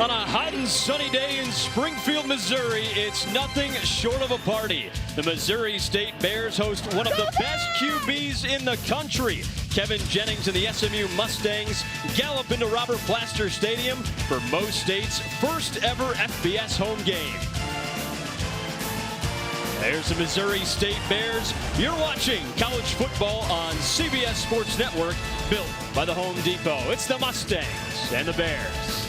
On a hot and sunny day in Springfield, Missouri, it's nothing short of a party. The Missouri State Bears host one of the best QBs in the country. Kevin Jennings and the SMU Mustangs gallop into Robert Plaster Stadium for Mo State's first ever FBS home game. There's the Missouri State Bears. You're watching college football on CBS Sports Network, built by the Home Depot. It's the Mustangs and the Bears.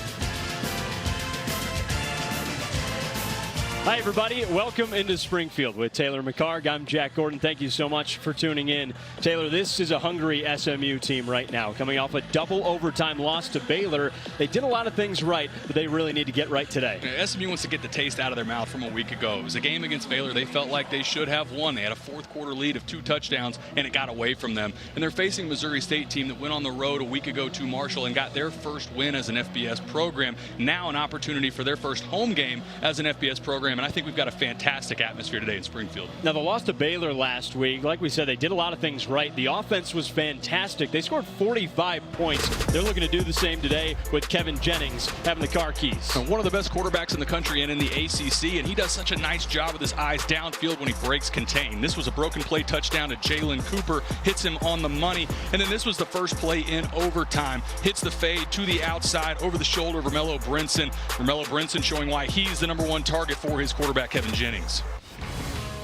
Hi, everybody. Welcome into Springfield with Taylor McCarg. I'm Jack Gordon. Thank you so much for tuning in. Taylor, this is a hungry SMU team right now, coming off a double overtime loss to Baylor. They did a lot of things right, but they really need to get right today. SMU wants to get the taste out of their mouth from a week ago. It was a game against Baylor they felt like they should have won. They had a fourth quarter lead of 2 touchdowns, and it got away from them. And they're facing a Missouri State team that went on the road a week ago to Marshall and got their first win as an FBS program. Now an opportunity for their first home game as an FBS program. And I think we've got a fantastic atmosphere today in Springfield. Now, the loss to Baylor last week, like we said, they did a lot of things right. The offense was fantastic. They scored 45 points. They're looking to do the same today with Kevin Jennings having the car keys. And one of the best quarterbacks in the country and in the ACC, and he does such a nice job with his eyes downfield when he breaks contain. This was a broken play touchdown to Jalen Cooper, hits him on the money, and then this was the first play in overtime. Hits the fade to the outside over the shoulder of Romello Brinson. Romello Brinson showing why he's the #1 target for his quarterback, Kevin Jennings.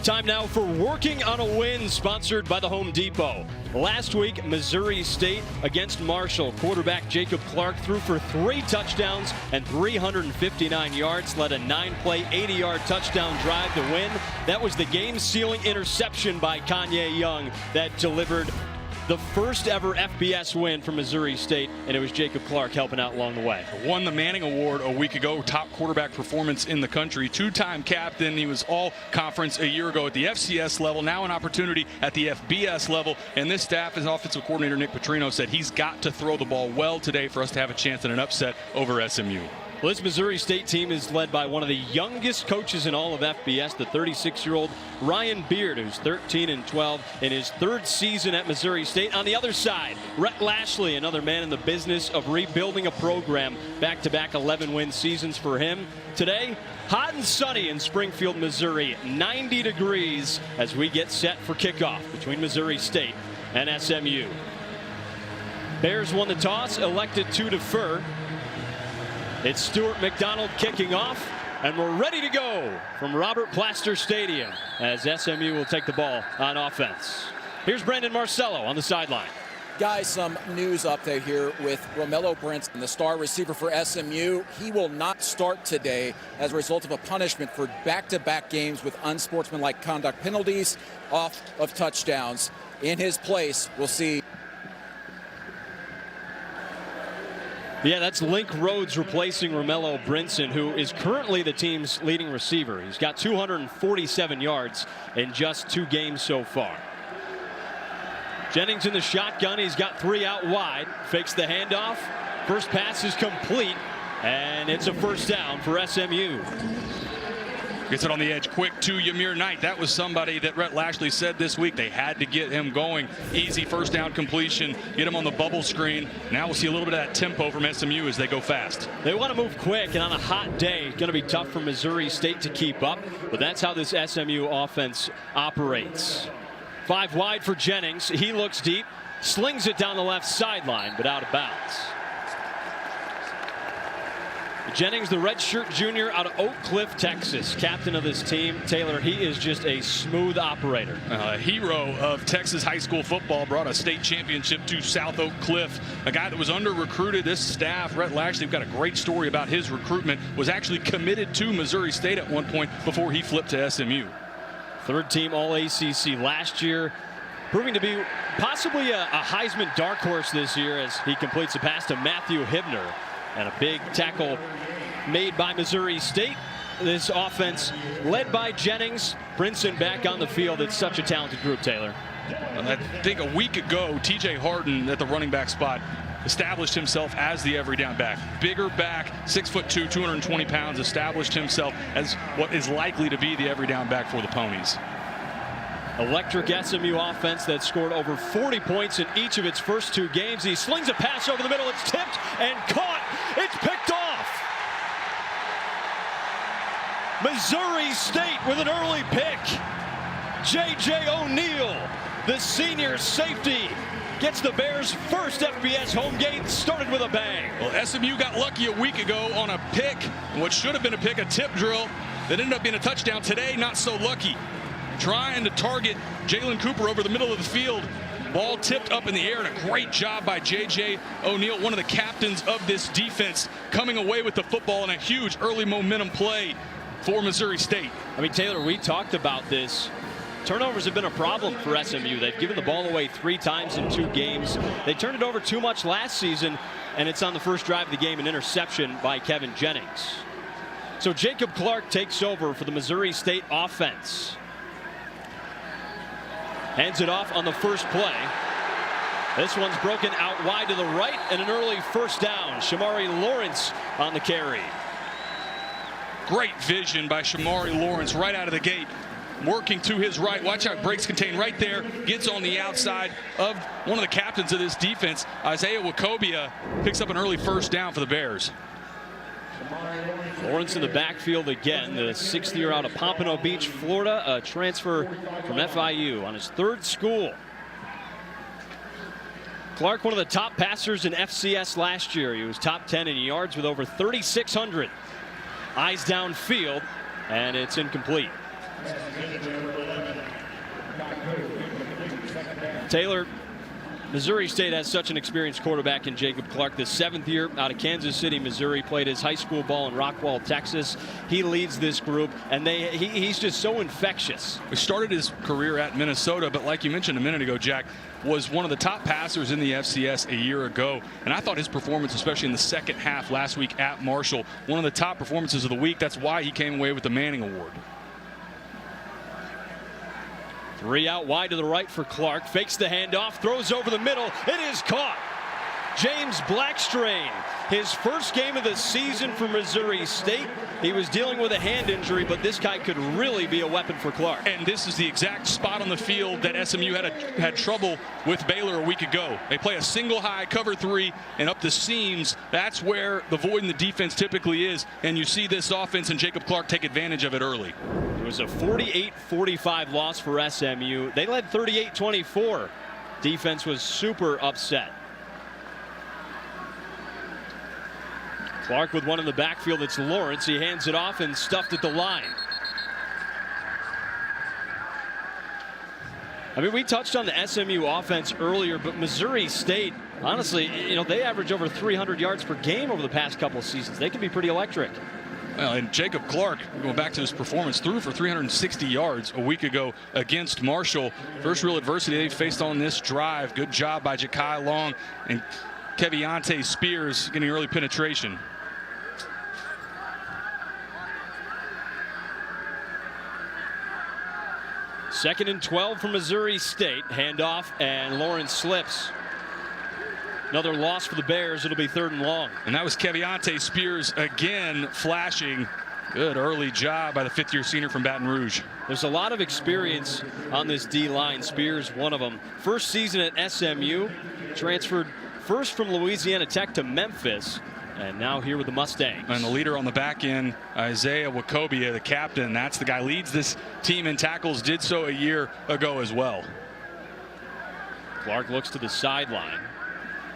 Time now for Working on a Win, sponsored by the Home Depot. Last week, Missouri State against Marshall. Quarterback Jacob Clark threw for 3 touchdowns and 359 yards, led a 9-play, 80-yard touchdown drive to win. That was the game-sealing interception by Kanye Young that delivered the first ever FBS win for Missouri State, and it was Jacob Clark helping out along the way. Won the Manning Award a week ago, top quarterback performance in the country. 2-time captain. He was all conference a year ago at the FCS level. Now an opportunity at the FBS level. And this staff, as offensive coordinator Nick Petrino said, he's got to throw the ball well today for us to have a chance at an upset over SMU. Well, this Missouri State team is led by one of the youngest coaches in all of FBS, the 36-year-old Ryan Beard, who's 13-12 in his 3rd season at Missouri State. On the other side, Rhett Lashlee, another man in the business of rebuilding a program. Back-to-back 11-win seasons for him. Today, hot and sunny in Springfield, Missouri. 90 degrees as we get set for kickoff between Missouri State and SMU. Bears won the toss, elected to defer. It's Stuart McDonald kicking off, and we're ready to go from Robert Plaster Stadium as SMU will take the ball on offense. Here's Brandon Marcello on the sideline. Guys, some news update here with Romello Brinson, the star receiver for SMU. He will not start today as a result of a punishment for back-to-back games with unsportsmanlike conduct penalties off of touchdowns. In his place, we'll see. Yeah, that's Link Rhodes replacing Romello Brinson, who is currently the team's leading receiver. He's got 247 yards in just 2 games so far. Jennings in the shotgun. He's got 3 out wide. Fakes the handoff. First pass is complete, and it's a first down for SMU. Gets it on the edge quick to Yamir Knight. That was somebody that Rhett Lashlee said this week they had to get him going. Easy first down completion. Get him on the bubble screen. Now we'll see a little bit of that tempo from SMU as they go fast. They want to move quick, and on a hot day, going to be tough for Missouri State to keep up. But that's how this SMU offense operates. 5 wide for Jennings. He looks deep. Slings it down the left sideline, but out of bounds. Jennings, the redshirt junior out of Oak Cliff, Texas, captain of this team. Taylor, he is just a smooth operator. A hero of Texas high school football, brought a state championship to South Oak Cliff. A guy that was under-recruited. This staff, Rhett Lashlee, got a great story about his recruitment. Was actually committed to Missouri State at one point before he flipped to SMU. 3rd team All-ACC last year, proving to be possibly a Heisman dark horse this year as he completes a pass to Matthew Hibner. And a big tackle made by Missouri State. This offense led by Jennings. Brinson back on the field. It's such a talented group, Taylor. I think a week ago, TJ Harden at the running back spot established himself as the every down back. Bigger back, 6'2", 220 pounds, established himself as what is likely to be the every down back for the Ponies. Electric SMU offense that scored over 40 points in each of its first 2 games. He slings a pass over the middle. It's tipped and caught. It's Missouri State with an early pick. J.J. O'Neal, the senior safety, gets the Bears' first FBS home game started with a bang. Well, SMU got lucky a week ago on a pick, what should have been a pick, a tip drill, that ended up being a touchdown. Today, not so lucky. Trying to target Jalen Cooper over the middle of the field. Ball tipped up in the air, and a great job by J.J. O'Neal, one of the captains of this defense, coming away with the football in a huge early momentum play for Missouri State. I mean, Taylor, we talked about this. Turnovers have been a problem for SMU. They've given the ball away 3 times in 2 games. They turned it over too much last season, and it's on the first drive of the game, an interception by Kevin Jennings. So Jacob Clark takes over for the Missouri State offense. Hands it off on the first play. This one's broken out wide to the right, and an early first down. Shamari Lawrence on the carry. Great vision by Shamari Lawrence right out of the gate. Working to his right. Watch out, breaks contain right there. Gets on the outside of one of the captains of this defense. Isaiah Wacobia picks up an early first down for the Bears. Lawrence in the backfield again. The 6th year out of Pompano Beach, Florida. A transfer from FIU on his 3rd school. Clark, one of the top passers in FCS last year. He was top 10 in yards with over 3,600. Eyes downfield, and it's incomplete. Taylor, Missouri State has such an experienced quarterback in Jacob Clark. The 7th year out of Kansas City, Missouri, played his high school ball in Rockwall, Texas. He leads this group, and he's just so infectious. He started his career at Minnesota, but like you mentioned a minute ago, Jack, was one of the top passers in the FCS a year ago. And I thought his performance, especially in the second half last week at Marshall, one of the top performances of the week. That's why he came away with the Manning Award. 3 out wide to the right for Clark. Fakes the handoff, throws over the middle. It is caught. James Blackstrain, his first game of the season for Missouri State. He was dealing with a hand injury, but this guy could really be a weapon for Clark. And this is the exact spot on the field that SMU had trouble with Baylor a week ago. They play a single high, cover 3, and up the seams. That's where the void in the defense typically is. And you see this offense and Jacob Clark take advantage of it early. It was a 48-45 loss for SMU. They led 38-24. Defense was super upset. Clark with one in the backfield. It's Lawrence. He hands it off and stuffed at the line. I mean, we touched on the SMU offense earlier, but Missouri State, honestly, they average over 300 yards per game over the past couple of seasons. They can be pretty electric. Well, and Jacob Clark, going back to his performance, threw for 360 yards a week ago against Marshall. First real adversity they faced on this drive. Good job by Ja'Kai Long and Keviante Spears getting early penetration. Second and 12 for Missouri State. Handoff, and Lawrence slips. Another loss for the Bears. It'll be 3rd and long. And that was Keviante Spears again flashing. Good early job by the 5th-year senior from Baton Rouge. There's a lot of experience on this D-line. Spears, one of them. First season at SMU. Transferred first from Louisiana Tech to Memphis. And now here with the Mustangs. And the leader on the back end, Isaiah Wacobia, the captain. That's the guy leads this team in tackles. Did so a year ago as well. Clark looks to the sideline.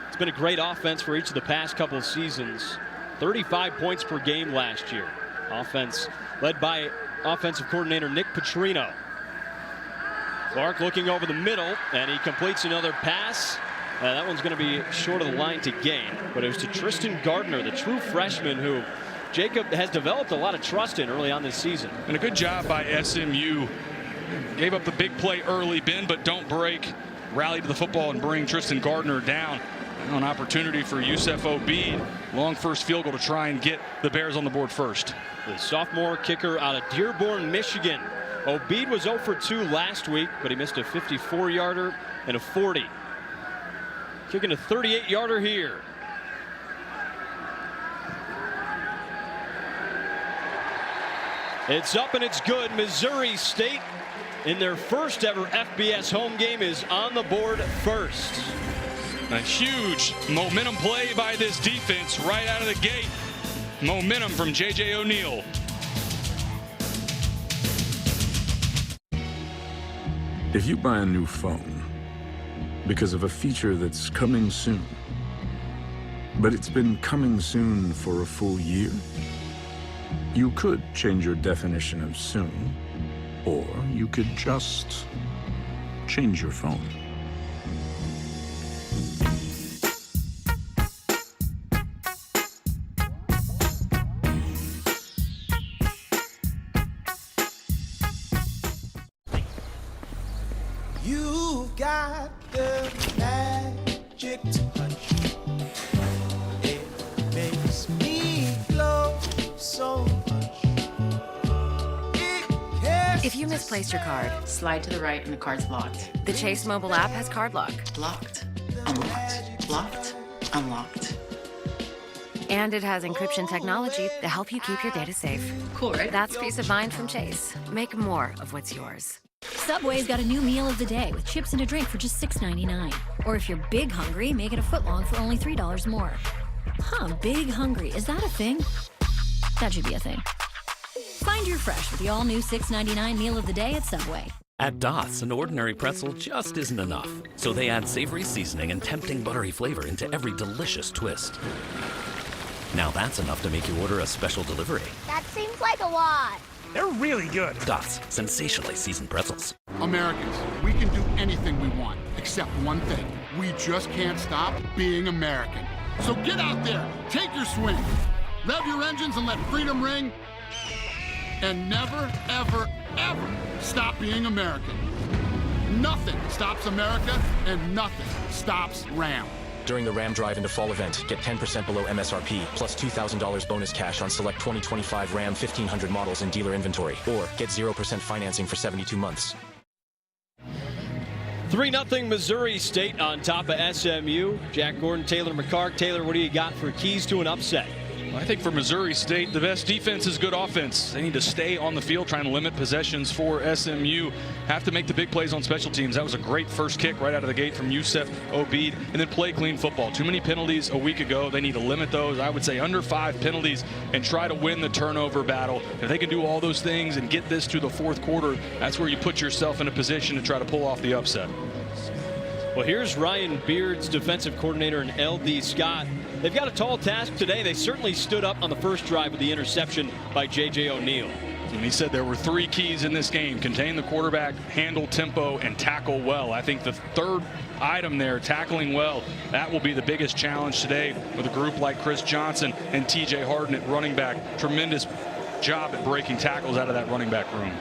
It's been a great offense for each of the past couple of seasons. 35 points per game last year. Offense led by offensive coordinator Nick Petrino. Clark looking over the middle, and he completes another pass. That one's going to be short of the line to gain, but it was to Tristan Gardner, the true freshman who Jacob has developed a lot of trust in early on this season. And a good job by SMU. Gave up the big play early, bend but don't break. Rally to the football and bring Tristan Gardner down. Now an opportunity for Yusef Obeid. Long first field goal to try and get the Bears on the board first. The sophomore kicker out of Dearborn, Michigan. Obeid was 0 for 2 last week, but he missed a 54-yarder and a 40. Kicking a 38-yarder here. It's up and it's good. Missouri State, in their first ever FBS home game, is on the board first. A huge momentum play by this defense right out of the gate. Momentum from J.J. O'Neal. If you buy a new phone because of a feature that's coming soon, but it's been coming soon for a full year, you could change your definition of soon, or you could just change your phone. You've got the magic touch. It makes me glow so much. If you misplaced your card, Slide to the right and the card's locked. the Chase mobile app has card lock. Locked. Unlocked. Locked. Unlocked. And it has encryption technology to help you keep your data safe. Cool, right? That's peace of mind from Chase. Make more of what's yours. Subway's got a new meal of the day with chips and a drink for just $6.99. Or if you're big hungry, make it a footlong for only $3 more. Huh, big hungry. Is that a thing? That should be a thing. Find your fresh with the all-new $6.99 meal of the day at Subway. At Doth's, an ordinary pretzel just isn't enough. So they add savory seasoning and tempting buttery flavor into every delicious twist. Now that's enough to make you order a special delivery. That seems like a lot. They're really good. Doth's, sensationally seasoned pretzels. Americans, we can do anything we want, except one thing. We just can't stop being American. So get out there, take your swing, rev your engines and let freedom ring, and never, ever, ever stop being American. Nothing stops America, and nothing stops Ram. During the Ram Drive into Fall event, get 10% below MSRP, plus $2,000 bonus cash on select 2025 Ram 1500 models in dealer inventory, or get 0% financing for 72 months. 3-0 Missouri State on top of SMU. Jack Gordon, Taylor McCark. Taylor, what do you got for keys to an upset? I think for Missouri State, the best defense is good offense. They need to stay on the field, trying to limit possessions for SMU. Have to make the big plays on special teams. That was a great first kick right out of the gate from Yusuf Obid. And then play clean football. Too many penalties a week ago. They need to limit those. I would say under 5 penalties and try to win the turnover battle. If they can do all those things and get this to the fourth quarter, that's where you put yourself in a position to try to pull off the upset. Well, here's Ryan Beard's defensive coordinator and LD Scott. They've got a tall task today. They certainly stood up on the first drive with the interception by J.J. O'Neal. And he said there were 3 keys in this game: contain the quarterback, handle tempo, and tackle well. I think the third item there, tackling well, that will be the biggest challenge today with a group like Chris Johnson and T.J. Harden at running back. Tremendous job at breaking tackles out of that running back room.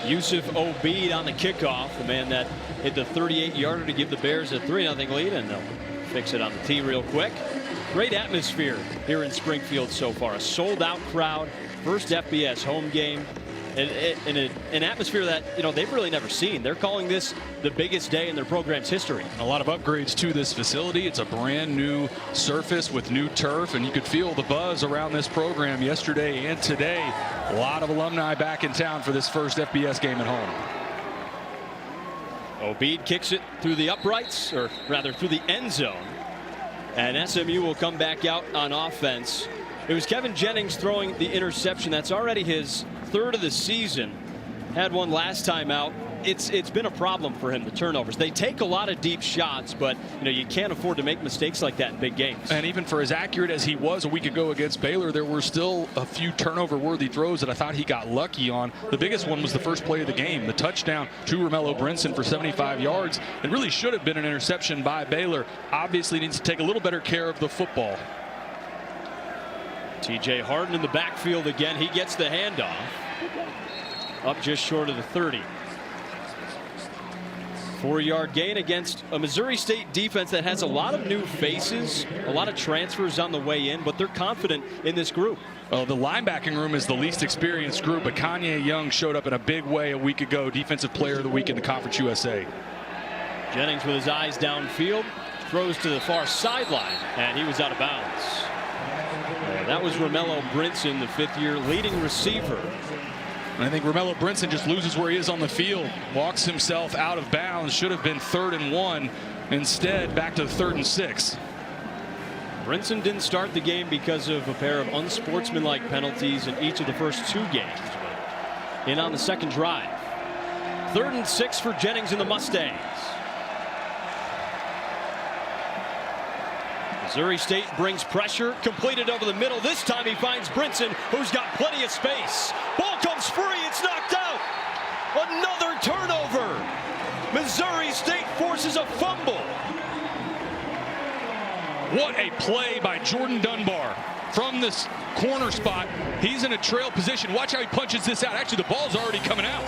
Yusuf Obid on the kickoff, the man that hit the 38-yarder to give the Bears a 3-0 lead, and they'll fix it on the tee real quick. Great atmosphere here in Springfield so far. A sold-out crowd, first FBS home game, and an atmosphere that, you know, they've really never seen. They're calling this the biggest day in their program's history. A lot of upgrades to this facility. It's a brand new surface with new turf, and you could feel the buzz around this program yesterday and today. A lot of alumni back in town for this first FBS game at home. Obid kicks it through the uprights, or rather through the end zone, and SMU will come back out on offense. It was Kevin Jennings throwing the interception. That's already his 3rd of the season. Had one last time out. It's been a problem for him, the turnovers. They take a lot of deep shots, but you know, you can't afford to make mistakes like that in big games. And even for as accurate as he was a week ago against Baylor, there were still a few turnover-worthy throws that I thought he got lucky on. The biggest one was the first play of the game, the touchdown to Romello Brinson for 75 yards. It really should have been an interception by Baylor. Obviously needs to take a little better care of the football. T.J. Harden in the backfield again. He gets the handoff up just short of the 30. 4-yard gain against a Missouri State defense that has a lot of new faces, a lot of transfers on the way in, but they're confident in this group. Well, the linebacking room is the least experienced group, but Kanye Young showed up in a big way a week ago, Defensive Player of the Week in the Conference USA. Jennings with his eyes downfield, throws to the far sideline, and he was out of bounds. That was Romello Brinson, the 5th-year leading receiver And I think Romello Brinson just loses where he is on the field, walks himself out of bounds. Should have been 3rd and 1. Instead, back to 3rd and 6. Brinson didn't start the game because of a pair of unsportsmanlike penalties in each of the first 2 games. In on the second drive. 3rd and 6 for Jennings and the Mustangs. Missouri State brings pressure, completed over the middle. This time he finds Brinson, who's got plenty of space. Ball comes free, it's knocked out. Another turnover. Missouri State forces a fumble. What a play by Jordan Dunbar from this corner spot. He's in a trail position. Watch how he punches this out. Actually, the ball's already coming out.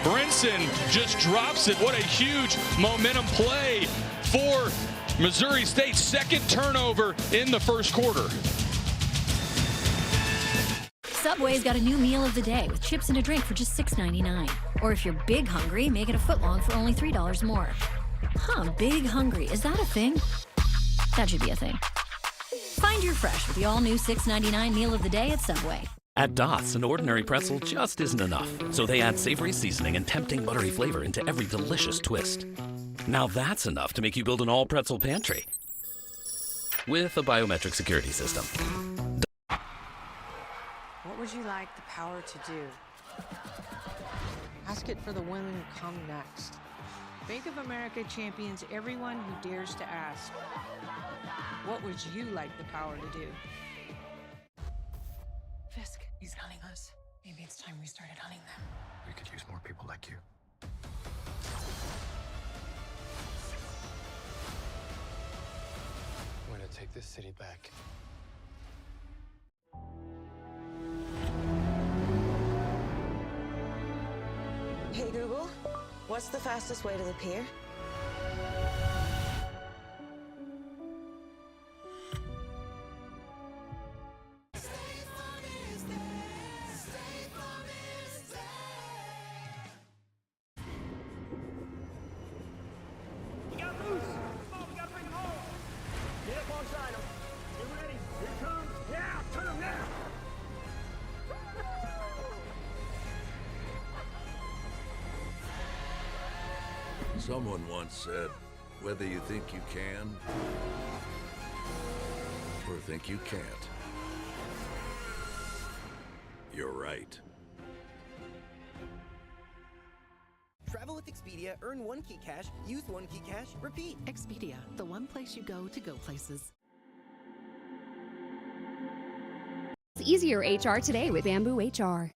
Brinson just drops it. What a huge momentum play for Missouri State's 2nd turnover in the first quarter. Subway's got a new meal of the day with chips and a drink for just $6.99. Or if you're big hungry, make it a footlong for only $3 more. Huh, big hungry. Is that a thing? That should be a thing. Find your fresh with the all-new $6.99 meal of the day at Subway. At Dots, an ordinary pretzel just isn't enough, so they add savory seasoning and tempting buttery flavor into every delicious twist. Now that's enough to make you build an all-pretzel pantry with a biometric security system. What would you like the power to do? Ask it for the women who come next. Bank of America champions everyone who dares to ask. What would you like the power to do? Fisk, he's hunting us. Maybe it's time we started hunting them. We could use more people like you. I'm going to take this city back. Hey Google, what's the fastest way to the pier? Someone once said, whether you think you can or think you can't, you're right. Travel with Expedia, earn 1 key cash, use 1 key cash, repeat. Expedia, the one place you go to go places. Easier HR today with Bamboo HR.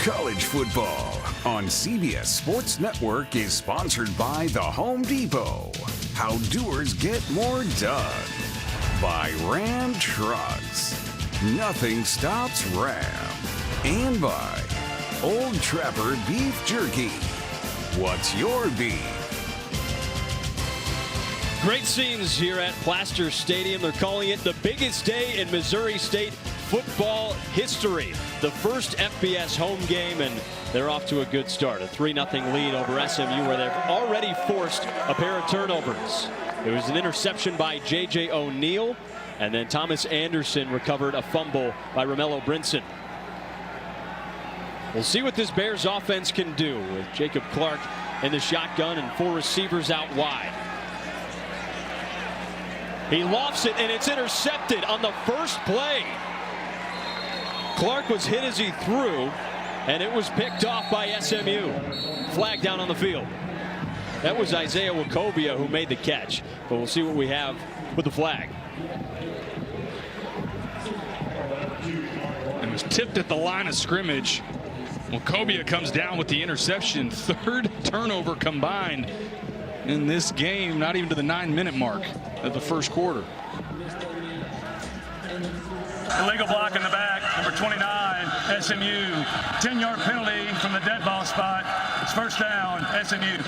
College football on CBS Sports Network is sponsored by The Home Depot. How doers get more done. By Ram Trucks. Nothing stops Ram. And by Old Trapper Beef Jerky. What's your beef? Great scenes here at Plaster Stadium. They're calling it the biggest day in Missouri State football history. The first FBS home game, and they're off to a good start. A 3-0 lead over SMU, where they've already forced a pair of turnovers. It was an interception by J.J. O'Neal, and then Thomas Anderson recovered a fumble by Romello Brinson. We'll see what this Bears offense can do with Jacob Clark in the shotgun and 4 receivers out wide. He lofts it, and it's intercepted on the first play. Clark was hit as he threw, and it was picked off by SMU. Flag down on the field. That was Isaiah Wachovia who made the catch, but we'll see what we have with the flag. It was tipped at the line of scrimmage. Wachovia comes down with the interception. 3rd turnover combined in this game, not even to the 9-minute mark of the first quarter. Illegal block in the back, number 29, SMU. 10-yard penalty from the dead ball spot. It's first down, SMU.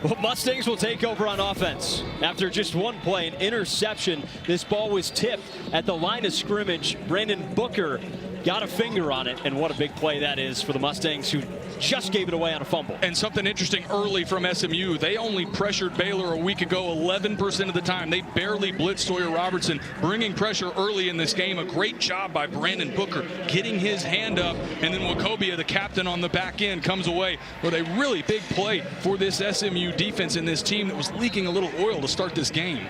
Well, Mustangs will take over on offense. After just 1 play, an interception, this ball was tipped at the line of scrimmage. Brandon Booker got a finger on it, and what a big play that is for the Mustangs, who just gave it away on a fumble. And something interesting early from SMU, they only pressured Baylor a week ago 11% of the time. They barely blitzed Sawyer Robertson, bringing pressure early in this game. A great job by Brandon Booker getting his hand up, and then Wacobia, the captain on the back end, comes away with a really big play for this SMU defense and this team that was leaking a little oil to start this game.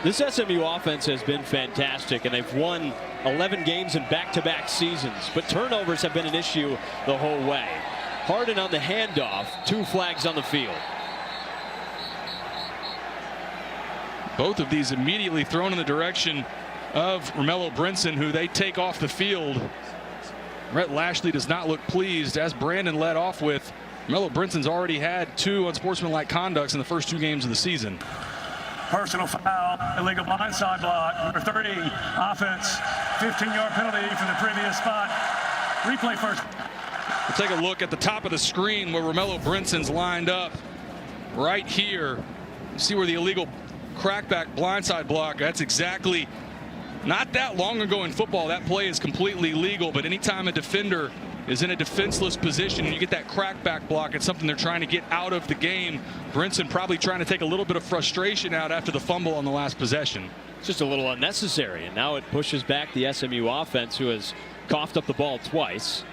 This SMU offense has been fantastic, and they've won 11 games in back-to-back seasons, but turnovers have been an issue the whole way. Harden on the handoff, 2 flags on the field. Both of these immediately thrown in the direction of Romello Brinson, who they take off the field. Rhett Lashley does not look pleased, as Brandon led off with. Romello Brinson's already had 2 unsportsmanlike conducts in the first 2 games of the season. Personal foul, illegal blindside block, number 30, offense, 15-yard penalty from the previous spot. Replay first. We'll take a look at the top of the screen where Romello Brinson's lined up right here. You see where the illegal crackback blindside block, that's exactly not that long ago in football. That play is completely legal, but anytime a defender is in a defenseless position and you get that crackback block, it's something they're trying to get out of the game. Brinson probably trying to take a little bit of frustration out after the fumble on the last possession. It's just a little unnecessary, and now it pushes back the SMU offense, who has coughed up the ball twice.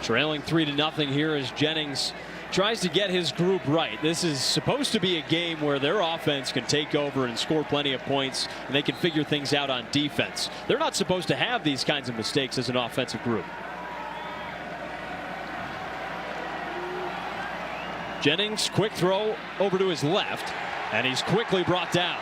Trailing 3-0 here as Jennings tries to get his group right. This is supposed to be a game where their offense can take over and score plenty of points, and they can figure things out on defense. They're not supposed to have these kinds of mistakes as an offensive group. Jennings, quick throw over to his left, and he's quickly brought down.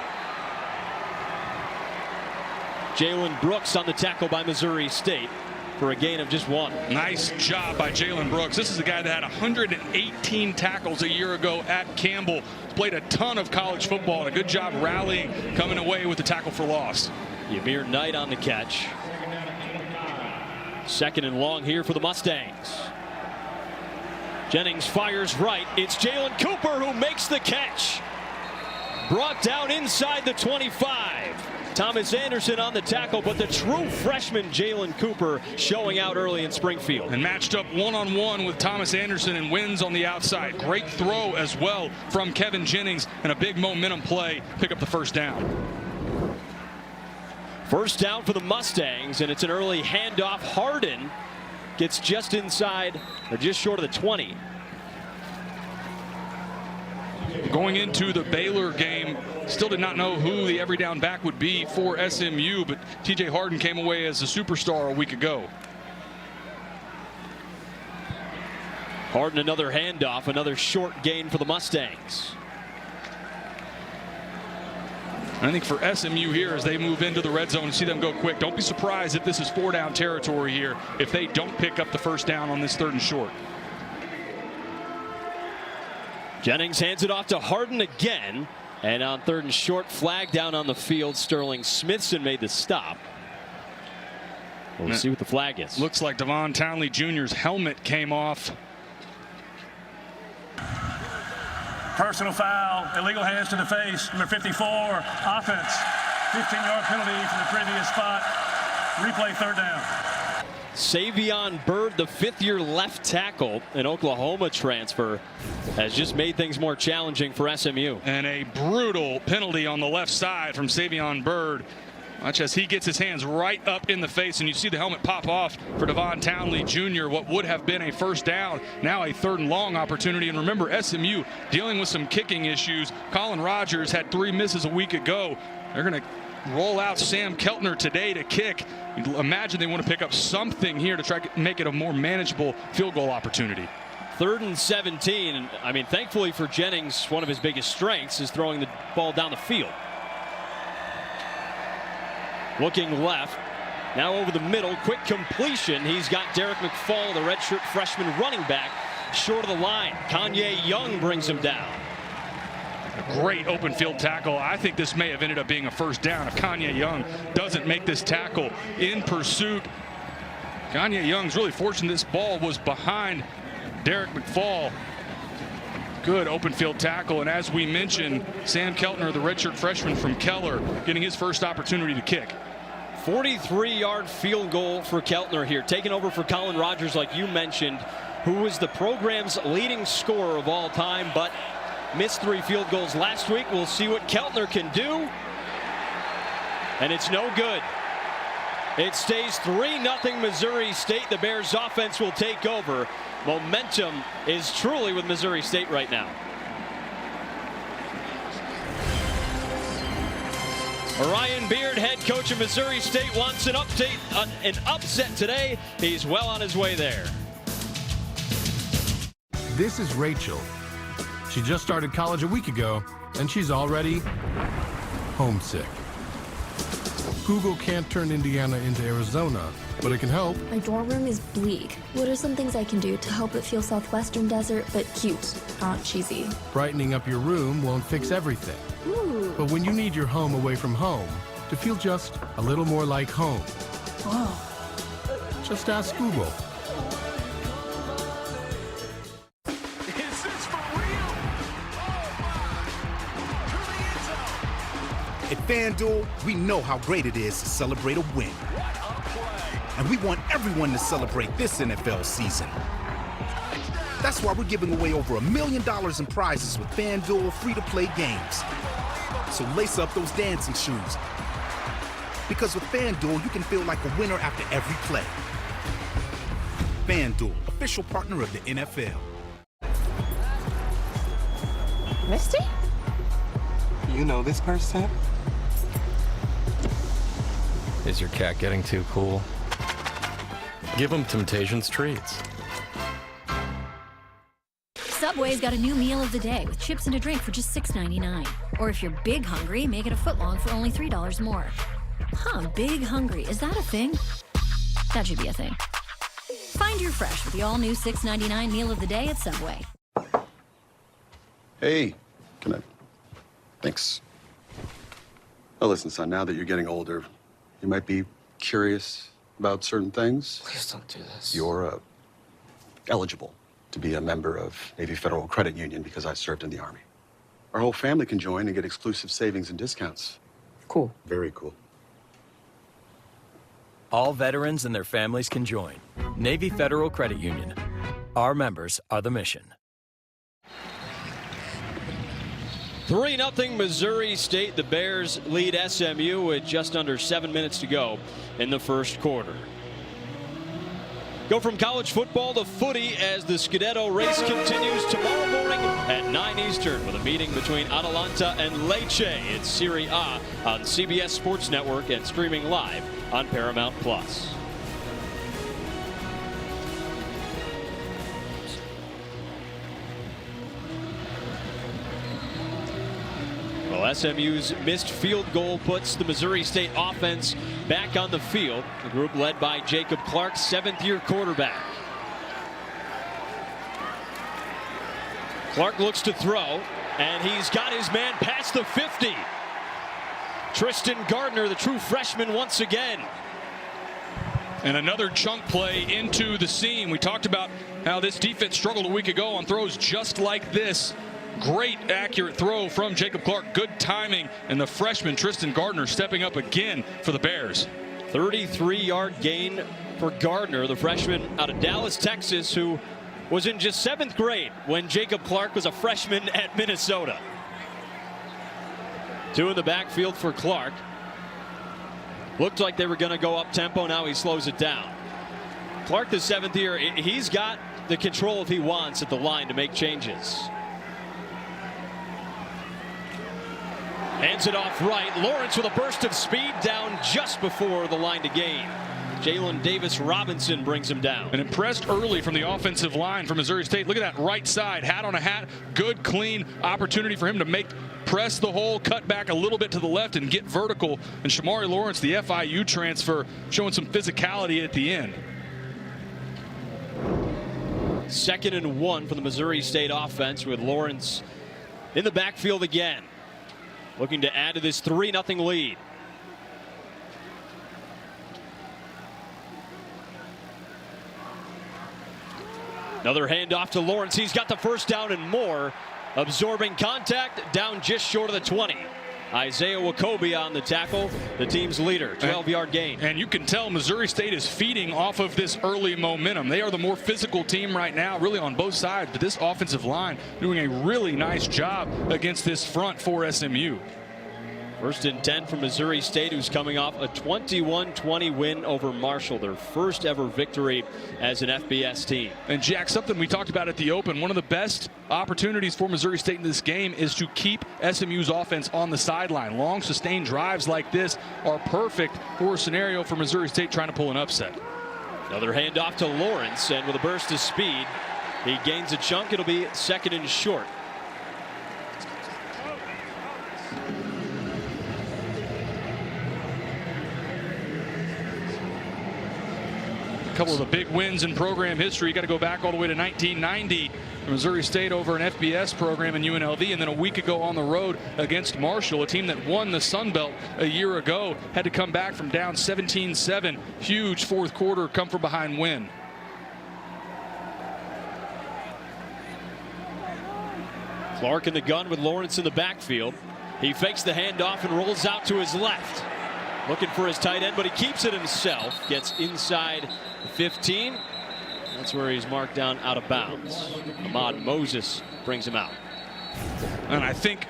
Jalen Brooks on the tackle by Missouri State for a gain of just 1. Nice job by Jalen Brooks. This is a guy that had 118 tackles a year ago at Campbell. Played a ton of college football, and a good job rallying, coming away with the tackle for loss. Ymir Knight on the catch. 2nd and long here for the Mustangs. Jennings fires right. It's Jalen Cooper who makes the catch. Brought down inside the 25. Thomas Anderson on the tackle, but the true freshman Jalen Cooper showing out early in Springfield. And matched up one-on-one with Thomas Anderson and wins on the outside. Great throw as well from Kevin Jennings, and a big momentum play. Pick up the first down. First down for the Mustangs, and it's an early handoff. Harden gets just inside, or just short of the 20. Going into the Baylor game, still did not know who the every down back would be for SMU, but TJ Harden came away as a superstar a week ago. Harden, another handoff, another short gain for the Mustangs. I think for SMU here, as they move into the red zone and see them go quick, don't be surprised if this is 4-down territory here if they don't pick up the first down on this 3rd and short. Jennings hands it off to Harden again, and on 3rd and short, flag down on the field. Sterling Smithson made the stop. We'll see what the flag is. Looks like Devon Townley Jr.'s helmet came off. Personal foul, illegal hands to the face, number 54, offense, 15-yard penalty from the previous spot. Replay 3rd down. Savion Byrd, the 5th-year left tackle, an Oklahoma transfer, has just made things more challenging for SMU. And a brutal penalty on the left side from Savion Byrd. Watch as he gets his hands right up in the face, and you see the helmet pop off for Devon Townley Jr. What would have been a first down, now a 3rd and long opportunity. And remember, SMU dealing with some kicking issues. Colin Rogers had 3 misses a week ago. They're going to roll out Sam Keltner today to kick. You'd imagine they want to pick up something here to try to make it a more manageable field goal opportunity. 3rd and 17. I mean, thankfully for Jennings, one of his biggest strengths is throwing the ball down the field. Looking left, now over the middle, quick completion. He's got Derek McFall, the redshirt freshman running back, short of the line. Kanye Young brings him down. A great open field tackle. I think this may have ended up being a first down if Kanye Young doesn't make this tackle in pursuit. Kanye Young's really fortunate this ball was behind Derek McFall. Good open field tackle, and as we mentioned, Sam Keltner, the redshirt freshman from Keller, getting his first opportunity to kick. 43-yard field goal for Keltner here, taking over for Colin Rogers, like you mentioned, who was the program's leading scorer of all time, but missed 3 field goals last week. We'll see what Keltner can do. And it's no good. It stays 3-0 Missouri State. The Bears offense will take over. Momentum is truly with Missouri State right now. Ryan Beard, head coach of Missouri State, wants an upset today. He's well on his way there. This is Rachel. She just started college a week ago, and she's already homesick. Google can't turn Indiana into Arizona, but it can help. My dorm room is bleak. What are some things I can do to help it feel Southwestern desert, but cute, not cheesy? Brightening up your room won't fix everything. Ooh. But when you need your home away from home to feel just a little more like home, just ask Google. At FanDuel, we know how great it is to celebrate a win. And we want everyone to celebrate this NFL season. That's why we're giving away over $1 million in prizes with FanDuel free-to-play games. So lace up those dancing shoes. Because with FanDuel, you can feel like a winner after every play. FanDuel, official partner of the NFL. Misty? You know this person? Is your cat getting too cool? Give him Temptations treats. Subway's got a new meal of the day with chips and a drink for just $6.99. Or if you're big hungry, make it a footlong for only $3 more. Huh, big hungry. Is that a thing? That should be a thing. Find your fresh with the all-new $6.99 meal of the day at Subway. Hey, can I? Thanks. Oh, listen, son, now that you're getting older, you might be curious about certain things. Please don't do this. You're eligible to be a member of Navy Federal Credit Union because I served in the Army. Our whole family can join and get exclusive savings and discounts. Cool. Very cool. All veterans and their families can join. Navy Federal Credit Union. Our members are the mission. 3-0 Missouri State. The Bears lead SMU with just under 7 minutes to go in the first quarter. Go from college football to footy as the Scudetto race continues tomorrow morning at 9 Eastern with a meeting between Atalanta and Lecce. It's Serie A on CBS Sports Network and streaming live on Paramount+. Well, SMU's missed field goal puts the Missouri State offense back on the field. The group led by Jacob Clark, 7th-year quarterback. Clark looks to throw, and he's got his man past the 50. Tristan Gardner, the true freshman, once again. And another chunk play into the seam. We talked about how this defense struggled a week ago on throws just like this. Great accurate throw from Jacob Clark. Good timing. And the freshman Tristan Gardner stepping up again for the Bears. 33-yard gain for Gardner, the freshman out of Dallas, Texas, who was in just 7th grade when Jacob Clark was a freshman at Minnesota. 2 in the backfield for Clark. Looked like they were going to go up tempo. Now he slows it down. Clark, the 7th year, he's got the control if he wants at the line to make changes. Hands it off right. Lawrence with a burst of speed down just before the line to gain. Jalen Davis Robinson brings him down. And impressed early from the offensive line for Missouri State. Look at that right side, hat on a hat. Good, clean opportunity for him to press the hole, cut back a little bit to the left and get vertical. And Shamari Lawrence, the FIU transfer, showing some physicality at the end. 2nd and 1 for the Missouri State offense with Lawrence in the backfield again, looking to add to this 3-0 lead. Another handoff to Lawrence. He's got the first down and more. Absorbing contact, down just short of the 20 Isaiah Wakobe on the tackle, the team's leader, 12-yard gain. And you can tell Missouri State is feeding off of this early momentum. They are the more physical team right now, really on both sides, but this offensive line doing a really nice job against this front for SMU. 1st and 10 for Missouri State, who's coming off a 21-20 win over Marshall, their first ever victory as an FBS team. And Jack, something we talked about at the open, one of the best opportunities for Missouri State in this game is to keep SMU's offense on the sideline. Long sustained drives like this are perfect for a scenario for Missouri State trying to pull an upset. Another handoff to Lawrence, and with a burst of speed, he gains a chunk. It'll be 2nd and short. A couple of the big wins in program history. You got to go back all the way to 1990. Missouri State over an FBS program in UNLV, and then a week ago on the road against Marshall, a team that won the Sun Belt a year ago, had to come back from down 17-7. Huge 4th quarter come from behind win. Clark in the gun with Lawrence in the backfield. He fakes the handoff and rolls out to his left. Looking for his tight end, but he keeps it himself. Gets inside 15. That's where he's marked down out of bounds. Ahmad Moses brings him out. And I think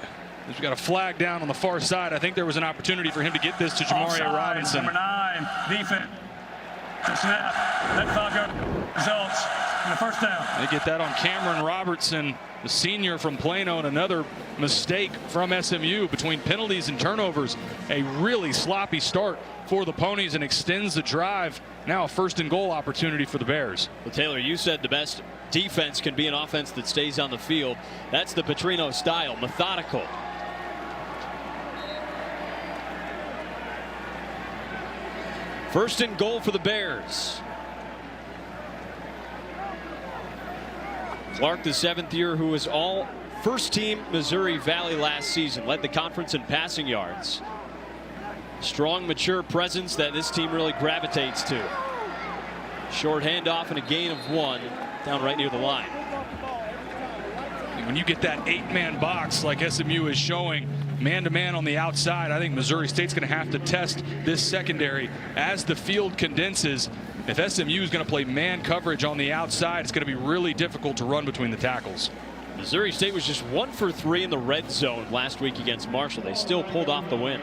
we've got a flag down on the far side. I think there was an opportunity for him to get this to Jamaria Robinson. Number 9, defense. Snap. That Falco results in the 1st down. They get that on Cameron Robertson, the senior from Plano, and another mistake from SMU between penalties and turnovers. A really sloppy start for the Ponies and extends the drive. Now a 1st and goal opportunity for the Bears. Well, Taylor, you said the best defense can be an offense that stays on the field. That's the Petrino style, methodical. First and goal for the Bears. Clark, the 7th year, who was all first team Missouri Valley last season, led the conference in passing yards. Strong, mature presence that this team really gravitates to. Short handoff and a gain of 1 down right near the line. When you get that 8-man box like SMU is showing, man-to-man on the outside, I think Missouri State's going to have to test this secondary as the field condenses. If SMU is going to play man coverage on the outside, it's going to be really difficult to run between the tackles. Missouri State was just 1 for 3 in the red zone last week against Marshall. They still pulled off the win.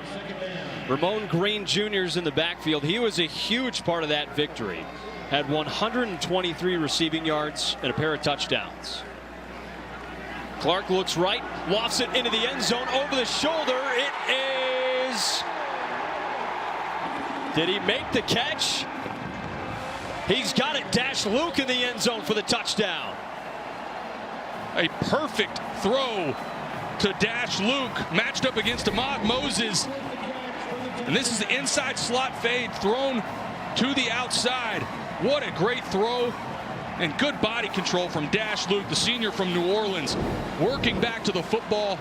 Ramon Green Jr. is in the backfield. He was a huge part of that victory. Had 123 receiving yards and a pair of touchdowns. Clark looks right, lofts it into the end zone over the shoulder. It is. Did he make the catch? He's got it. Dash Luke in the end zone for the touchdown. A perfect throw to Dash Luke, matched up against Ahmad Moses. And this is the inside slot fade thrown to the outside. What a great throw. And good body control from Dash Luke, the senior from New Orleans, working back to the football.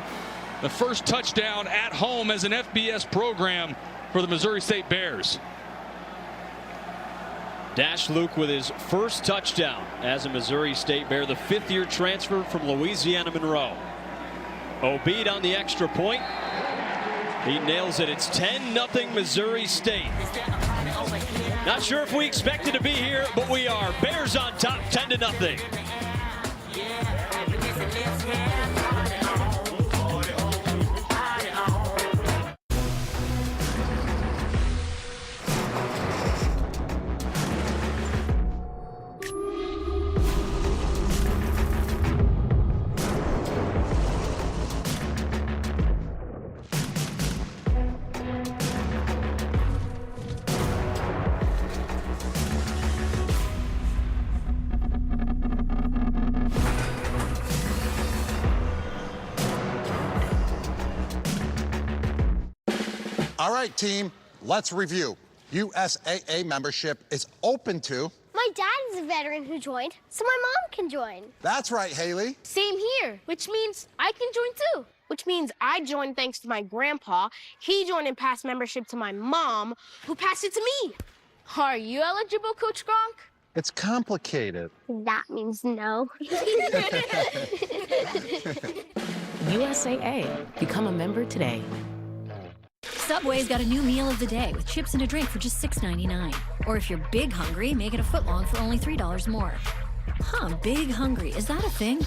The first touchdown at home as an FBS program for the Missouri State Bears. Dash Luke with his first touchdown as a Missouri State Bear, the 5th-year transfer from Louisiana Monroe. Obeid on the extra point. He nails it. It's 10-0 Missouri State. Not sure if we expected to be here, but we are. Bears on top, 10-0. All right, team, let's review. USAA membership is open to... My dad is a veteran who joined, so my mom can join. That's right, Haley. Same here, which means I can join too. Which means I joined thanks to my grandpa. He joined and passed membership to my mom, who passed it to me. Are you eligible, Coach Gronk? It's complicated. That means no. USAA. Become a member today. Subway's got a new meal of the day with chips and a drink for just $6.99. Or if you're big hungry, make it a footlong for only $3 more. Huh, big hungry, is that a thing?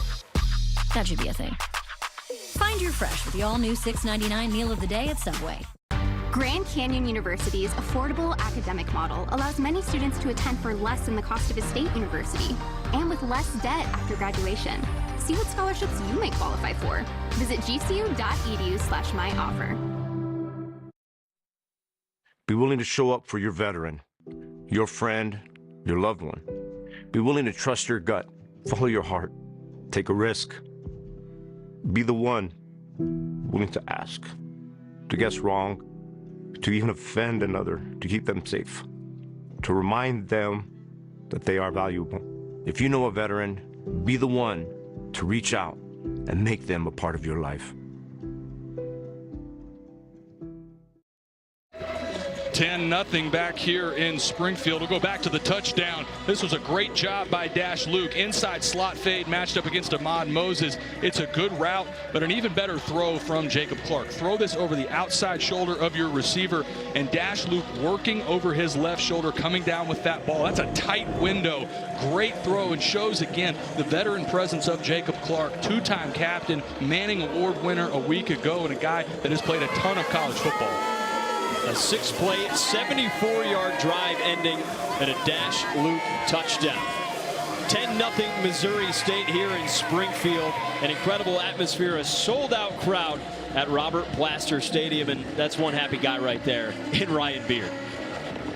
That should be a thing. Find your fresh with the all-new $6.99 meal of the day at Subway. Grand Canyon University's affordable academic model allows many students to attend for less than the cost of a state university and with less debt after graduation. See what scholarships you might qualify for. Visit gcu.edu/myoffer. Be willing to show up for your veteran, your friend, your loved one. Be willing to trust your gut, follow your heart, take a risk. Be the one willing to ask, to guess wrong, to even offend another, to keep them safe, to remind them that they are valuable. If you know a veteran, be the one to reach out and make them a part of your life. 10-0 back here in Springfield. We'll go back to the touchdown. This was a great job by Dash Luke. Inside slot fade matched up against Ahmad Moses. It's a good route, but an even better throw from Jacob Clark. Throw this over the outside shoulder of your receiver, and Dash Luke working over his left shoulder, coming down with that ball. That's a tight window. Great throw, and shows again the veteran presence of Jacob Clark, two-time captain, Manning Award winner a week ago, and a guy that has played a ton of college football. A 6-play, 74-yard drive ending in a Dash Luke touchdown. 10-0 Missouri State here in Springfield. An incredible atmosphere, a sold-out crowd at Robert Plaster Stadium, and that's one happy guy right there in Ryan Beard.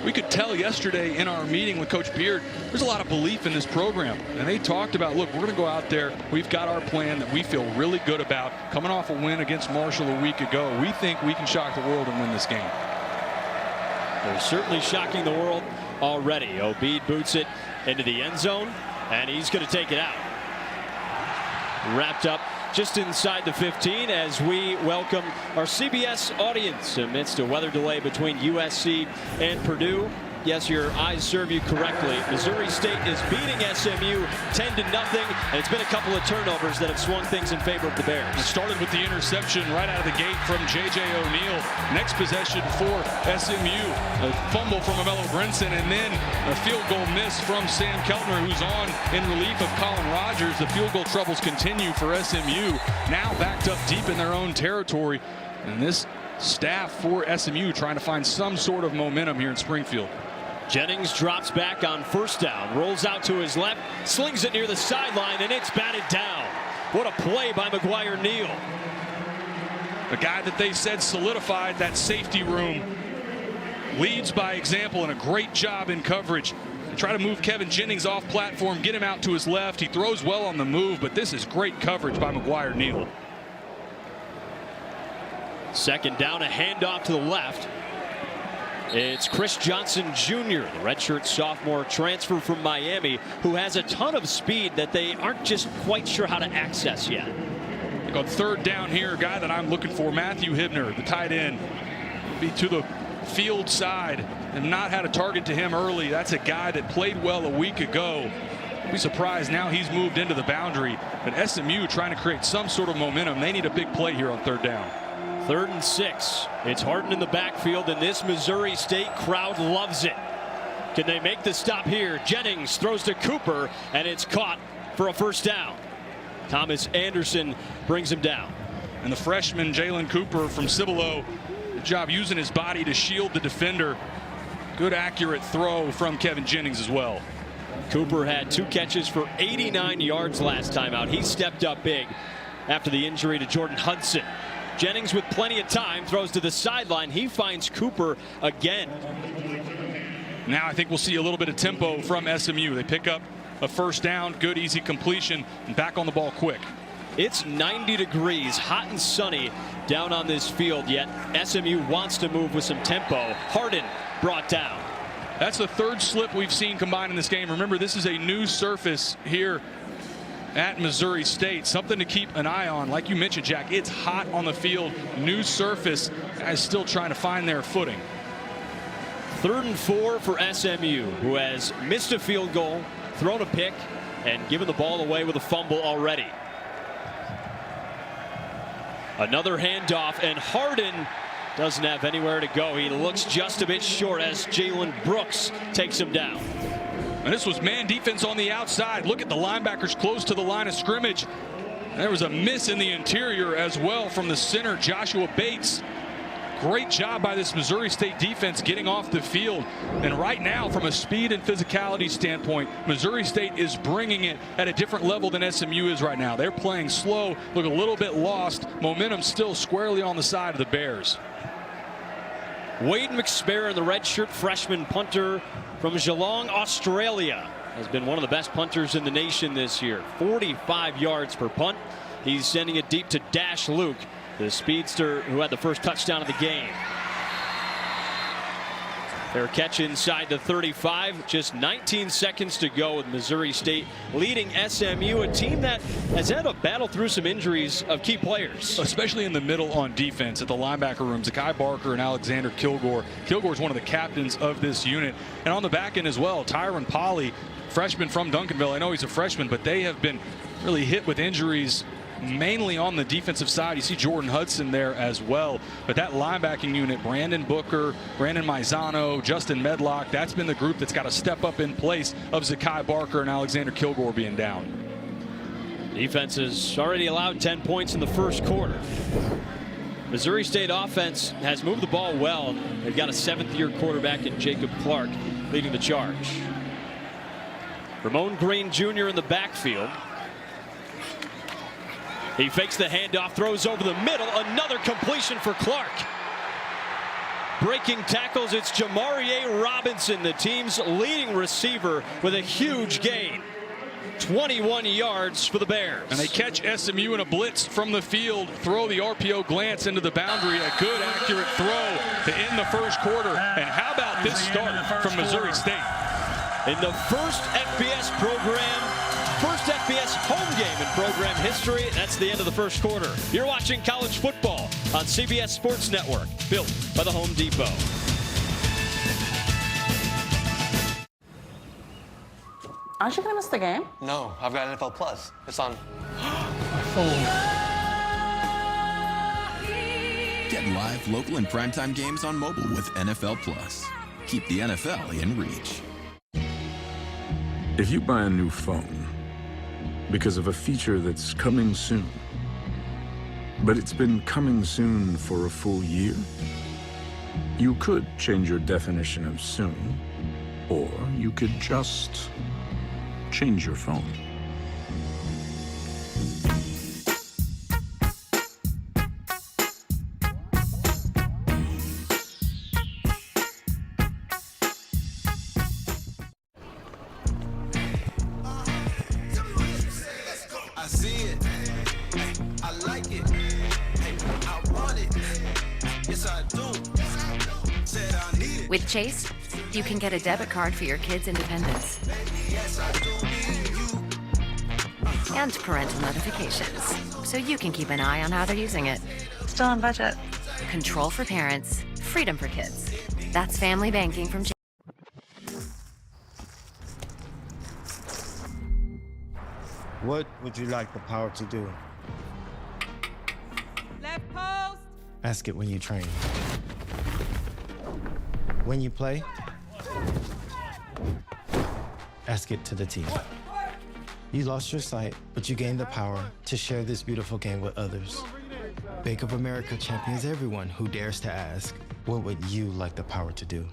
We could tell yesterday in our meeting with Coach Beard, there's a lot of belief in this program. And they talked about, look, we're going to go out there. We've got our plan that we feel really good about. Coming off a win against Marshall a week ago, we think we can shock the world and win this game. They're certainly shocking the world already. Obeid boots it into the end zone, and he's going to take it out. Wrapped up just inside the 15 as we welcome our CBS audience amidst a weather delay between USC and Purdue. Yes, your eyes serve you correctly. Missouri State is beating SMU 10-0, and it's been a couple of turnovers that have swung things in favor of the Bears. It started with the interception right out of the gate from J.J. O'Neal. Next possession for SMU, a fumble from Amello Brinson, and then a field goal miss from Sam Keltner, who's on in relief of Colin Rogers. The field goal troubles continue for SMU, now backed up deep in their own territory. And this staff for SMU trying to find some sort of momentum here in Springfield. Jennings drops back on first down, rolls out to his left, slings it near the sideline, and it's batted down. What a play by McGuire Neal. The guy that they said solidified that safety room leads by example, and a great job in coverage. They try to move Kevin Jennings off platform, get him out to his left. He throws well on the move, but this is great coverage by McGuire Neal. Second down, a handoff to the left. It's Chris Johnson Jr., the redshirt sophomore transfer from Miami, who has a ton of speed that they aren't just quite sure how to access yet. On third down here, a guy that I'm looking for, Matthew Hibner, the tight end, be to the field side and not had a target to him early. That's a guy that played well a week ago. Be surprised now he's moved into the boundary. But SMU trying to create some sort of momentum. They need a big play here on third down. 3rd and 6. It's Harden in the backfield, and this Missouri State crowd loves it. Can they make the stop here? Jennings throws to Cooper, and it's caught for a first down. Thomas Anderson brings him down. And the freshman Jalen Cooper from Cibolo, good job using his body to shield the defender. Good accurate throw from Kevin Jennings as well. Cooper had 2 catches for 89 yards last time out. He stepped up big after the injury to Jordan Hudson. Jennings with plenty of time throws to the sideline. He finds Cooper again. Now I think we'll see a little bit of tempo from SMU. They pick up a first down, good easy completion, and back on the ball quick. It's 90 degrees, hot and sunny down on this field, yet SMU wants to move with some tempo. Harden brought down. That's the 3rd slip we've seen combined in this game. Remember, this is a new surface here at Missouri State. Something to keep an eye on. Like you mentioned, Jack, it's hot on the field. New surface. Guys still trying to find their footing. 3rd and 4 for SMU, who has missed a field goal, thrown a pick, and given the ball away with a fumble already. Another handoff, and Harden Doesn't have anywhere to go. He looks just a bit short as Jalen Brooks takes him down. And this was man defense on the outside. Look at the linebackers close to the line of scrimmage. There was a miss in the interior as well from the center, Joshua Bates. Great job by this Missouri State defense getting off the field. And right now, from a speed and physicality standpoint, Missouri State is bringing it at a different level than SMU is right now. They're playing slow, look a little bit lost. Momentum still squarely on the side of the Bears. Wade McSparrow, the redshirt freshman punter from Geelong, Australia, has been one of the best punters in the nation this year. 45 yards per punt. He's sending it deep to Dash Luke, the speedster who had the first touchdown of the game. Fair catch inside the 35. Just 19 seconds to go with Missouri State leading SMU, a team that has had to battle through some injuries of key players. Especially in the middle on defense at the linebacker room. Zakai Barker and Alexander Kilgore. Kilgore is one of the captains of this unit. And on the back end as well, Tyron Polley, freshman from Duncanville. I know he's a freshman, but they have been really hit with injuries mainly on the defensive side. You see Jordan Hudson there as well. But that linebacking unit, Brandon Booker, Brandon Maizano, Justin Medlock, that's been the group that's got to step up in place of Zakai Barker and Alexander Kilgore being down. Defense has already allowed 10 points in the first quarter. Missouri State offense has moved the ball well. They've got a 7th-year quarterback in Jacob Clark leading the charge. Ramon Green Jr. in the backfield. He fakes the handoff, throws over the middle. Another completion for Clark. Breaking tackles, it's Jamarie Robinson, the team's leading receiver, with a huge gain. 21 yards for the Bears. And they catch SMU in a blitz from the field, throw the RPO glance into the boundary. A good, accurate throw to end the first quarter. And how about this start from Missouri State? In the first FBS home game in program history. That's the end of the first quarter. You're watching college football on CBS Sports Network, built by the Home Depot. Aren't you going to miss the game? No, I've got NFL Plus. It's on My phone. Get live, local, and primetime games on mobile with NFL Plus. Keep the NFL in reach. If you buy a new phone because of a feature that's coming soon, but it's been coming soon for a full year, you could change your definition of soon, or you could just change your phone. With Chase, you can get a debit card for your kids' independence. And parental notifications, so you can keep an eye on how they're using it. Still on budget. Control for parents, freedom for kids. That's family banking from Chase. What would you like the power to do? Left post. Ask it when you train. When you play, ask it to the team. You lost your sight, but you gained the power to share this beautiful game with others. Bank of America champions everyone who dares to ask, what would you like the power to do?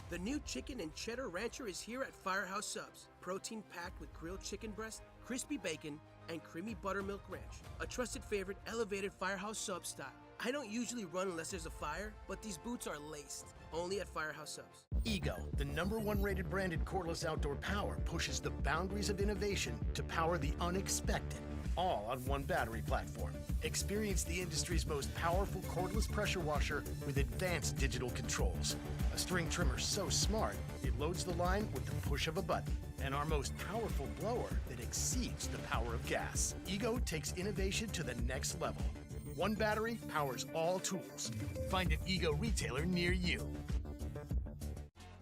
The new Chicken and Cheddar Rancher is here at Firehouse Subs. Protein packed with grilled chicken breast, crispy bacon, and creamy buttermilk ranch. A trusted favorite, elevated Firehouse Sub style. I don't usually run unless there's a fire, but these boots are laced. Only at Firehouse Subs. Ego, the #1 rated branded cordless outdoor power, pushes the boundaries of innovation to power the unexpected, all on one battery platform. Experience the industry's most powerful cordless pressure washer with advanced digital controls. A string trimmer so smart, it loads the line with the push of a button. And our most powerful blower that exceeds the power of gas. Ego takes innovation to the next level. One battery powers all tools. Find an Ego retailer near you.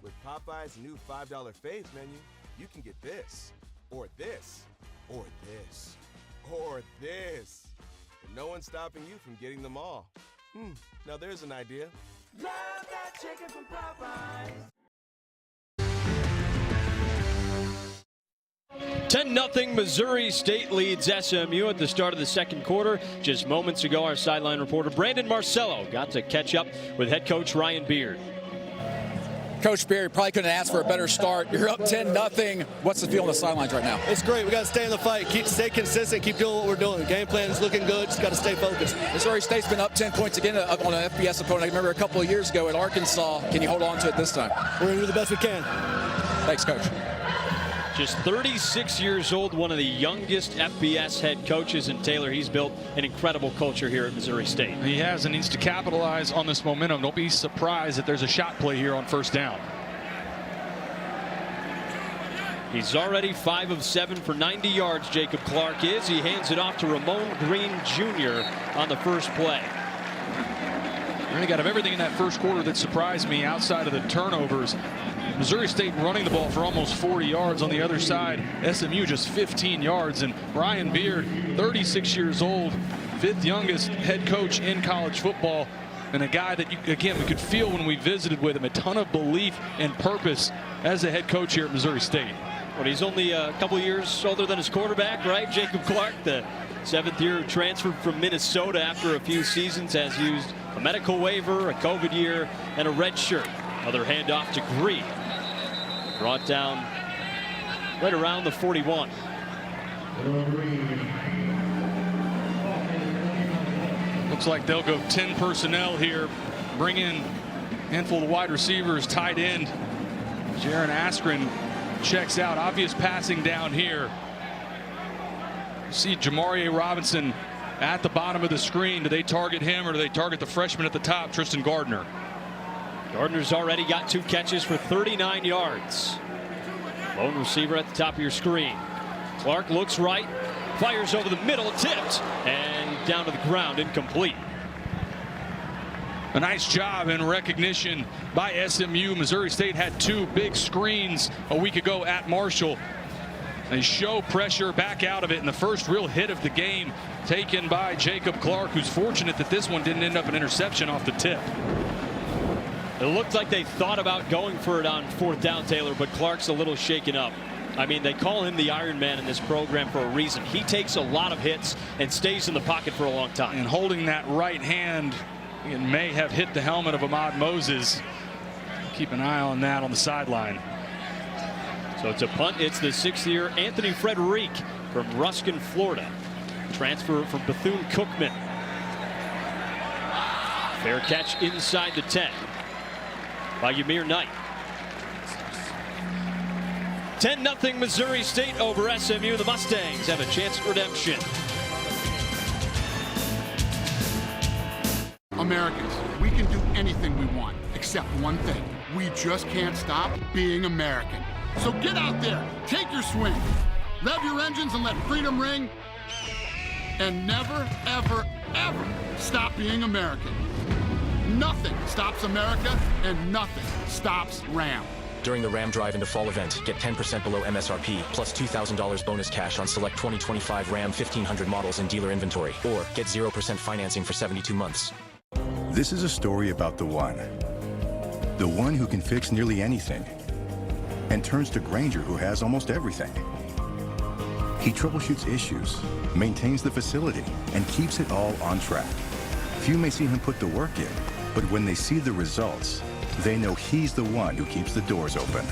With Popeye's new $5 Faves menu, you can get this, or this, or this, or this. And no one's stopping you from getting them all. Now there's an idea. Love that chicken from Popeyes. 10-0 Missouri State leads SMU at the start of the second quarter. Just moments ago, our sideline reporter Brandon Marcello got to catch up with head coach Ryan Beard. Coach Beard, probably couldn't ask for a better start. You're up 10-0. What's the feel on the sidelines right now? It's great. We got to stay in the fight, stay consistent, keep doing what we're doing. The game plan is looking good. Just got to stay focused. Missouri State's been up 10 points again on an FBS opponent. I remember a couple of years ago at Arkansas. Can you hold on to it this time? We're going to do the best we can. Thanks, Coach. Just 36 years old, one of the youngest FBS head coaches, and Taylor, he's built an incredible culture here at Missouri State. He has and needs to capitalize on this momentum. Don't be surprised that there's a shot play here on first down. He's already 5 of 7 for 90 yards, Jacob Clark is. He hands it off to Ramon Green Jr. on the first play. Really got everything in that first quarter that surprised me outside of the turnovers. Missouri State running the ball for almost 40 yards. On the other side, SMU just 15 yards. And Ryan Beard, 36 years old, 5th youngest head coach in college football. And a guy that, again, we could feel when we visited with him, a ton of belief and purpose as a head coach here at Missouri State. But he's only a couple years older than his quarterback, right? Jacob Clark, the 7th-year transfer from Minnesota after a few seasons, has used a medical waiver, a COVID year, and a red shirt. Another handoff to Green. Brought down right around the 41. Looks like they'll go 10 personnel here. Bring in a handful of wide receivers, tight end. Jaron Askren checks out. Obvious passing down here. See Jamarie Robinson at the bottom of the screen. Do they target him or do they target the freshman at the top, Tristan Gardner? Gardner's already got 2 catches for 39 yards. Lone receiver at the top of your screen. Clark looks right, fires over the middle, tipped, and down to the ground, incomplete. A nice job in recognition by SMU. Missouri State had 2 big screens a week ago at Marshall. They show pressure, back out of it, and the first real hit of the game taken by Jacob Clark, who's fortunate that this one didn't end up an interception off the tip. It looked like they thought about going for it on 4th down, Taylor, but Clark's a little shaken up. I mean, they call him the Iron Man in this program for a reason. He takes a lot of hits and stays in the pocket for a long time. And holding that right hand, it may have hit the helmet of Ahmad Moses. Keep an eye on that on the sideline. So it's a punt. It's the 6th-year Anthony Frederick from Ruskin, Florida. Transfer from Bethune-Cookman. Fair catch inside the 10 by Ymir Knight. 10-0 Missouri State over SMU. The Mustangs have a chance at redemption. Americans, we can do anything we want, except one thing. We just can't stop being American. So get out there, take your swing, rev your engines and let freedom ring, and never, ever, ever stop being American. Nothing stops America, and nothing stops Ram. During the Ram Drive into Fall event, get 10% below MSRP, plus $2,000 bonus cash on select 2025 Ram 1500 models in dealer inventory, or get 0% financing for 72 months. This is a story about the one who can fix nearly anything, and turns to Grainger, who has almost everything. He troubleshoots issues, maintains the facility, and keeps it all on track. Few may see him put the work in, but when they see the results, they know he's the one who keeps the doors open.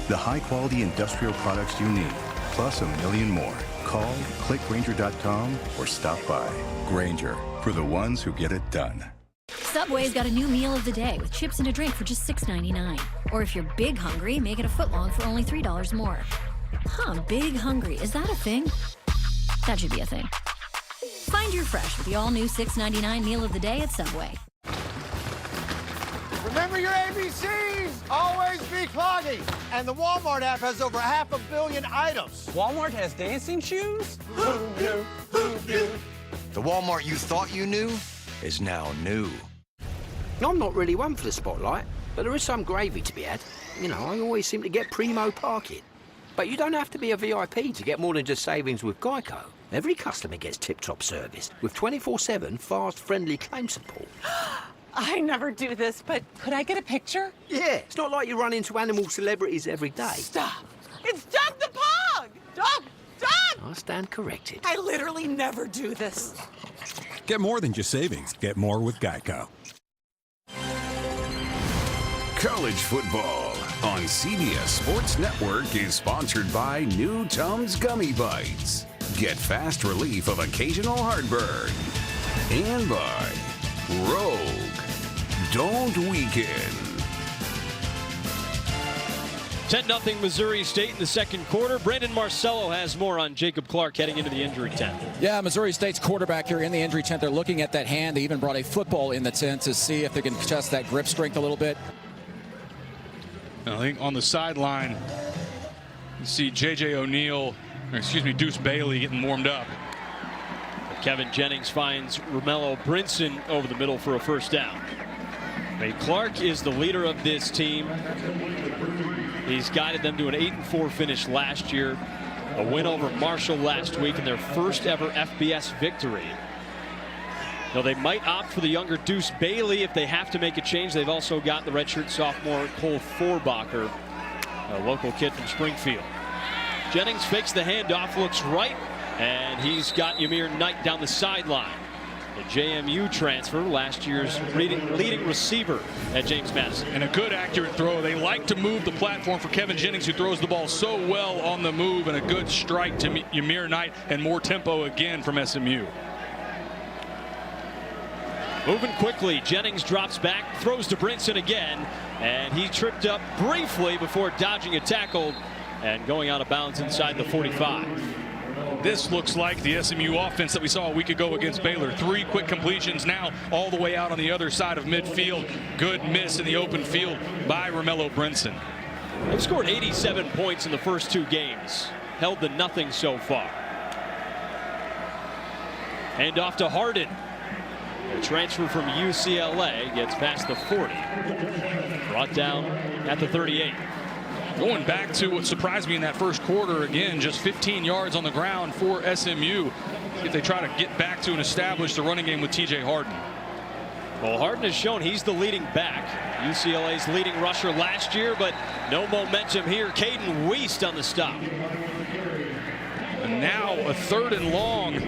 The high-quality industrial products you need, plus a million more. Call, click Grainger.com, or stop by. Grainger, for the ones who get it done. Subway's got a new meal of the day with chips and a drink for just $6.99. Or if you're big hungry, make it a footlong for only $3 more. Huh, big hungry, is that a thing? That should be a thing. Find your fresh with the all-new $6.99 meal of the day at Subway. Remember your ABCs. Always be clogging. And the Walmart app has over 500 million items. Walmart has dancing shoes? Who knew? Who knew? The Walmart you thought you knew is now new. I'm not really one for the spotlight, but there is some gravy to be had. You know, I always seem to get primo parking. But you don't have to be a VIP to get more than just savings with Geico. Every customer gets tip-top service with 24/7 fast, friendly claim support. I never do this, but could I get a picture? Yeah, it's not like you run into animal celebrities every day. Stop. It's Doug the Pug! Doug! I stand corrected. I literally never do this. Get more than just savings. Get more with Geico. College football on CBS Sports Network is sponsored by New Tums Gummy Bites. Get fast relief of occasional heartburn. And by Rogue. Don't weaken. 10-0 Missouri State in the second quarter. Brandon Marcello has more on Jacob Clark heading into the injury tent. Yeah, Missouri State's quarterback here in the injury tent. They're looking at that hand. They even brought a football in the tent to see if they can test that grip strength a little bit. I think on the sideline, you see Deuce Bailey getting warmed up. Kevin Jennings finds Romello Brinson over the middle for a first down. Clark is the leader of this team. He's guided them to an 8-4 finish last year, a win over Marshall last week, and their first ever FBS victory. Now they might opt for the younger Deuce Bailey if they have to make a change. They've also got the redshirt sophomore Cole Forbacher, a local kid from Springfield. Jennings fakes the handoff, looks right, and he's got Ymir Knight down the sideline. The JMU transfer, last year's leading receiver at James Madison. And a good accurate throw. They like to move the platform for Kevin Jennings, who throws the ball so well on the move, and a good strike to Ymir Knight, and more tempo again from SMU. Moving quickly, Jennings drops back, throws to Brinson again, and he tripped up briefly before dodging a tackle and going out of bounds inside the 45. This looks like the SMU offense that we saw a week ago against Baylor. 3 quick completions now all the way out on the other side of midfield. Good miss in the open field by Romello Brinson. They've scored 87 points in the first 2 games. Held to nothing so far. Hand off to Harden. A transfer from UCLA gets past the 40. Brought down at the 38. Going back to what surprised me in that first quarter, again, just 15 yards on the ground for SMU. If they try to get back to and establish the running game with TJ Harden. Well, Harden has shown he's the leading back. UCLA's leading rusher last year, but no momentum here. Caden Weist on the stop. And now a 3rd and long.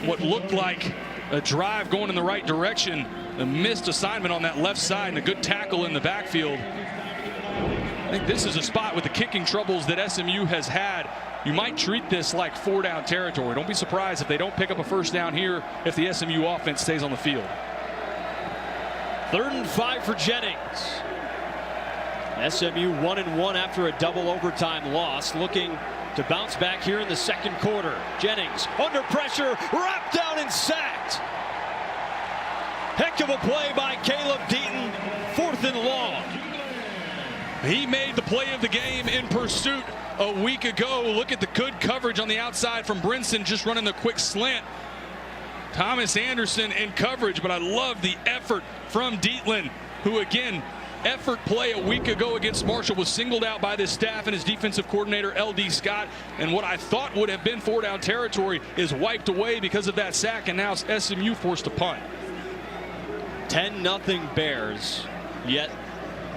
What looked like a drive going in the right direction. A missed assignment on that left side and a good tackle in the backfield. I think this is a spot with the kicking troubles that SMU has had. You might treat this like 4-down territory. Don't be surprised if they don't pick up a first down here if the SMU offense stays on the field. 3rd and 5 for Jennings. SMU 1-1 after a double overtime loss, looking to bounce back here in the second quarter. Jennings under pressure, wrapped down and sacked. Heck of a play by Caleb Deaton. 4th and long. He made the play of the game in pursuit a week ago. Look at the good coverage on the outside from Brinson, just running the quick slant. Thomas Anderson in coverage, but I love the effort from Dietland, who again, effort play a week ago against Marshall, was singled out by this staff and his defensive coordinator, L.D. Scott. And what I thought would have been 4-down territory is wiped away because of that sack, and now SMU forced to punt. 10-0 Bears, yet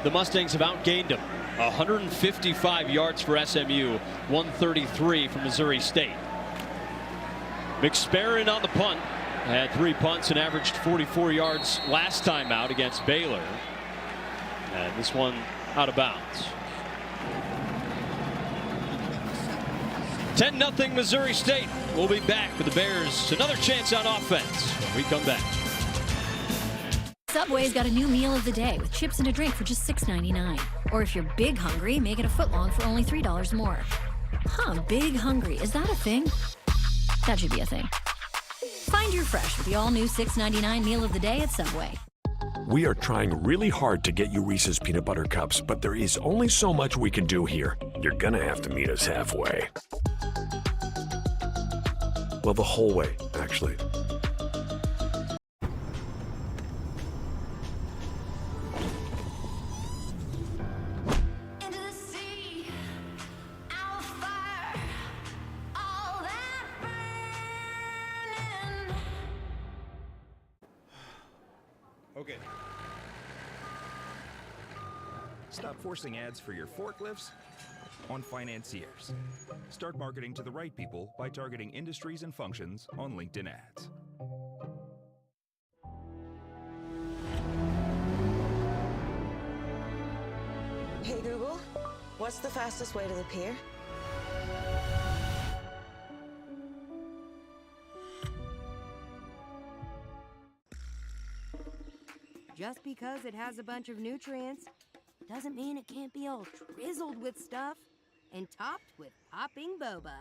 the Mustangs have outgained them. 155 yards for SMU, 133 for Missouri State. McSparron on the punt, had 3 punts and averaged 44 yards last time out against Baylor. And this one out of bounds. 10-0 Missouri State. We'll be back with the Bears. Another chance on offense when we come back. Subway's got a new meal of the day with chips and a drink for just $6.99. Or if you're big hungry, make it a footlong for only $3 more. Huh, big hungry. Is that a thing? That should be a thing. Find your fresh with the all-new $6.99 meal of the day at Subway. We are trying really hard to get you Reese's Peanut Butter Cups, but there is only so much we can do here. You're gonna have to meet us halfway. Well, the whole way, actually. Okay. Stop forcing ads for your forklifts on financiers. Start marketing to the right people by targeting industries and functions on LinkedIn ads. Hey Google, what's the fastest way to the pier? Just because it has a bunch of nutrients doesn't mean it can't be all drizzled with stuff and topped with popping boba.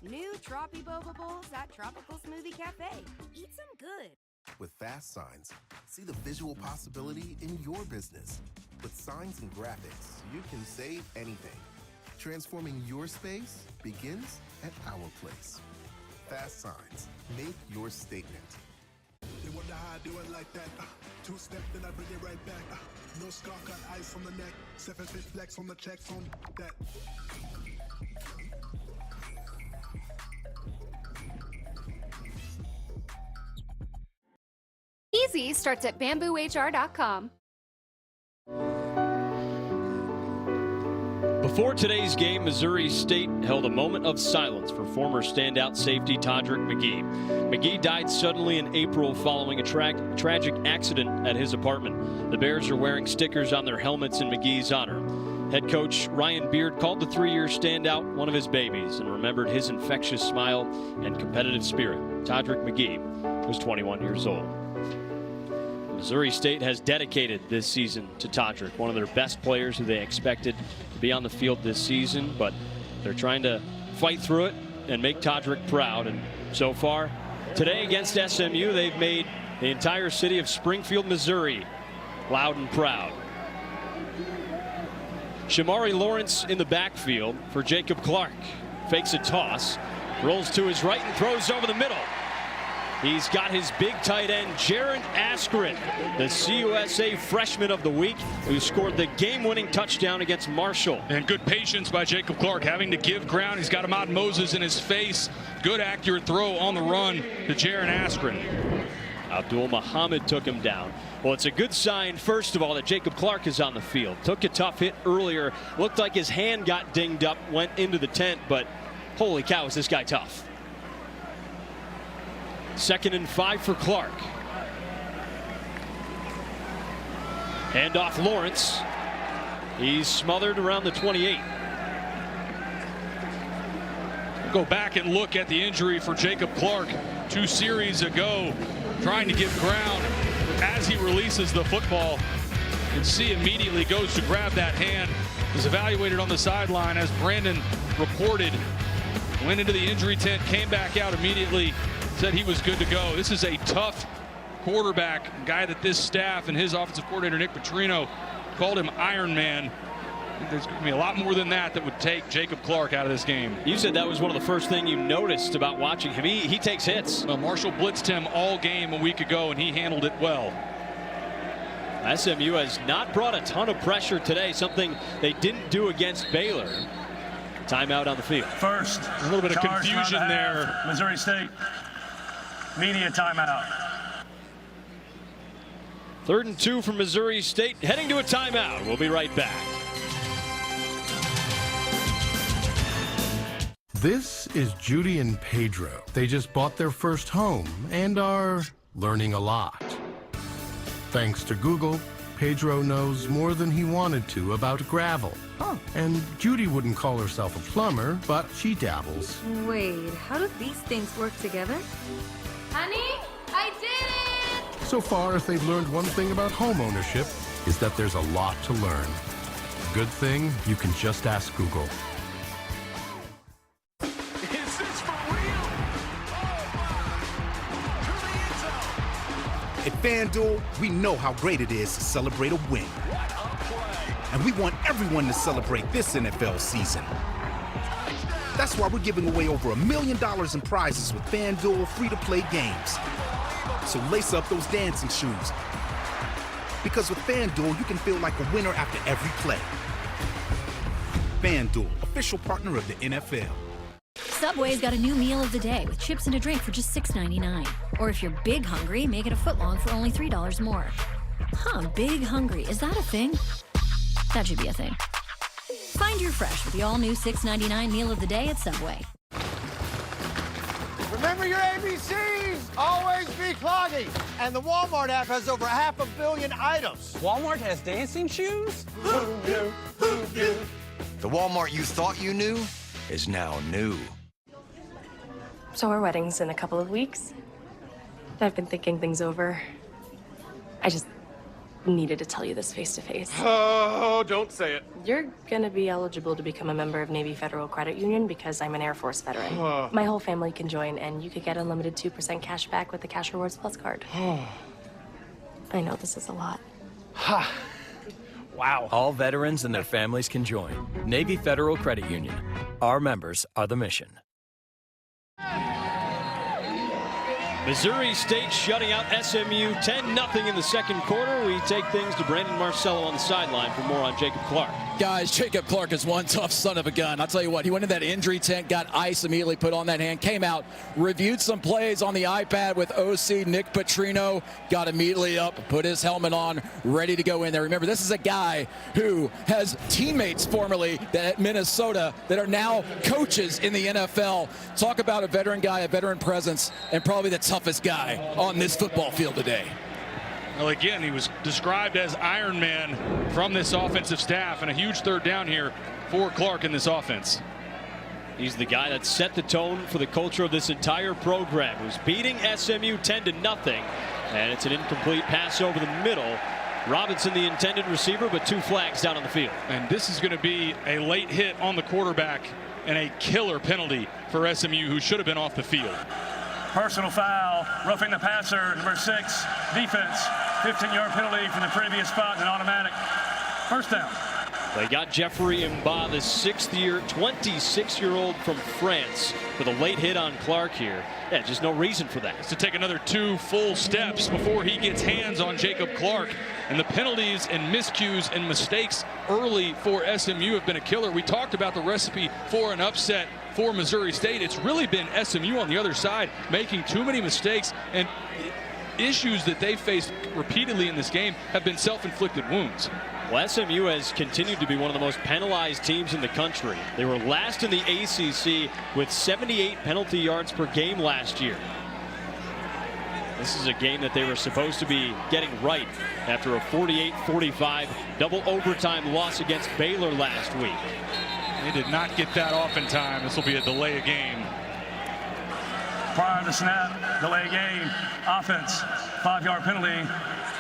New Troppy Boba Bowls at Tropical Smoothie Cafe. Eat some good. With Fast Signs, see the visual possibility in your business. With signs and graphics, you can save anything. Transforming your space begins at our place. Fast Signs, make your statement. They wonder how I do it like that. Two-step, then I bring it right back. No scar, got ice on the neck. 7-fit flex on the checks on that. Easy starts at bamboohr.com. Before today's game, Missouri State held a moment of silence for former standout safety Todrick McGee. McGee died suddenly in April following a tragic accident at his apartment. The Bears are wearing stickers on their helmets in McGee's honor. Head coach Ryan Beard called the 3-year standout one of his babies and remembered his infectious smile and competitive spirit. Todrick McGee was 21 years old. Missouri State has dedicated this season to Todrick, one of their best players who they expected to be on the field this season, but they're trying to fight through it and make Todrick proud. And so far, today against SMU, they've made the entire city of Springfield, Missouri loud and proud. Shamari Lawrence in the backfield for Jacob Clark. Fakes a toss, rolls to his right and throws over the middle. He's got his big tight end, Jaron Askren, the CUSA freshman of the week, who scored the game-winning touchdown against Marshall. And good patience by Jacob Clark, having to give ground. He's got Ahmad Moses in his face. Good accurate throw on the run to Jaron Askren. Abdul Muhammad took him down. Well, it's a good sign, first of all, that Jacob Clark is on the field. Took a tough hit earlier. Looked like his hand got dinged up, went into the tent, but holy cow, is this guy tough. 2nd and 5 for Clark. Hand off Lawrence. He's smothered around the 28. We'll go back and look at the injury for Jacob Clark 2 series ago, trying to give ground as he releases the football. And see immediately goes to grab that hand. Is evaluated on the sideline as Brandon reported. Went into the injury tent, came back out immediately. Said he was good to go. This is a tough quarterback, guy that this staff and his offensive coordinator, Nick Petrino, called him Iron Man. There's going to be a lot more than that would take Jacob Clark out of this game. You said that was one of the first things you noticed about watching him. He takes hits. Well, Marshall blitzed him all game a week ago, and he handled it well. SMU has not brought a ton of pressure today, something they didn't do against Baylor. Timeout on the field. First, a little bit of confusion there. Missouri State. Media timeout. 3rd and 2 from Missouri State, heading to a timeout. We'll be right back. This is Judy and Pedro. They just bought their first home and are learning a lot. Thanks to Google, Pedro knows more than he wanted to about gravel. Oh. And Judy wouldn't call herself a plumber, but she dabbles. Wait, how do these things work together? Honey, I did it! So far, if they've learned one thing about home ownership, is that there's a lot to learn. Good thing you can just ask Google. Is this for real? At FanDuel, we know how great it is to celebrate a win. And we want everyone to celebrate this NFL season. That's why we're giving away over $1 million in prizes with FanDuel free-to-play games. So lace up those dancing shoes. Because with FanDuel, you can feel like a winner after every play. FanDuel, official partner of the NFL. Subway's got a new meal of the day with chips and a drink for just $6.99. Or if you're big hungry, make it a footlong for only $3 more. Huh, big hungry. Is that a thing? That should be a thing. Find your fresh with the all-new $6.99 meal of the day at Subway. Remember your ABCs. Always be cloggy. And the Walmart app has over 500 million items. Walmart has dancing shoes? The Walmart you thought you knew is now new. So our wedding's in a couple of weeks. I've been thinking things over. I just needed to tell you this face to face. Oh, don't say it. You're gonna be eligible to become a member of Navy Federal Credit Union because I'm an Air Force veteran. My whole family can join, and you could get unlimited 2% cash back with the Cash Rewards Plus card. I know this is a lot. Wow. All veterans and their families can join. Navy Federal Credit Union. Our members are the mission. Missouri State shutting out SMU 10-0 in the second quarter. We take things to Brandon Marcello on the sideline for more on Jacob Clark. Guys, Jacob Clark is one tough son of a gun. I'll tell you what, he went in that injury tent, got ice immediately put on that hand, came out, reviewed some plays on the iPad with OC Nick Petrino, got immediately up, put his helmet on, ready to go in there. Remember, this is a guy who has teammates formerly at Minnesota that are now coaches in the NFL. Talk about a veteran guy, a veteran presence, and probably the toughest guy on this football field today. Well, again, he was described as Iron Man from this offensive staff, and a huge third down here for Clark in this offense. He's the guy that set the tone for the culture of this entire program, who's beating SMU 10-0, and it's an incomplete pass over the middle. Robinson, the intended receiver, but 2 flags down on the field. And this is going to be a late hit on the quarterback and a killer penalty for SMU, who should have been off the field. Personal foul, roughing the passer, number 6, defense. 15-yard penalty from the previous spot and an automatic first down. They got Jeffrey Mba, the 26-year-old from France, with a late hit on Clark here. Yeah, just no reason for that. It's to take another 2 full steps before he gets hands on Jacob Clark. And the penalties and miscues and mistakes early for SMU have been a killer. We talked about the recipe for an upset for Missouri State. It's really been SMU on the other side making too many mistakes, and issues that they faced repeatedly in this game have been self-inflicted wounds. Well, SMU has continued to be one of the most penalized teams in the country. They were last in the ACC with 78 penalty yards per game last year. This is a game that they were supposed to be getting right after a 48-45 double overtime loss against Baylor last week. They did not get that off in time. This will be a delay of game. Prior to snap, delay game, offense, 5-yard penalty,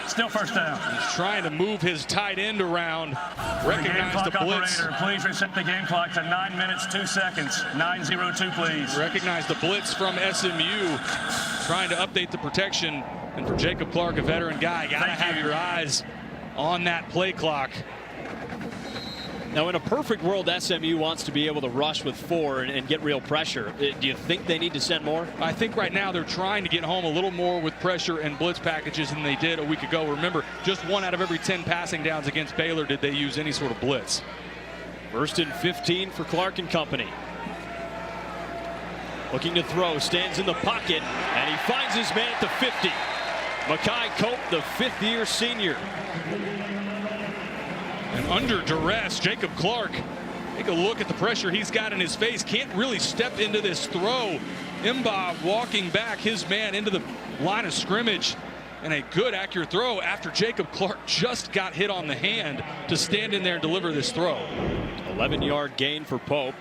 still first down. He's trying to move his tight end around. Recognize the blitz. Operator, please reset the game clock to 9 minutes, 2 seconds. 9:02, please. Recognize the blitz from SMU. Trying to update the protection. And for Jacob Clark, a veteran guy, gotta have your eyes on that play clock. Now, in a perfect world, SMU wants to be able to rush with 4 and get real pressure. Do you think they need to send more? I think right now they're trying to get home a little more with pressure and blitz packages than they did a week ago. Remember, just 1 out of every 10 passing downs against Baylor did they use any sort of blitz. 1st and 15 for Clark and company. Looking to throw, stands in the pocket, and he finds his man at the 50. Makai Cope, the 5th-year senior. And under duress, Jacob Clark, take a look at the pressure he's got in his face. Can't really step into this throw. Mba walking back his man into the line of scrimmage. And a good accurate throw after Jacob Clark just got hit on the hand to stand in there and deliver this throw. 11-yard gain for Pope.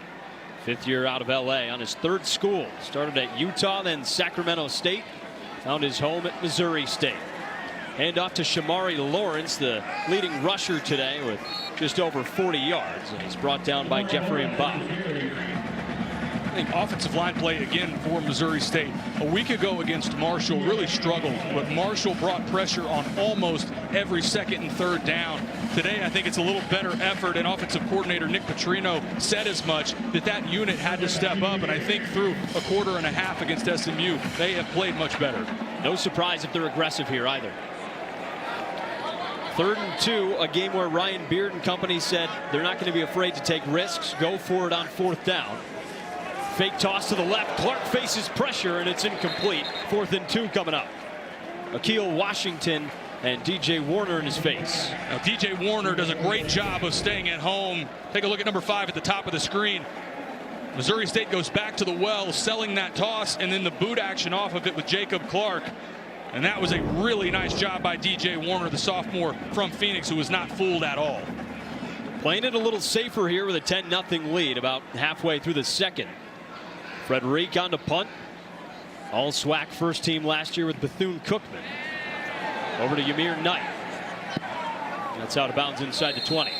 5th year out of LA on his 3rd school. Started at Utah, then Sacramento State. Found his home at Missouri State. Hand off to Shamari Lawrence, the leading rusher today with just over 40 yards. And he's brought down by Jeffrey Mba. I think offensive line play again for Missouri State. A week ago against Marshall really struggled, but Marshall brought pressure on almost every 2nd and 3rd down. Today I think it's a little better effort, and offensive coordinator Nick Petrino said as much, that unit had to step up, and I think through a quarter and a half against SMU they have played much better. No surprise if they're aggressive here either. 3rd and 2, a game where Ryan Beard and company said they're not going to be afraid to take risks, go for it on 4th down. Fake toss to the left. Clark faces pressure, and it's incomplete. 4th and 2 coming up. Akil Washington and DJ Warner in his face. Now, DJ Warner does a great job of staying at home. Take a look at number 5 at the top of the screen. Missouri State goes back to the well, selling that toss, and then the boot action off of it with Jacob Clark. And that was a really nice job by DJ Warner, the sophomore from Phoenix, who was not fooled at all. Playing it a little safer here with a 10-0 lead about halfway through the second. Frederic on to punt. All SWAC first team last year with Bethune-Cookman. Over to Ymir Knight. That's out of bounds inside the 20.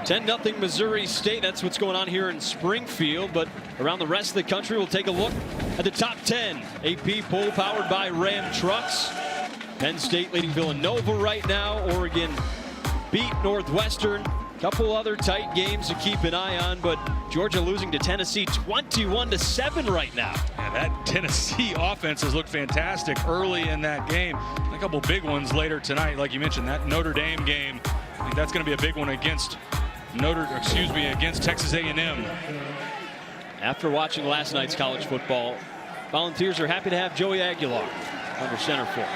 (10-0) Missouri State. That's what's going on here in Springfield, but around the rest of the country, we'll take a look at the top 10. AP poll powered by Ram Trucks. Penn State leading Villanova right now. Oregon beat Northwestern. Couple other tight games to keep an eye on, but Georgia losing to Tennessee 21-7 right now. Yeah, that Tennessee offense has looked fantastic early in that game. A couple big ones later tonight, like you mentioned, that Notre Dame game. I think that's going to be a big one against against Texas A&M. After watching last night's college football, Volunteers are happy to have Joey Aguilar under center for.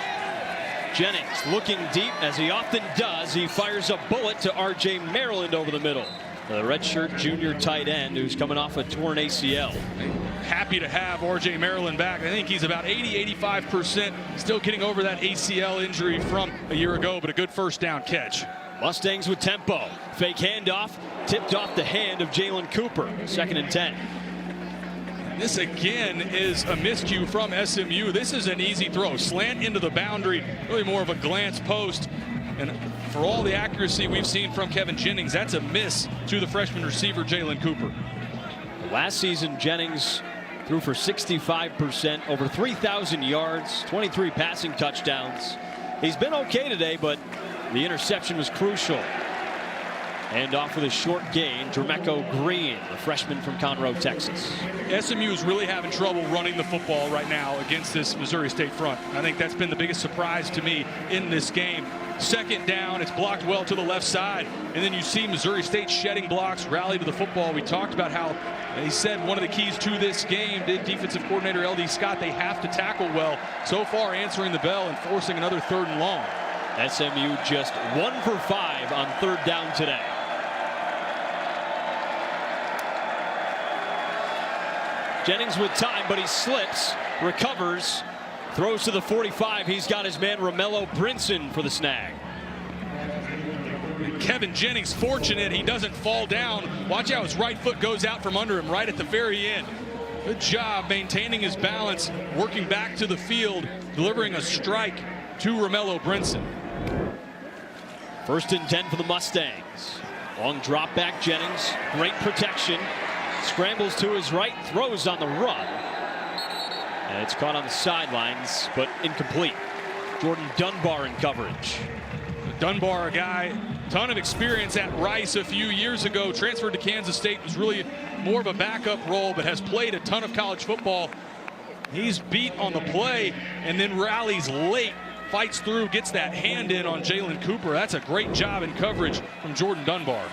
Jennings looking deep, as he often does. He fires a bullet to R.J. Maryland over the middle. The redshirt junior tight end who's coming off a torn ACL. Happy to have R.J. Maryland back. I think he's about 80-85%, still getting over that ACL injury from a year ago, but a good first down catch. Mustangs with tempo. Fake handoff, tipped off the hand of Jalen Cooper. 2nd and 10. This again is a miscue from SMU. This is an easy throw. Slant into the boundary, really more of a glance post. And for all the accuracy we've seen from Kevin Jennings, that's a miss to the freshman receiver, Jalen Cooper. Last season, Jennings threw for 65%, over 3,000 yards, 23 passing touchdowns. He's been okay today, but the interception was crucial. And off with a short gain, Jermeco Green, the freshman from Conroe, Texas. SMU is really having trouble running the football right now against this Missouri State front. I think that's been the biggest surprise to me in this game. 2nd down, it's blocked well to the left side. And then you see Missouri State shedding blocks, rally to the football. We talked about how he said one of the keys to this game, defensive coordinator L.D. Scott, they have to tackle well. So far, answering the bell and forcing another 3rd and long. SMU just 1 for 5 on 3rd down today. Jennings with time, but he slips, recovers, throws to the 45. He's got his man Romello Brinson for the snag. Kevin Jennings fortunate he doesn't fall down. Watch how his right foot goes out from under him right at the very end. Good job maintaining his balance, working back to the field, delivering a strike to Romello Brinson. 1st and 10 for the Mustangs. Long drop back Jennings, great protection. Scrambles to his right, throws on the run. And it's caught on the sidelines, but incomplete. Jordan Dunbar in coverage. Dunbar, a guy, ton of experience at Rice a few years ago. Transferred to Kansas State, was really more of a backup role, but has played a ton of college football. He's beat on the play and then rallies late, fights through, gets that hand in on Jalen Cooper. That's a great job in coverage from Jordan Dunbar.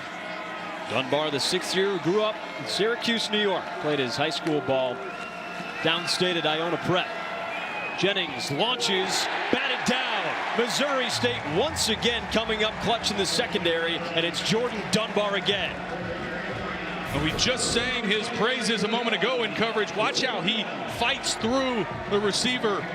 Dunbar, the 6th year, who grew up in Syracuse, New York. Played his high school ball downstate at Iona Prep. Jennings launches, batted down. Missouri State once again coming up clutch in the secondary, and it's Jordan Dunbar again. And we just sang his praises a moment ago in coverage. Watch how he fights through the receiver.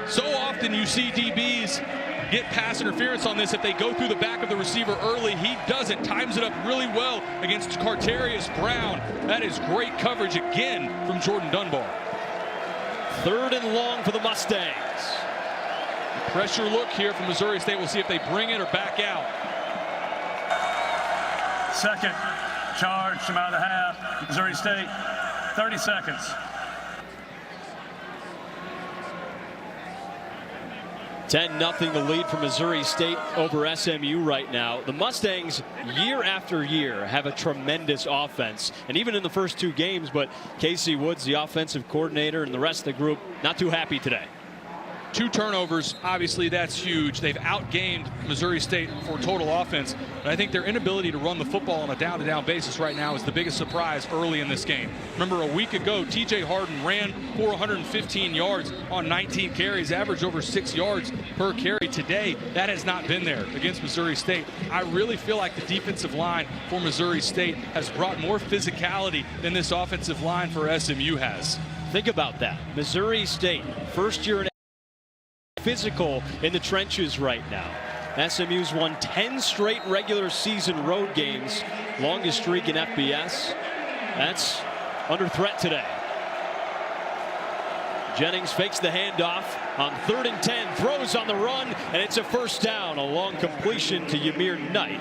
So often you see DBs get pass interference on this if they go through the back of the receiver early. He doesn't. Times it up really well against Carterius Brown. That is great coverage again from Jordan Dunbar. 3rd and long for the Mustangs. Pressure look here from Missouri State. We'll see if they bring it or back out. 2nd charge from out of the half. Missouri State, 30 seconds. 10-0 the lead for Missouri State over SMU right now. The Mustangs, year after year, have a tremendous offense. And even in the first 2 games, but Casey Woods, the offensive coordinator, and the rest of the group, not too happy today. 2 turnovers, obviously that's huge. They've outgained Missouri State for total offense. But I think their inability to run the football on a down-to-down basis right now is the biggest surprise early in this game. Remember, a week ago, TJ Harden ran for 115 yards on 19 carries, averaged over 6 yards per carry. Today, that has not been there against Missouri State. I really feel like the defensive line for Missouri State has brought more physicality than this offensive line for SMU has. Think about that. Missouri State, first year in physical in the trenches right now. SMU's won 10 straight regular season road games, longest streak in FBS. That's under threat today. Jennings fakes the handoff on 3rd and 10, throws on the run, and it's a first down. A long completion to Ymir Knight,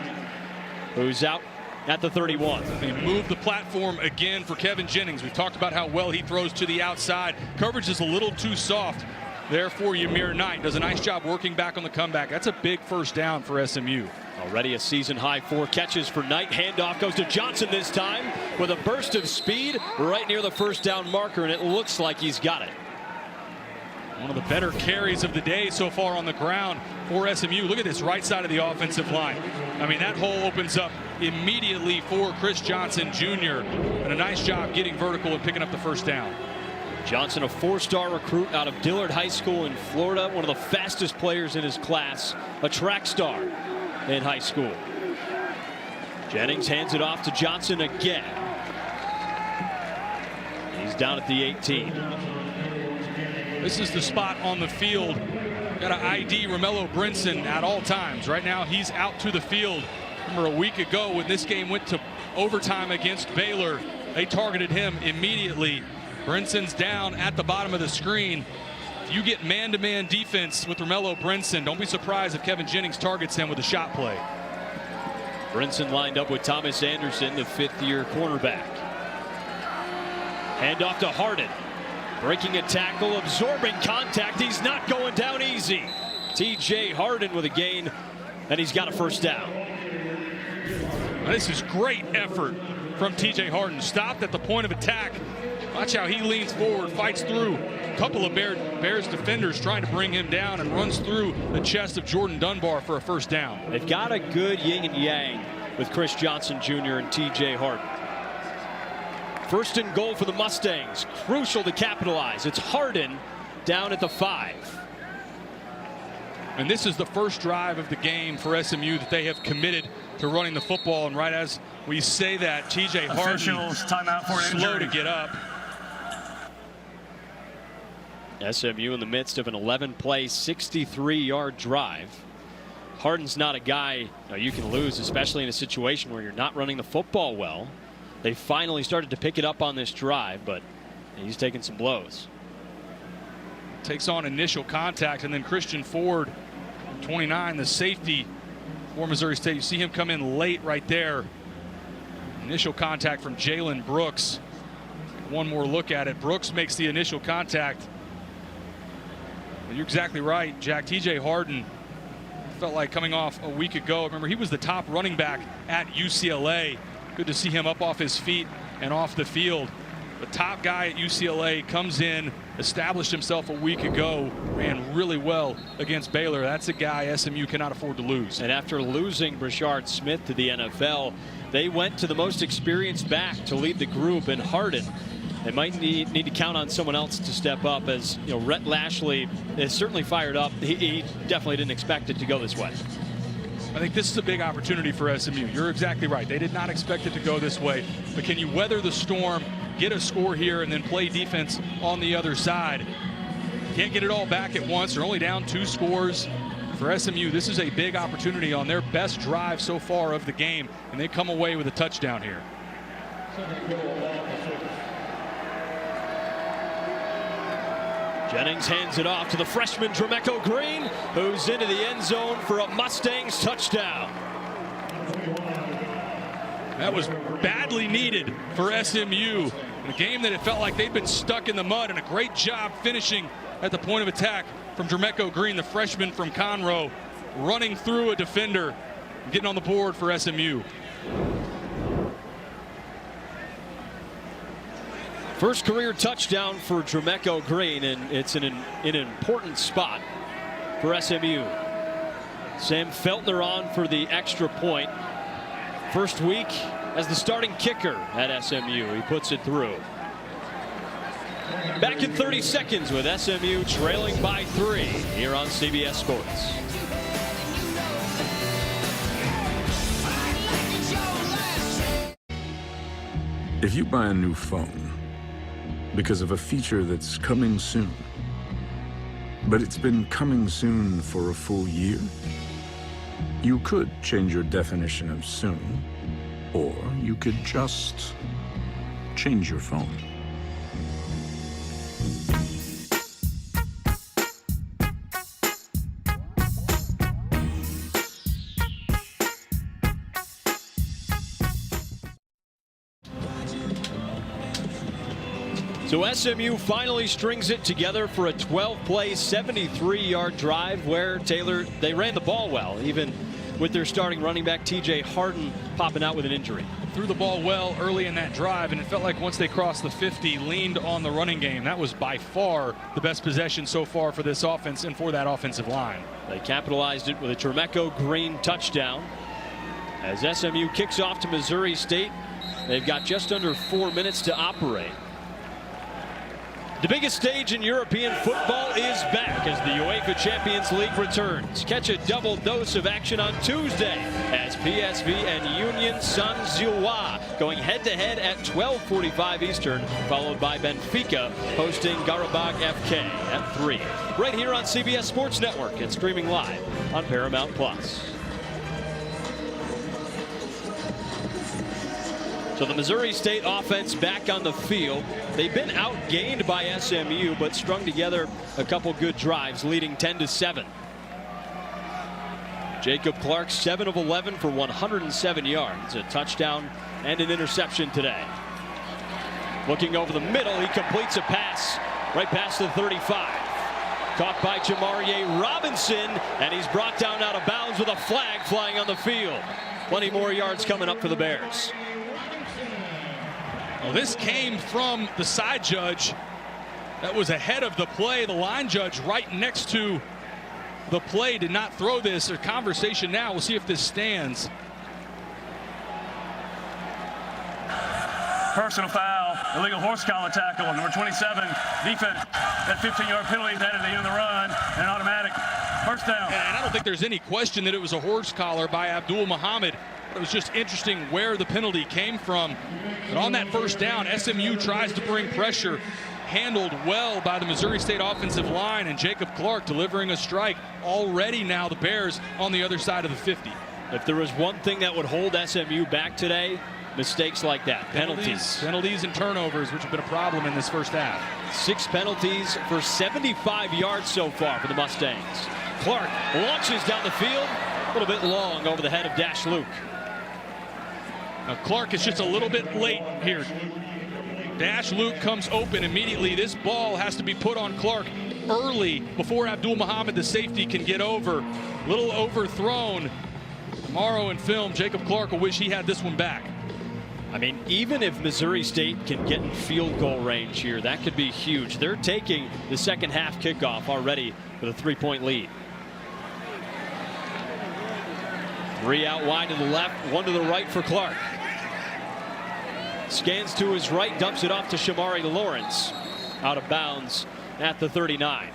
who's out at the 31. They move the platform again for Kevin Jennings. We've talked about how well he throws to the outside. Coverage is a little too soft. Therefore, Ymir Knight does a nice job working back on the comeback. That's a big first down for SMU. Already a season high 4 catches for Knight. Handoff goes to Johnson this time with a burst of speed right near the first down marker, and it looks like he's got it. One of the better carries of the day so far on the ground for SMU. Look at this right side of the offensive line. I mean, that hole opens up immediately for Chris Johnson Jr. And a nice job getting vertical and picking up the first down. Johnson, a 4-star recruit out of Dillard High School in Florida, one of the fastest players in his class, a track star in high school. Jennings hands it off to Johnson again. He's down at the 18. This is the spot on the field. Got to ID Romello Brinson at all times. Right now, he's out to the field. Remember, a week ago when this game went to overtime against Baylor, they targeted him immediately. Brinson's down at the bottom of the screen. If you get man-to-man defense with Romello Brinson, don't be surprised if Kevin Jennings targets him with a shot play. Brinson lined up with Thomas Anderson, the 5th-year cornerback. Handoff to Harden. Breaking a tackle, absorbing contact. He's not going down easy. TJ Harden with a gain, and he's got a first down. This is great effort from TJ Harden. Stopped at the point of attack. Watch how he leans forward, fights through a couple of Bears defenders trying to bring him down, and runs through the chest of Jordan Dunbar for a first down. They've got a good yin and yang with Chris Johnson Jr. and TJ Harden. First and goal for the Mustangs. Crucial to capitalize. It's Harden down at the 5. And this is the first drive of the game for SMU that they have committed to running the football. And right as we say that, TJ Harden timeout for slow to get up. SMU in the midst of an 11-play, 63-yard drive. Harden's not a guy you can lose, especially in a situation where you're not running the football well. They finally started to pick it up on this drive, but he's taking some blows. Takes on initial contact, and then Christian Ford, 29, the safety for Missouri State. You see him come in late right there. Initial contact from Jalen Brooks. One more look at it. Brooks makes the initial contact. Well, you're exactly right, Jack. TJ Harden felt like coming off a week ago. Remember, he was the top running back at UCLA. Good to see him up off his feet and off the field. The top guy at UCLA comes in, established himself a week ago, ran really well against Baylor. That's a guy SMU cannot afford to lose. And after losing Brashard Smith to the NFL, they went to the most experienced back to lead the group in Harden. They might need to count on someone else to step up, as Rhett Lashley is certainly fired up. He definitely didn't expect it to go this way. I think this is a big opportunity for SMU. You're exactly right. They did not expect it to go this way. But can you weather the storm, get a score here, and then play defense on the other side? Can't get it all back at once. They're only down 2 scores. For SMU, this is a big opportunity on their best drive so far of the game, and they come away with a touchdown here. Jennings hands it off to the freshman Dremeco Green, who's into the end zone for a Mustangs touchdown. That was badly needed for SMU. In a game that it felt like they'd been stuck in the mud, and a great job finishing at the point of attack from Dremeco Green, the freshman from Conroe, running through a defender, getting on the board for SMU. First career touchdown for Dremeco Green, and it's in an important spot for SMU. Sam Feltner on for the extra point. First week as the starting kicker at SMU. He puts it through. Back in 30 seconds with SMU trailing by 3 here on CBS Sports. If you buy a new phone because of a feature that's coming soon, but it's been coming soon for a full year, you could change your definition of soon, or you could just change your phone. So SMU finally strings it together for a 12-play, 73-yard drive where, Taylor, they ran the ball well, even with their starting running back TJ Harden popping out with an injury. Threw the ball well early in that drive, and it felt like once they crossed the 50, leaned on the running game. That was by far the best possession so far for this offense and for that offensive line. They capitalized it with a Dremeco Green touchdown. As SMU kicks off to Missouri State, they've got just under 4 minutes to operate. The biggest stage in European football is back as the UEFA Champions League returns. Catch a double dose of action on Tuesday as PSV and Union Saint-Gilloise going head-to-head at 12:45 Eastern, followed by Benfica hosting Qarabağ FK at 3. Right here on CBS Sports Network and streaming live on Paramount+. So the Missouri State offense back on the field. They've been outgained by SMU, but strung together a couple good drives, leading 10-7. Jacob Clark, 7 of 11 for 107 yards, a touchdown and an interception today. Looking over the middle, he completes a pass right past the 35. Caught by Jamarie Robinson, and he's brought down out of bounds with a flag flying on the field. Plenty more yards coming up for the Bears. Well, this came from the side judge that was ahead of the play. The line judge right next to the play did not throw this. There's conversation now. We'll see if this stands. Personal foul, illegal horse collar tackle, number 27, defense. That 15-yard penalty is added at the end of the run, and automatic first down. And I don't think there's any question that it was a horse collar by Abdul Muhammad. It was just interesting where the penalty came from. But on that first down, SMU tries to bring pressure, handled well by the Missouri State offensive line, and Jacob Clark delivering a strike. Already now the Bears on the other side of the 50. If there was one thing that would hold SMU back today, mistakes like that. Penalties and turnovers, which have been a problem in this first half. 6 penalties for 75 yards so far for the Mustangs. Clark launches down the field, a little bit long over the head of Dash Luke. Now Clark is just a little bit late here. Dash Luke comes open immediately. This ball has to be put on Clark early before Abdul Muhammad, the safety, can get over. A little overthrown. Tomorrow in film, Jacob Clark will wish he had this one back. I mean, even if Missouri State can get in field goal range here, that could be huge. They're taking the second half kickoff already with a 3-point lead. 3 out wide to the left, 1 to the right for Clark. Scans to his right, dumps it off to Shamari Lawrence. Out of bounds at the 39.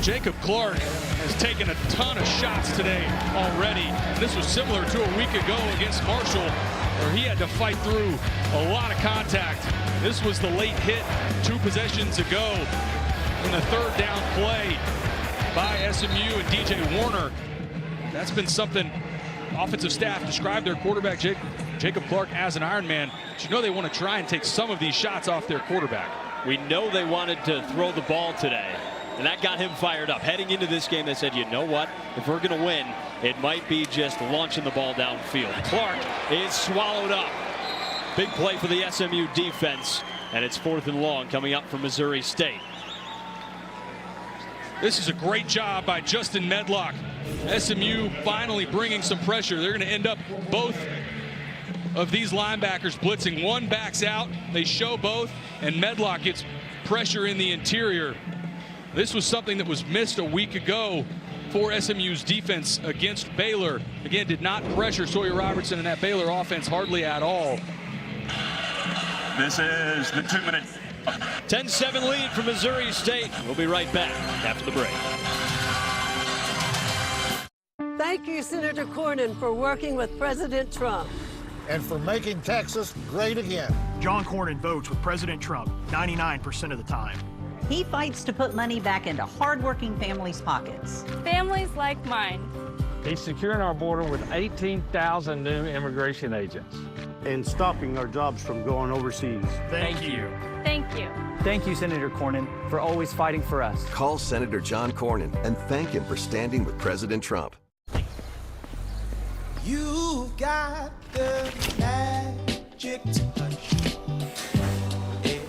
Jacob Clark has taken a ton of shots today already. This was similar to a week ago against Marshall, where he had to fight through a lot of contact. This was the late hit 2 possessions ago in the third down play by SMU and DJ Warner. That's been something offensive staff described their quarterback Jacob Clark as an Iron Man. But you know they want to try and take some of these shots off their quarterback. We know they wanted to throw the ball today, and that got him fired up. Heading into this game, they said, you know what? If we're going to win, it might be just launching the ball downfield. Clark is swallowed up. Big play for the SMU defense, and it's 4th and long coming up from Missouri State. This is a great job by Justin Medlock. SMU finally bringing some pressure. They're going to end up both of these linebackers blitzing. One backs out, they show both, and Medlock gets pressure in the interior. This was something that was missed a week ago for SMU's defense against Baylor. Again, did not pressure Sawyer Robertson and that Baylor offense hardly at all. This is the 2-minute. 10-7 lead for Missouri State. We'll be right back after the break. Thank you, Senator Cornyn, for working with President Trump. And for making Texas great again. John Cornyn votes with President Trump 99% of the time. He fights to put money back into hardworking families' pockets. Families like mine. He's securing our border with 18,000 new immigration agents. And stopping our jobs from going overseas. Thank you. Thank you. Thank you, Senator Cornyn, for always fighting for us. Call Senator John Cornyn and thank him for standing with President Trump. You've got the magic touch. It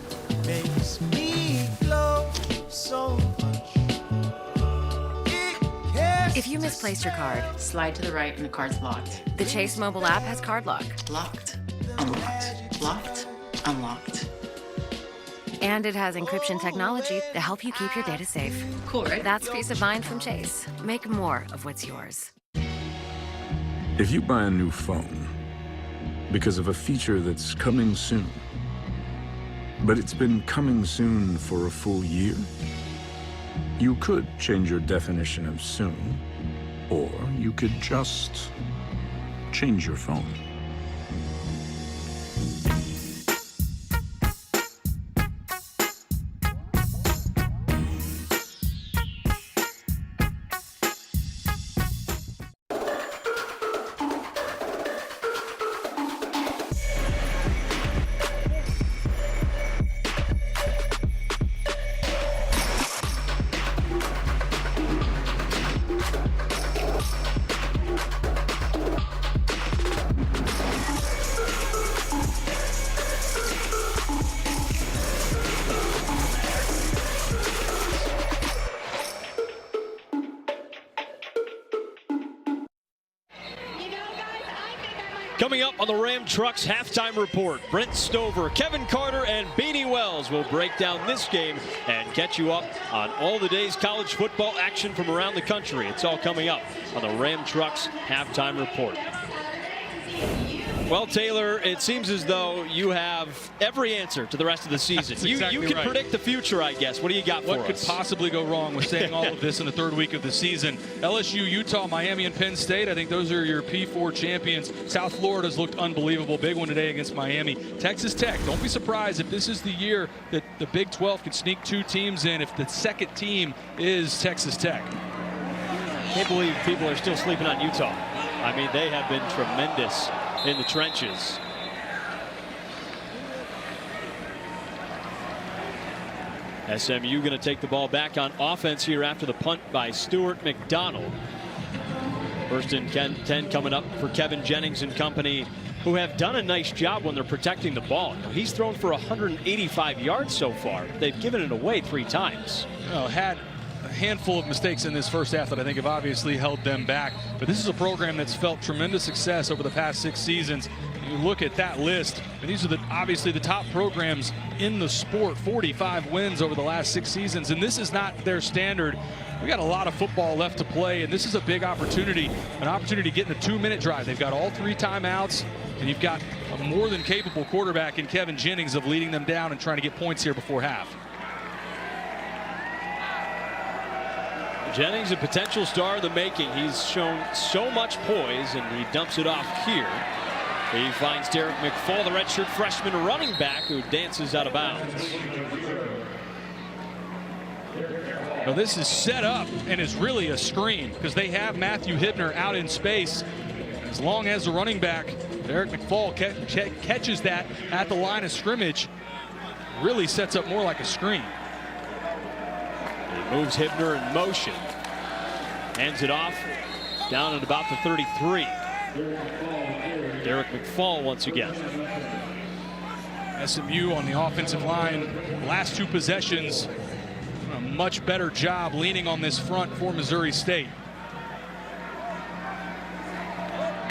makes me glow so much. If you misplaced your card, slide to the right and the card's locked. The Chase mobile app has card lock. Locked, unlocked, locked, unlocked. And it has encryption technology to help you keep your data safe. Cool, right? That's peace of mind from Chase. Make more of what's yours. If you buy a new phone because of a feature that's coming soon, but it's been coming soon for a full year, you could change your definition of soon, or you could just change your phone. Coming up on the Ram Trucks halftime report, Brent Stover, Kevin Carter, and Beanie Wells will break down this game and catch you up on all the day's college football action from around the country. It's all coming up on the Ram Trucks halftime report. Well, Taylor, it seems as though you have every answer to the rest of the season. You can right. predict the future, I guess. What do you got for us? What could possibly go wrong with saying all of this in the third week of the season? LSU, Utah, Miami, and Penn State, I think those are your P4 champions. South Florida's looked unbelievable. Big one today against Miami. Texas Tech, don't be surprised if this is the year that the Big 12 could sneak two teams in if the second team is Texas Tech. Can't believe people are still sleeping on Utah. I mean, they have been tremendous in the trenches. SMU going to take the ball back on offense here after the punt by Stuart McDonald. First and 10 coming up for Kevin Jennings and company, who have done a nice job when they're protecting the ball. He's thrown for 185 yards so far. They've given it away 3 times. Had a handful of mistakes in this first half that I think have obviously held them back. But this is a program that's felt tremendous success over the past 6 seasons. You look at that list, and these are obviously the top programs in the sport. 45 wins over the last 6 seasons, and this is not their standard. We got a lot of football left to play, and this is a big opportunity, an opportunity to get in the 2-minute drive. They've got all 3 timeouts, and you've got a more than capable quarterback in Kevin Jennings of leading them down and trying to get points here before half. Jennings, a potential star in the making. He's shown so much poise, and he dumps it off here. He finds Derek McFall, the redshirt freshman running back, who dances out of bounds. Now this is set up and is really a screen because they have Matthew Hibner out in space. As long as the running back, Derek McFall, catches that at the line of scrimmage, really sets up more like a screen. He moves Hibner in motion. Hands it off down at about the 33. Derek McFall once again. SMU on the offensive line, last 2 possessions, a much better job leaning on this front for Missouri State.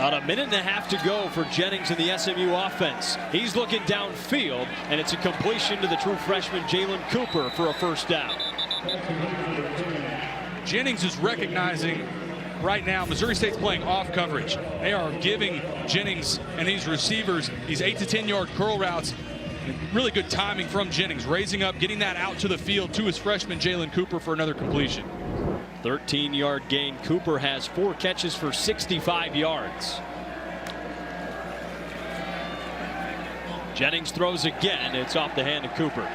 About a minute and a half to go for Jennings in the SMU offense. He's looking downfield, and it's a completion to the true freshman Jalen Cooper for a first down. Jennings is recognizing right now Missouri State's playing off coverage. They are giving Jennings and these receivers these 8 to 10 yard curl routes. Really good timing from Jennings, raising up, getting that out to the field to his freshman Jalen Cooper for another completion. 13-yard gain. Cooper has 4 catches for 65 yards. Jennings throws again. It's off the hand of Cooper.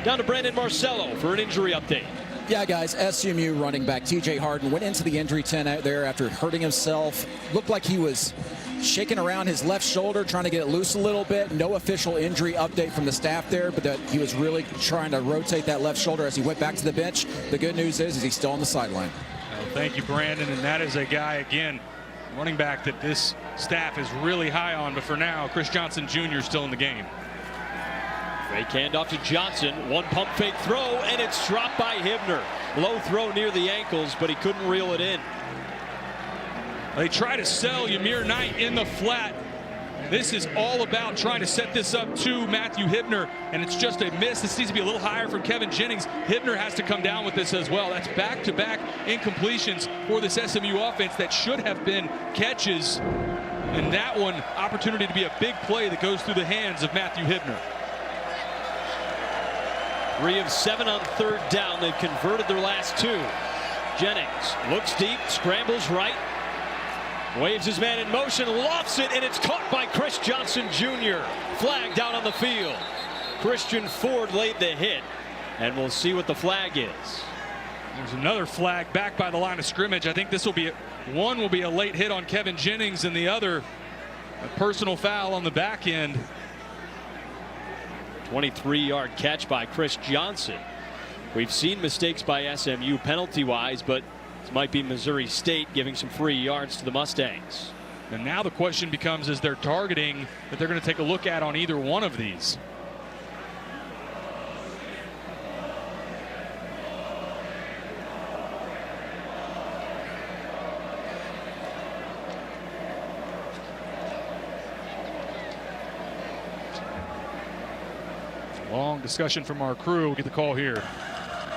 Down to Brandon Marcello for an injury update. Yeah, guys, SMU running back TJ Harden went into the injury tent out there after hurting himself. Looked like he was shaking around his left shoulder, trying to get it loose a little bit. No official injury update from the staff there, but that he was really trying to rotate that left shoulder as he went back to the bench. The good news is he's still on the sideline. Well, thank you, Brandon. And that is a guy, again, running back that this staff is really high on. But for now, Chris Johnson Jr. is still in the game. Fake handoff to Johnson. One pump fake throw, and it's dropped by Hibner. Low throw near the ankles, but he couldn't reel it in. They try to sell Ymir Knight in the flat. This is all about trying to set this up to Matthew Hibner, and it's just a miss. This needs to be a little higher from Kevin Jennings. Hibner has to come down with this as well. That's back-to-back incompletions for this SMU offense that should have been catches. And that one, opportunity to be a big play that goes through the hands of Matthew Hibner. 3 of 7 on third down. They've converted their last 2. Jennings looks deep, scrambles right, waves his man in motion, lofts it, and it's caught by Chris Johnson Jr. Flag down on the field. Christian Ford laid the hit, and we'll see what the flag is. There's another flag back by the line of scrimmage. I think this will be one will be a late hit on Kevin Jennings, and the other a personal foul on the back end. 23-yard catch by Chris Johnson. We've seen mistakes by SMU penalty-wise, but this might be Missouri State giving some free yards to the Mustangs. And now the question becomes, is there targeting that they're going to take a look at on either one of these? Long discussion from our crew. We'll get the call here.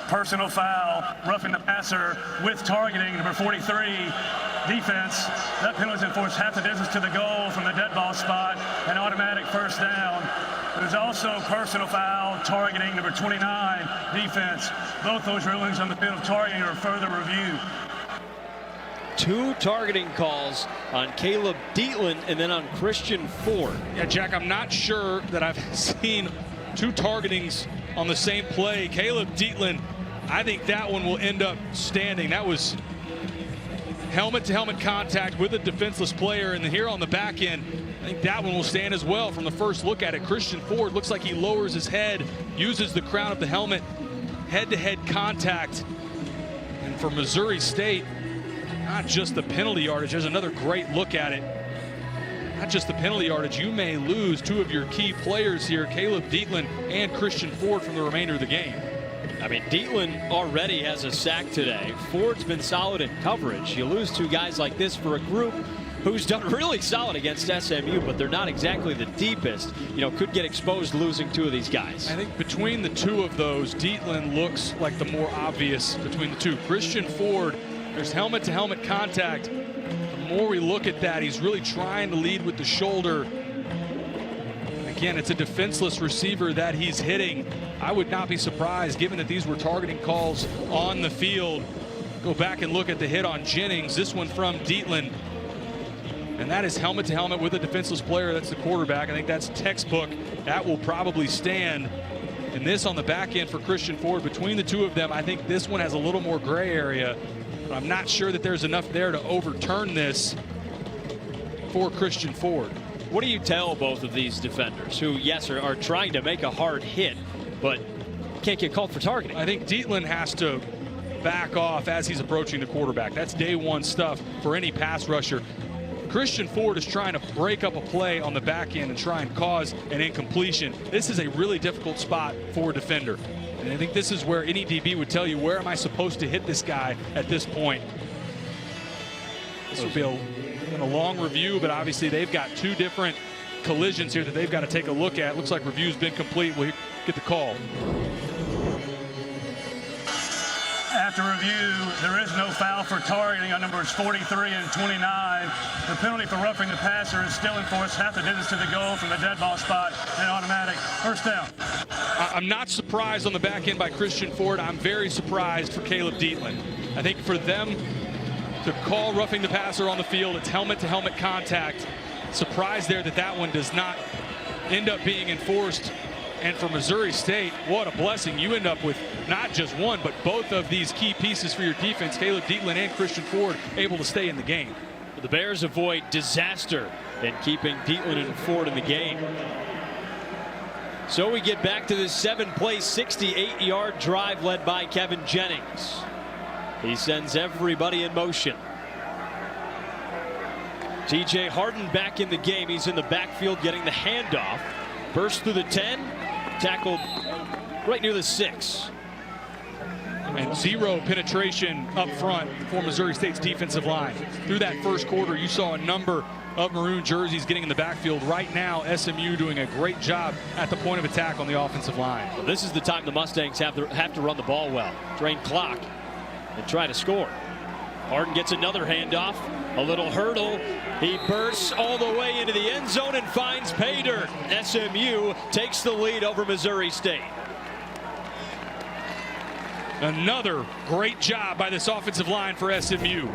Personal foul, roughing the passer with targeting, number 43, defense. That penalty enforced half the distance to the goal from the dead ball spot, an automatic first down. There's also personal foul, targeting, number 29, defense. Both those rulings on the field of targeting are further reviewed. 2 targeting calls on Caleb Dietland and then on Christian Ford. Yeah, Jack, I'm not sure that I've seen 2 targetings on the same play. Caleb Dietland, I think that one will end up standing. That was helmet-to-helmet contact with a defenseless player, and here on the back end, I think that one will stand as well. From the first look at it, Christian Ford looks like he lowers his head, uses the crown of the helmet, head-to-head contact. And for Missouri State, not just the penalty yardage, there's another great look at it. Not just the penalty yardage, you may lose 2 of your key players here, Caleb Dietland and Christian Ford, from the remainder of the game. I mean, Dietland already has a sack today. Ford's been solid in coverage. You lose 2 guys like this for a group who's done really solid against SMU, but they're not exactly the deepest. You know, could get exposed losing 2 of these guys. I think between the 2 of those, Dietland looks like the more obvious between the 2. Christian Ford, there's helmet-to-helmet contact. The more we look at that, he's really trying to lead with the shoulder. Again, it's a defenseless receiver that he's hitting. I would not be surprised, given that these were targeting calls on the field. Go back and look at the hit on Jennings. This one from Dietland. And that is helmet-to-helmet with a defenseless player. That's the quarterback. I think that's textbook. That will probably stand. And this on the back end for Christian Ford. Between the 2 of them, I think this one has a little more gray area. I'm not sure that there's enough there to overturn this for Christian Ford. What do you tell both of these defenders who, yes, are trying to make a hard hit, but can't get called for targeting? I think Dietland has to back off as he's approaching the quarterback. That's day 1 stuff for any pass rusher. Christian Ford is trying to break up a play on the back end and try and cause an incompletion. This is a really difficult spot for a defender. And I think this is where any DB would tell you, where am I supposed to hit this guy at this point? This would be in a long review, but obviously they've got two different collisions here that they've got to take a look at. Looks like review's been complete. We'll get the call. After review, there is no foul for targeting on numbers 43 and 29. The penalty for roughing the passer is still in force, half the distance to the goal from the dead ball spot, and automatic first down. I'm not surprised on the back end by Christian Ford. I'm very surprised for Caleb Dietland. I think for them to call roughing the passer on the field, it's helmet-to-helmet contact. Surprised there that one does not end up being enforced. And for Missouri State, what a blessing. You end up with not just one, but both of these key pieces for your defense, Caleb Dietland and Christian Ford, able to stay in the game. The Bears avoid disaster in keeping Dietland and Ford in the game. So we get back to this 7-play, 68-yard drive led by Kevin Jennings. He sends everybody in motion. TJ Harden back in the game. He's in the backfield getting the handoff. Burst through the 10, tackled right near the 6. And zero penetration up front for Missouri State's defensive line. Through that first quarter, you saw a number of maroon jerseys getting in the backfield. Right now, SMU doing a great job at the point of attack on the offensive line. Well, this is the time the Mustangs have to run the ball well, drain clock, and try to score. Harden gets another handoff, a little hurdle. He bursts all the way into the end zone and finds pay dirt. SMU takes the lead over Missouri State. Another great job by this offensive line for SMU.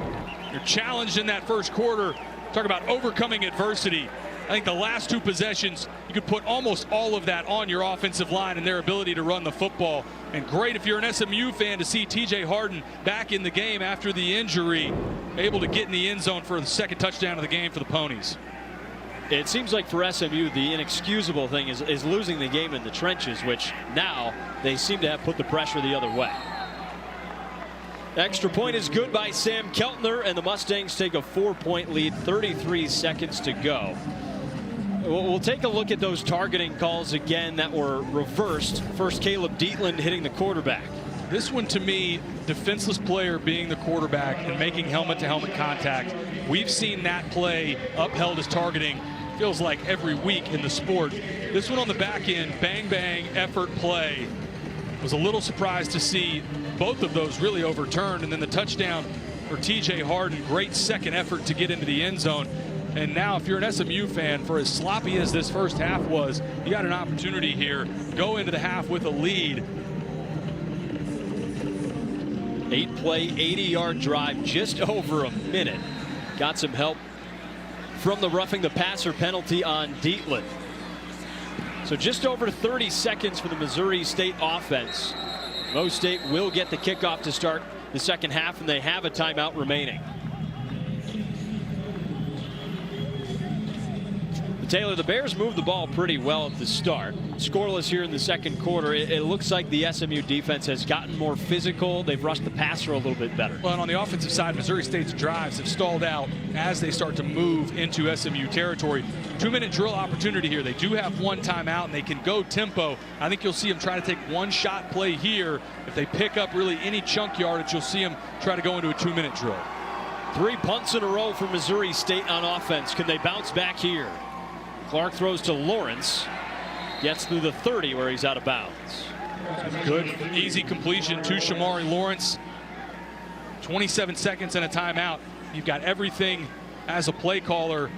You're challenged in that first quarter. Talk about overcoming adversity. I think the last two possessions, you could put almost all of that on your offensive line and their ability to run the football. And great if you're an SMU fan to see TJ Harden back in the game after the injury, able to get in the end zone for the second touchdown of the game for the Ponies. It seems like for SMU, the inexcusable thing is losing the game in the trenches, which now they seem to have put the pressure the other way. Extra point is good by Sam Keltner, and the Mustangs take a 4-point lead, 33 seconds to go. We'll take a look at those targeting calls again that were reversed. First, Caleb Dietland hitting the quarterback. This one, to me, defenseless player being the quarterback and making helmet-to-helmet contact. We've seen that play upheld as targeting, feels like every week in the sport. This one on the back end, bang-bang effort play. Was a little surprised to see both of those really overturned, and then the touchdown for TJ Harden. Great second effort to get into the end zone. And now if you're an SMU fan, for as sloppy as this first half was, you got an opportunity here. Go into the half with a lead. 8-play, 80-yard drive, just over a minute. Got some help from the roughing the passer penalty on Dietland. So just over 30 seconds for the Missouri State offense. Mo State will get the kickoff to start the second half, and they have a timeout remaining. Taylor, the Bears moved the ball pretty well at the start. Scoreless here in the second quarter. It looks like the SMU defense has gotten more physical. They've rushed the passer a little bit better. Well, and on the offensive side, Missouri State's drives have stalled out as they start to move into SMU territory. 2-minute drill opportunity here. They do have one timeout, and they can go tempo. I think you'll see them try to take one shot play here. If they pick up really any chunk yardage, you'll see them try to go into a 2-minute drill. 3 punts in a row for Missouri State on offense. Can they bounce back here? Clark throws to Lawrence, gets through the 30 where he's out of bounds. Good, easy completion to Shamari Lawrence. 27 seconds and a timeout. You've got everything as a play caller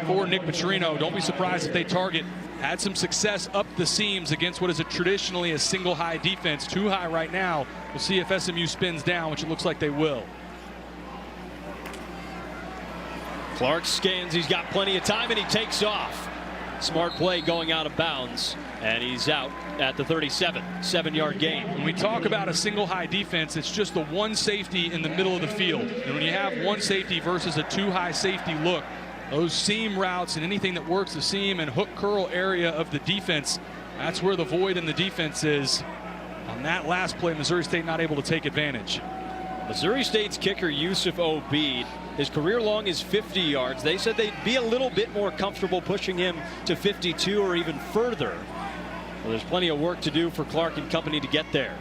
for Nick Petrino. Don't be surprised if they target. Had some success up the seams against what is traditionally a single high defense. Too high right now. We'll see if SMU spins down, which it looks like they will. Clark scans, he's got plenty of time, and he takes off. Smart play going out of bounds, and he's out at the 37, 7-yard gain. When we talk about a single high defense, it's just the one safety in the middle of the field. And when you have one safety versus a 2-high safety look, those seam routes and anything that works the seam and hook curl area of the defense, that's where the void in the defense is. On that last play, Missouri State not able to take advantage. Missouri State's kicker, Yusuf Obeid, his career long is 50 yards. They said they'd be a little bit more comfortable pushing him to 52 or even further. Well, there's plenty of work to do for Clark and company to get there.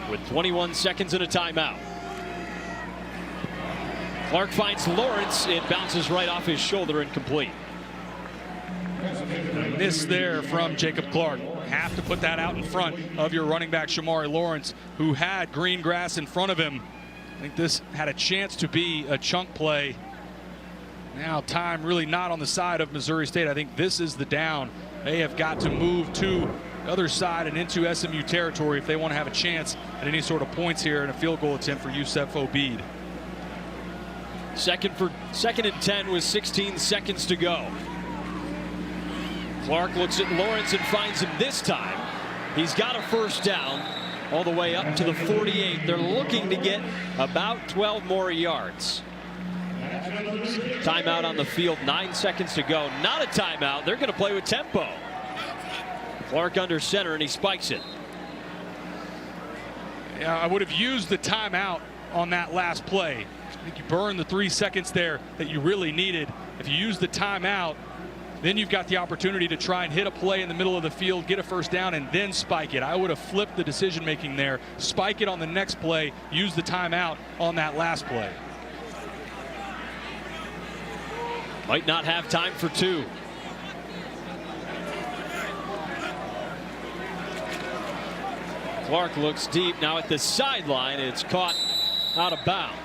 With 21 seconds and a timeout. Clark finds Lawrence. It bounces right off his shoulder, incomplete. Miss there from Jacob Clark. Have to put that out in front of your running back, Shamari Lawrence, who had green grass in front of him. I think this had a chance to be a chunk play. Now time really not on the side of Missouri State. I think this is the down. They have got to move to the other side and into SMU territory if they want to have a chance at any sort of points here in a field goal attempt for Yusef Obeid. Second and 10 with 16 seconds to go. Clark looks at Lawrence and finds him this time. He's got a first down all the way up to the 48. They're looking to get about 12 more yards. Timeout on the field, 9 seconds to go. Not a timeout. They're going to play with tempo. Clark under center, and he spikes it. Yeah, I would have used the timeout on that last play. I think you burned the 3 seconds there that you really needed. If you use the timeout, then you've got the opportunity to try and hit a play in the middle of the field, get a first down, and then spike it. I would have flipped the decision making there. Spike it on the next play, use the timeout on that last play. Might not have time for two. Clark looks deep now at the sideline. It's caught out of bounds.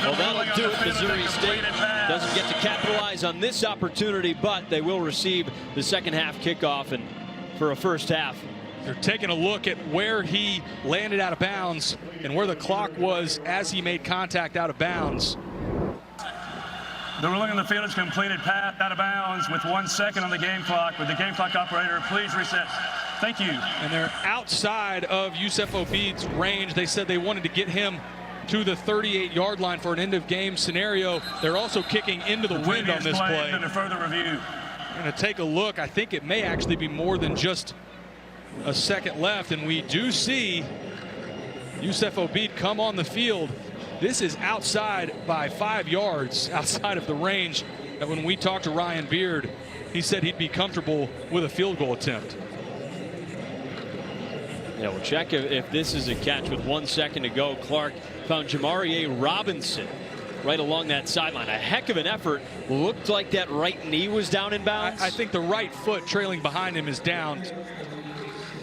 Well, that'll do it. Missouri State doesn't get to capitalize on this opportunity, but they will receive the second half kickoff, and for a first half. They're taking a look at where he landed out of bounds and where the clock was as he made contact out of bounds. The ruling on the field is completed pass out of bounds with 1 second on the game clock. Would the game clock operator please reset? Thank you. And they're outside of Yusef Obeid's range. They said they wanted to get him to the 38-yard line for an end-of-game scenario. They're also kicking into the wind on this play. Under further review. We're going to take a look. I think it may actually be more than just a second left, and we do see Yusef Obeid come on the field. This is outside by 5 yards, outside of the range that when we talked to Ryan Beard, he said he'd be comfortable with a field goal attempt. Yeah, we'll check if this is a catch with 1 second to go. Clark found Jamarie Robinson right along that sideline. A heck of an effort. Looked like that right knee was down in bounds. I think the right foot trailing behind him is down.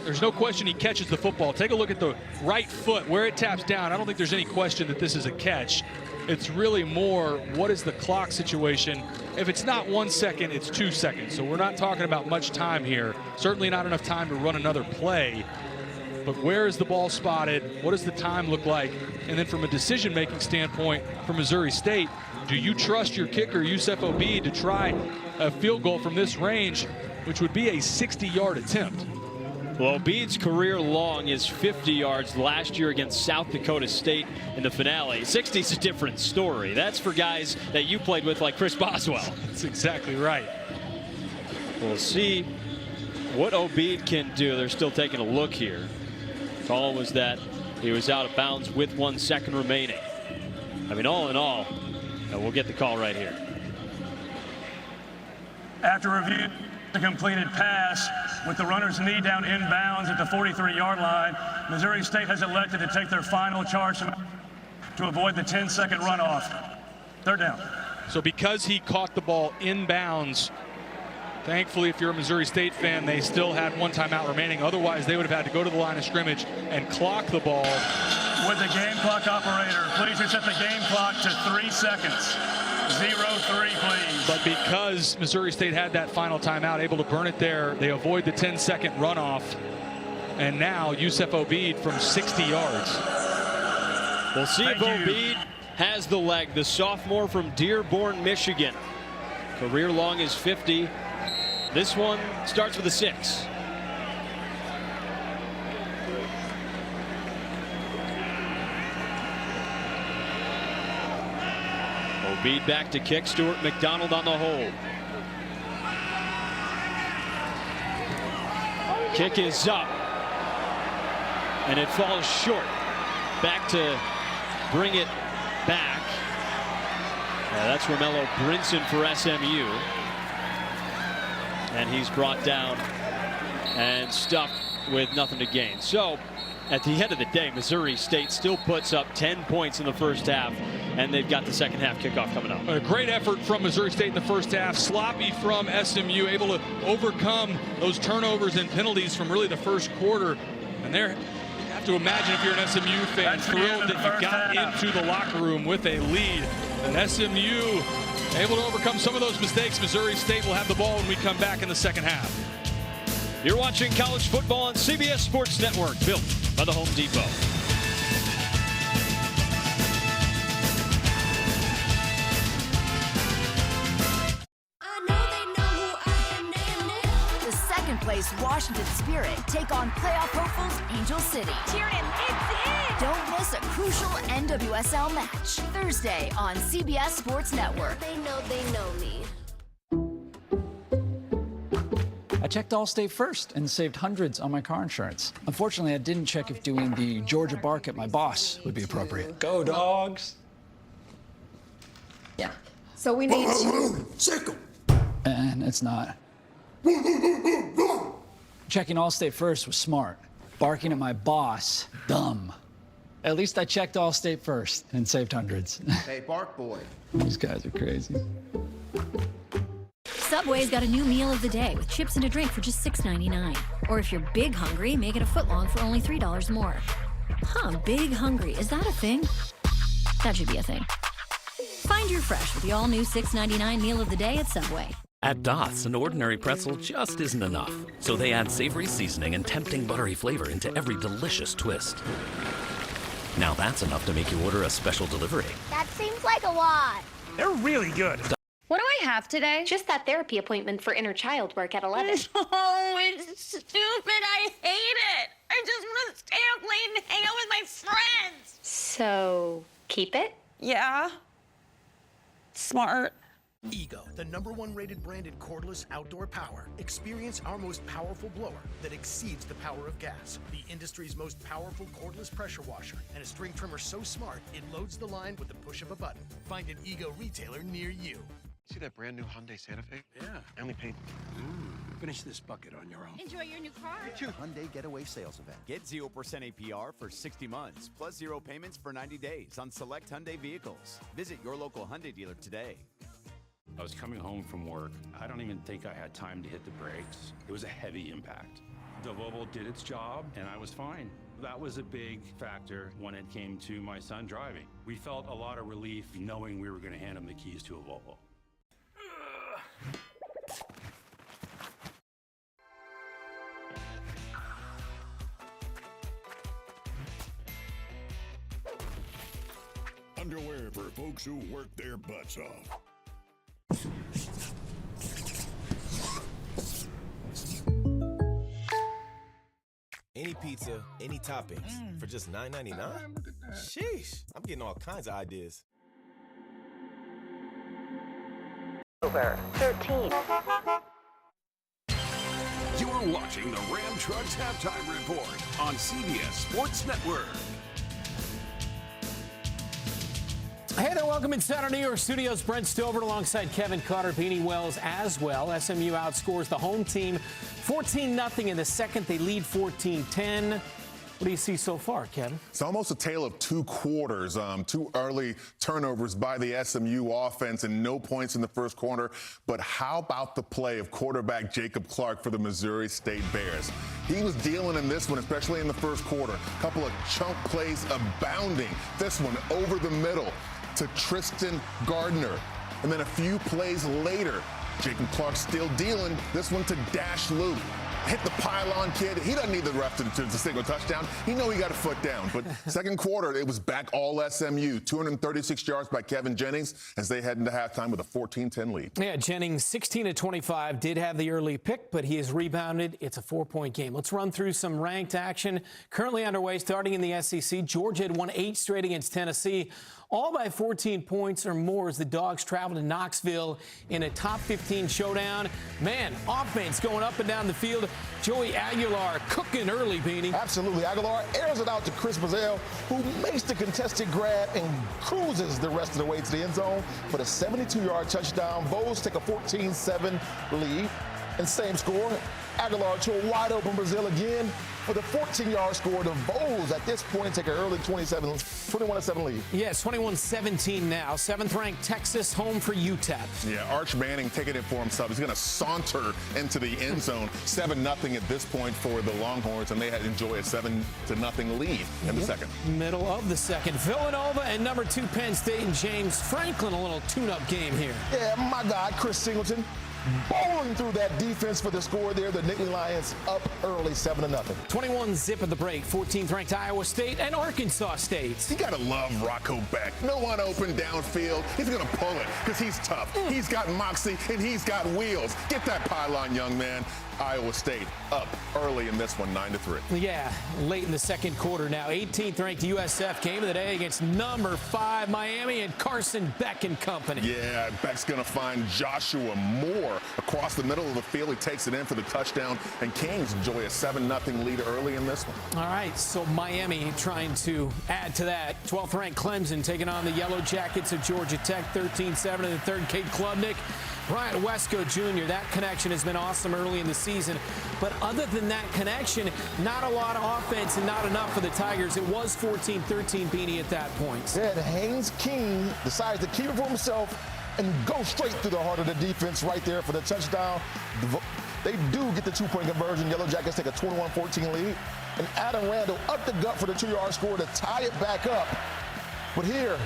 There's no question he catches the football. Take a look at the right foot where it taps down. I don't think there's any question that this is a catch. It's really more, what is the clock situation? If it's not 1 second, it's 2 seconds. So we're not talking about much time here. Certainly not enough time to run another play. But where is the ball spotted? What does the time look like? And then from a decision-making standpoint for Missouri State, do you trust your kicker, Yusef Obeid, to try a field goal from this range, which would be a 60-yard attempt? Well, Obeid's career long is 50 yards last year against South Dakota State in the finale. 60 is a different story. That's for guys that you played with like Chris Boswell. That's exactly right. We'll see what Obeid can do. They're still taking a look here. Call was that he was out of bounds with 1 second remaining. I mean, all in all, we'll get the call right here. After review, the completed pass with the runner's knee down inbounds at the 43-yard line. Missouri State has elected to take their final charge to avoid the 10-second runoff. Third down. So because he caught the ball inbounds, thankfully, if you're a Missouri State fan, they still had 1 timeout remaining. Otherwise, they would have had to go to the line of scrimmage and clock the ball. Would the game clock operator please reset the game clock to 3 seconds? 0-3, please. But because Missouri State had that final timeout, able to burn it there, they avoid the 10-second runoff. And now Yusef Obeid from 60 yards. We'll see if Obeid has the leg. The sophomore from Dearborn, Michigan. Career long is 50. This one starts with a 6. Obeid back to kick. Stuart McDonald on the hold. Kick is up. And it falls short. Back to bring it back. That's Romello Brinson for SMU. And he's brought down and stuffed with nothing to gain. So At the end of the day, Missouri State still puts up 10 points in the first half, and they've got the second half kickoff coming up. A great effort from Missouri State in the first half. Sloppy from SMU, able to overcome those turnovers and penalties from really the first quarter. And there, you have to imagine if you're an SMU fan, thrilled that you got into the locker room with a lead. And SMU able to overcome some of those mistakes. Missouri State will have the ball when we come back in the second half. You're watching college football on CBS Sports Network, built by the Home Depot. The second place Washington Spirit take on playoff hopefuls Angel City. Tiernan, it's in! Don't miss a crucial NWSL match Thursday on CBS Sports Network. They know me. I checked Allstate first and saved hundreds on my car insurance. Unfortunately, I didn't check if doing the Georgia bark at my boss would be appropriate. Go, dogs. Yeah. So we need to... Sickle. And it's not. Checking Allstate first was smart. Barking at my boss, dumb. At least I checked Allstate first and saved hundreds. Hey, Bark Boy. These guys are crazy. Subway's got a new meal of the day with chips and a drink for just $6.99. Or if you're big hungry, make it a footlong for only $3 more. Huh, big hungry, is that a thing? That should be a thing. Find your fresh with the all-new $6.99 meal of the day at Subway. At Doth's, an ordinary pretzel just isn't enough. So they add savory seasoning and tempting buttery flavor into every delicious twist. Now that's enough to make you order a special delivery. That seems like a lot. They're really good. What do I have today? Just that therapy appointment for inner child work at 11. Oh, it's stupid. I hate it. I just want to stay up late and hang out with my friends. So, keep it? Yeah. Smart. Ego, the #1 rated brand in cordless outdoor power. Experience our most powerful blower that exceeds the power of gas. The industry's most powerful cordless pressure washer and a string trimmer so smart it loads the line with the push of a button. Find an Ego retailer near you. See that brand new Hyundai Santa Fe? Yeah. I only paid. Finish this bucket on your own. Enjoy your new car. Hyundai Getaway Sales Event. Get 0% APR for 60 months, plus 0 payments for 90 days on select Hyundai vehicles. Visit your local Hyundai dealer today. I was coming home from work. I don't even think I had time to hit the brakes. It was a heavy impact. The Volvo did its job, and I was fine. That was a big factor when it came to my son driving. We felt a lot of relief knowing we were going to hand him the keys to a Volvo. Underwear for folks who work their butts off. Any pizza, any toppings, for just $9.99? Sheesh, I'm getting all kinds of ideas. Over 13. You're watching the Ram Trucks Halftime Report on CBS Sports Network. Hey there, welcome inside our New York studios. Brent Stover alongside Kevin Carter, Beanie Wells as well. SMU outscores the home team 14-0 in the second. They lead 14-10. What do you see so far, Kevin? It's almost a tale of two quarters. Two early turnovers by the SMU offense and no points in the first quarter. But how about the play of quarterback Jacob Clark for the Missouri State Bears? He was dealing in this one, especially in the first quarter. A couple of chunk plays abounding. This one over the middle to Tristan Gardner. And then a few plays later, Jacob Clark still dealing. This one to Dash Luke. Hit the pylon kid. He doesn't need the ref to signal touchdown. He know he got a foot down. But second quarter, it was back all SMU. 236 yards by Kevin Jennings as they head into halftime with a 14-10 lead. Yeah, Jennings, 16-25, did have the early pick, but he has rebounded. It's a 4-point game. Let's run through some ranked action currently underway, starting in the SEC. Georgia had won 8 straight against Tennessee, all by 14 points or more as the Dogs travel to Knoxville in a top 15 showdown. Man, offense going up and down the field. Joey Aguilar cooking early, Beanie. Absolutely. Aguilar airs it out to Chris Brazil, who makes the contested grab and cruises the rest of the way to the end zone for the 72-yard touchdown. Bows take a 14-7 lead. And same score, Aguilar to a wide open Brazil again. for the 14-yard score. The Vols at this point take an early 21-7 lead. Yes, 21-17 now. 7th-ranked Texas home for UTEP. Yeah, Arch Manning taking it for himself. He's going to saunter into the end zone. 7-0 at this point for the Longhorns, and they enjoy a 7-0 lead in the second. Middle of the second. Villanova and number 2 Penn State and James Franklin, a little tune-up game here. Yeah, my God, Chris Singleton bowling through that defense for the score there. The Nittany Lions up early, 7-0. 21 zip at the break. 14th-ranked Iowa State and Arkansas State. You got to love Rocco Beck. No one open downfield. He's going to pull it because he's tough. He's got moxie, and he's got wheels. Get that pylon, young man. Iowa State up early in this one, 9-3. Yeah, late in the second quarter now. 18th-ranked USF game of the day against number 5 Miami and Carson Beck and company. Yeah, Beck's going to find Joshua Moore across the middle of the field. He takes it in for the touchdown, and Kings enjoy a 7-0 lead early in this one. All right, so Miami trying to add to that. 12th-ranked Clemson taking on the Yellow Jackets of Georgia Tech, 13-7 in the third. Cade Klubnik, Bryant Wesco Jr., that connection has been awesome early in the season. But other than that connection, not a lot of offense and not enough for the Tigers. It was 14-13 Beanie at that point. Yeah, and Haynes King decides to keep it for himself and go straight through the heart of the defense right there for the touchdown. They do get the 2-point conversion. Yellow Jackets take a 21-14 lead. And Adam Randall up the gut for the 2-yard score to tie it back up. But here,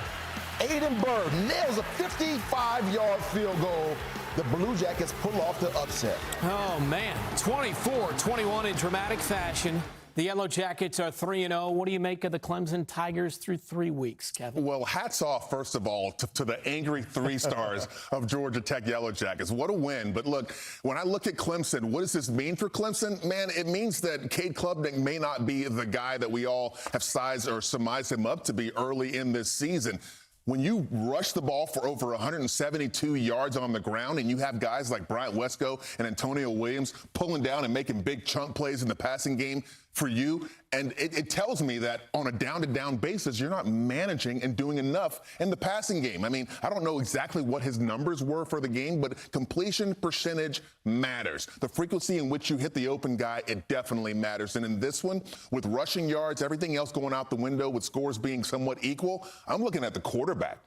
Aiden Bird nails a 55-yard field goal. The Blue Jackets pull off the upset. Oh, man. 24-21 in dramatic fashion. The Yellow Jackets are 3-0. What do you make of the Clemson Tigers through 3 weeks, Kevin? Well, hats off, first of all, to the angry 3 stars of Georgia Tech Yellow Jackets. What a win. But look, when I look at Clemson, what does this mean for Clemson? Man, it means that Cade Klubnik may not be the guy that we all have sized or surmised him up to be early in this season. When you rush the ball for over 172 yards on the ground and you have guys like Bryant Wesco and Antonio Williams pulling down and making big chunk plays in the passing game for you, and it tells me that on a down-to-down basis, you're not managing and doing enough in the passing game. I mean, I don't know exactly what his numbers were for the game, but completion percentage matters. The frequency in which you hit the open guy, it definitely matters. And in this one, with rushing yards, everything else going out the window, with scores being somewhat equal, I'm looking at the quarterback.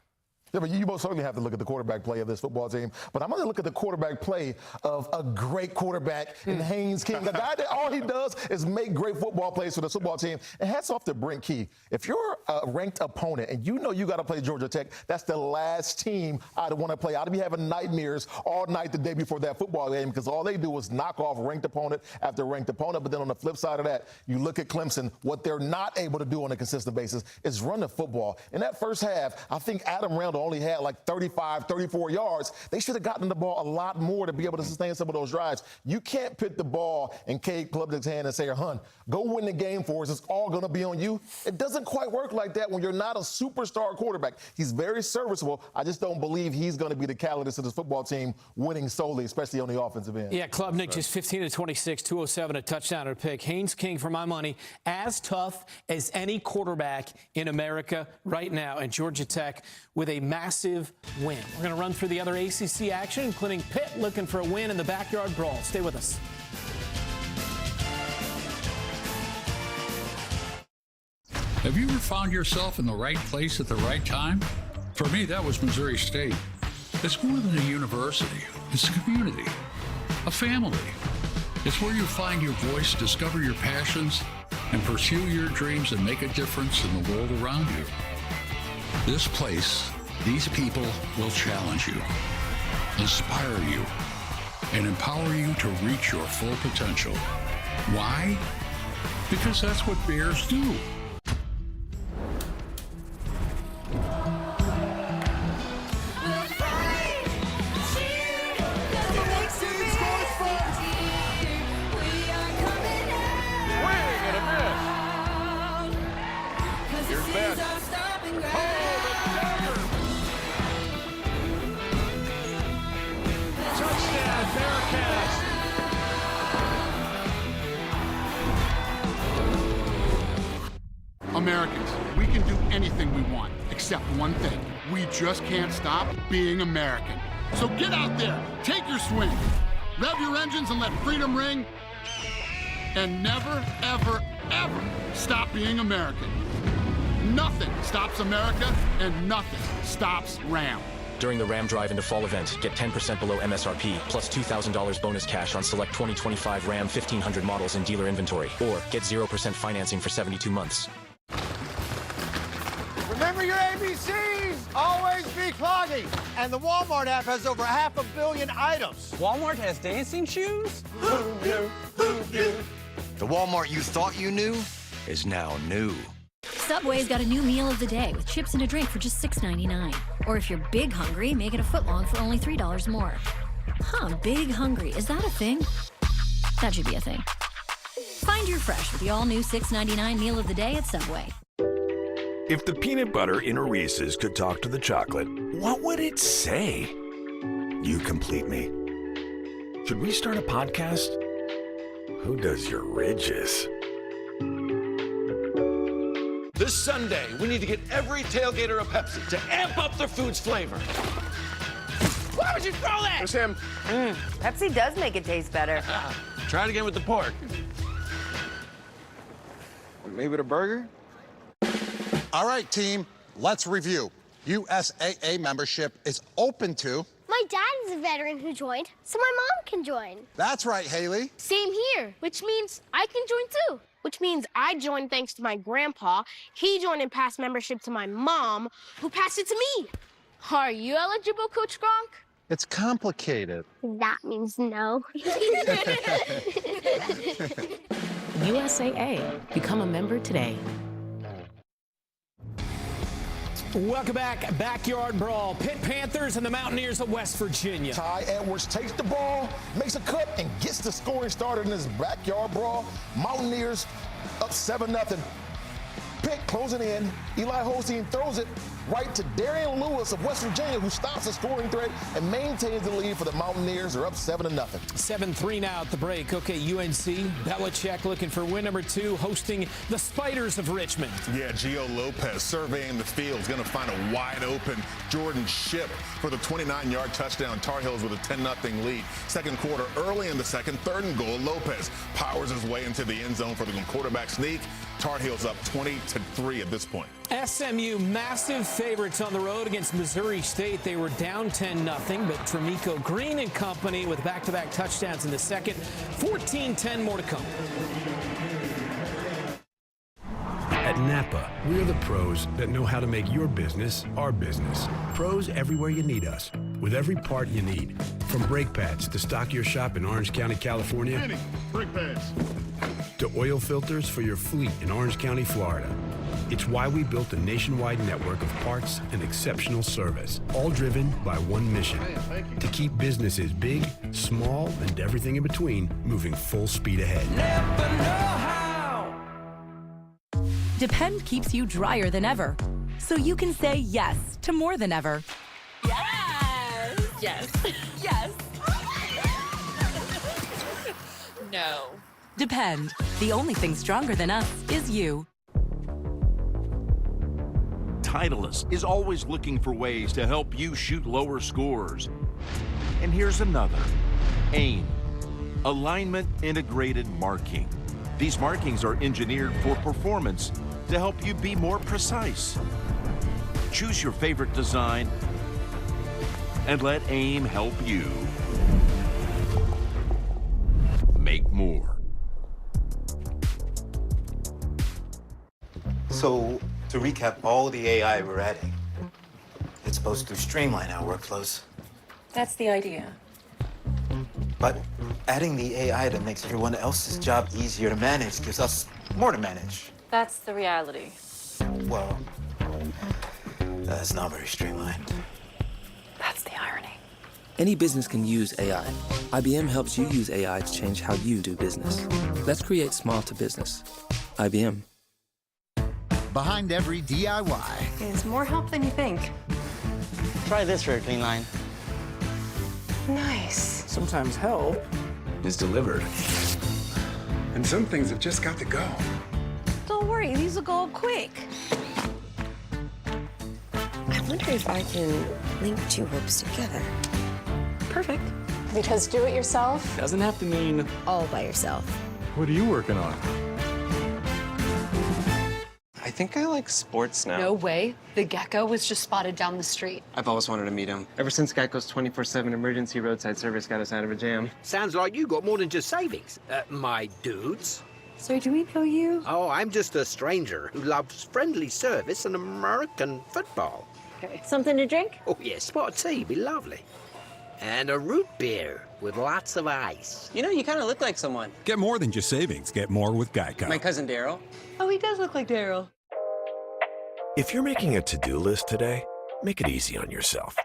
Yeah, but you most certainly have to look at the quarterback play of this football team. But I'm going to look at the quarterback play of a great quarterback in Haynes King, a guy that all he does is make great football plays for the football team. And hats off to Brent Key. If you're a ranked opponent and you know you got to play Georgia Tech, that's the last team I'd want to play. I'd be having nightmares all night the day before that football game because all they do is knock off ranked opponent after ranked opponent. But then on the flip side of that, you look at Clemson, what they're not able to do on a consistent basis is run the football. In that first half, I think Adam Randall only had like 35, 34 yards. They should have gotten the ball a lot more to be able to sustain some of those drives. You can't put the ball in Cade Klubnik's hand and say, "Hun, go win the game for us. It's all going to be on you." It doesn't quite work like that when you're not a superstar quarterback. He's very serviceable. I just don't believe he's going to be the catalyst of this football team winning solely, especially on the offensive end. Yeah, Klubnik just 15-26, 207, a touchdown and a pick. Haynes King, for my money, as tough as any quarterback in America right now. And Georgia Tech with a massive win. We're going to run through the other ACC action, including Pitt looking for a win in the backyard brawl. Stay with us. Have you ever found yourself in the right place at the right time? For me, that was Missouri State. It's more than a university. It's a community, a family. It's where you find your voice, discover your passions, and pursue your dreams and make a difference in the world around you. This place, these people will challenge you, inspire you, and empower you to reach your full potential. Why? Because that's what Bears do. Americans, we can do anything we want, except one thing. We just can't stop being American. So get out there, take your swing, rev your engines and let freedom ring. and never, ever, ever stop being American. Nothing stops America, and nothing stops Ram. During the Ram Drive into Fall event, get 10% below MSRP, plus $2,000 bonus cash on select 2025 Ram 1500 models in dealer inventory, or get 0% financing for 72 months. Remember your ABCs. Always be clogging. And the Walmart app has over 500 million items. Walmart has dancing shoes? Who knew? Who knew? The Walmart you thought you knew is now new. Subway's got a new meal of the day with chips and a drink for just $6.99. Or if you're big hungry, make it a footlong for only $3 more. Huh, big hungry. Is that a thing? That should be a thing. Find your fresh with the all-new $6.99 meal of the day at Subway. If the peanut butter in a Reese's could talk to the chocolate, what would it say? You complete me. Should we start a podcast? Who does your ridges? This Sunday, we need to get every tailgater a Pepsi to amp up their food's flavor. Why would you throw that? It was him. Pepsi does make it taste better. Try it again with the pork. Maybe the burger? All right, team, let's review. USAA membership is open to... My dad is a veteran who joined, so my mom can join. That's right, Haley. Same here, which means I can join too. Which means I joined thanks to my grandpa. He joined and passed membership to my mom, who passed it to me. Are you eligible, Coach Gronk? It's complicated. That means no. USAA. Become a member today. Welcome back. Backyard brawl. Pitt Panthers and the Mountaineers of West Virginia. Ty Edwards takes the ball, makes a cut, and gets the scoring started in this backyard brawl. Mountaineers up 7-0. Pitt closing in. Eli Holstein throws it right to Darian Lewis of West Virginia, who stops the scoring threat and maintains the lead for the Mountaineers. They're up 7-0. 7-3 now at the break. Okay, UNC, Belichick looking for win number 2, hosting the Spiders of Richmond. Yeah, Gio Lopez surveying the field is going to find a wide open Jordan Shipp for the 29-yard touchdown. Tar Heels with a 10-0 lead. Second quarter, early in the second, 3rd and goal. Lopez powers his way into the end zone for the quarterback sneak. Tar Heels up 20-3 at this point. SMU massive favorites on the road against Missouri State. They were down 10-0, but Tremico Green and company with back-to-back touchdowns in the second. 14-10 more to come. At Napa, we're the pros that know how to make your business our business. Pros everywhere you need us, with every part you need. From brake pads to stock your shop in Orange County, California. Brake pads. To oil filters for your fleet in Orange County, Florida. It's why we built a nationwide network of parts and exceptional service, all driven by one mission, to keep businesses big, small, and everything in between moving full speed ahead. Never know how. Depend keeps you drier than ever, so you can say yes to more than ever. Yes! Yes. Yes. No. Depend. The only thing stronger than us is you. Titleist is always looking for ways to help you shoot lower scores. And here's another. AIM, Alignment Integrated Marking. These markings are engineered for performance to help you be more precise. Choose your favorite design and let AIM help you make more. So, to recap all the AI we're adding, it's supposed to streamline our workflows. That's the idea. But adding the AI that makes everyone else's job easier to manage gives us more to manage. That's the reality. Well, that's not very streamlined. That's the irony. Any business can use AI. IBM helps you use AI to change how you do business. Let's create small to business. IBM. Behind every DIY is more help than you think. Try this for a clean line. Nice. Sometimes help is delivered. And some things have just got to go. Don't worry, these will go quick. I wonder if I can link two hopes together. Perfect. Because do it yourself doesn't have to mean all by yourself. What are you working on? I think I like sports now. No way. The gecko was just spotted down the street. I've always wanted to meet him. Ever since Geico's 24/7 emergency roadside service got us out of a jam. Sounds like you got more than just savings, my dudes. Sir, do we know you? Oh, I'm just a stranger who loves friendly service and American football. Okay. Something to drink? Oh, yes, spot of tea be lovely. And a root beer with lots of ice. You know, you kind of look like someone. Get more than just savings. Get more with Geico. My cousin Daryl. Oh, he does look like Daryl. If you're making a to-do list today, make it easy on yourself.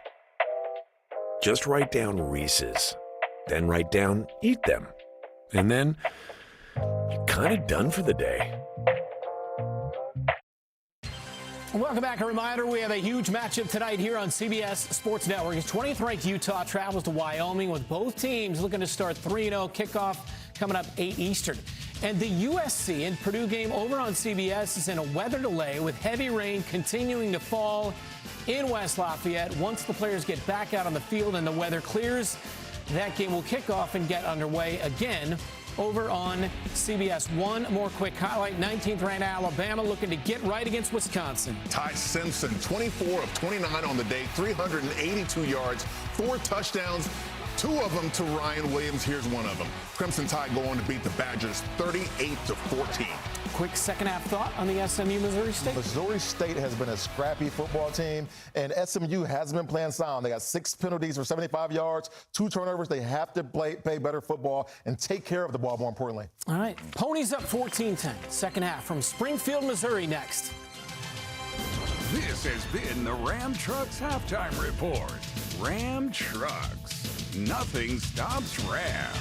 Just write down Reese's, then write down eat them, and then you're kind of done for the day. Welcome back. A reminder, we have a huge matchup tonight here on CBS Sports Network. 20th-ranked Utah travels to Wyoming with both teams looking to start 3-0. Kickoff coming up 8 Eastern. And the USC and Purdue game over on CBS is in a weather delay with heavy rain continuing to fall in West Lafayette. Once the players get back out on the field and the weather clears, that game will kick off and get underway again over on CBS. One more quick highlight. 19th ranked Alabama looking to get right against Wisconsin. Ty Simpson, 24 of 29 on the day, 382 yards, 4 touchdowns. 2 of them to Ryan Williams. Here's one of them. Crimson Tide go on to beat the Badgers 38-14. Quick second-half thought on the SMU Missouri State. Missouri State has been a scrappy football team, and SMU hasn't been playing sound. They got 6 penalties for 75 yards, 2 turnovers. They have to play better football and take care of the ball, more importantly. All right. Ponies up 14-10. Second half from Springfield, Missouri next. This has been the Ram Trucks Halftime Report. Ram Trucks. Nothing stops Ram.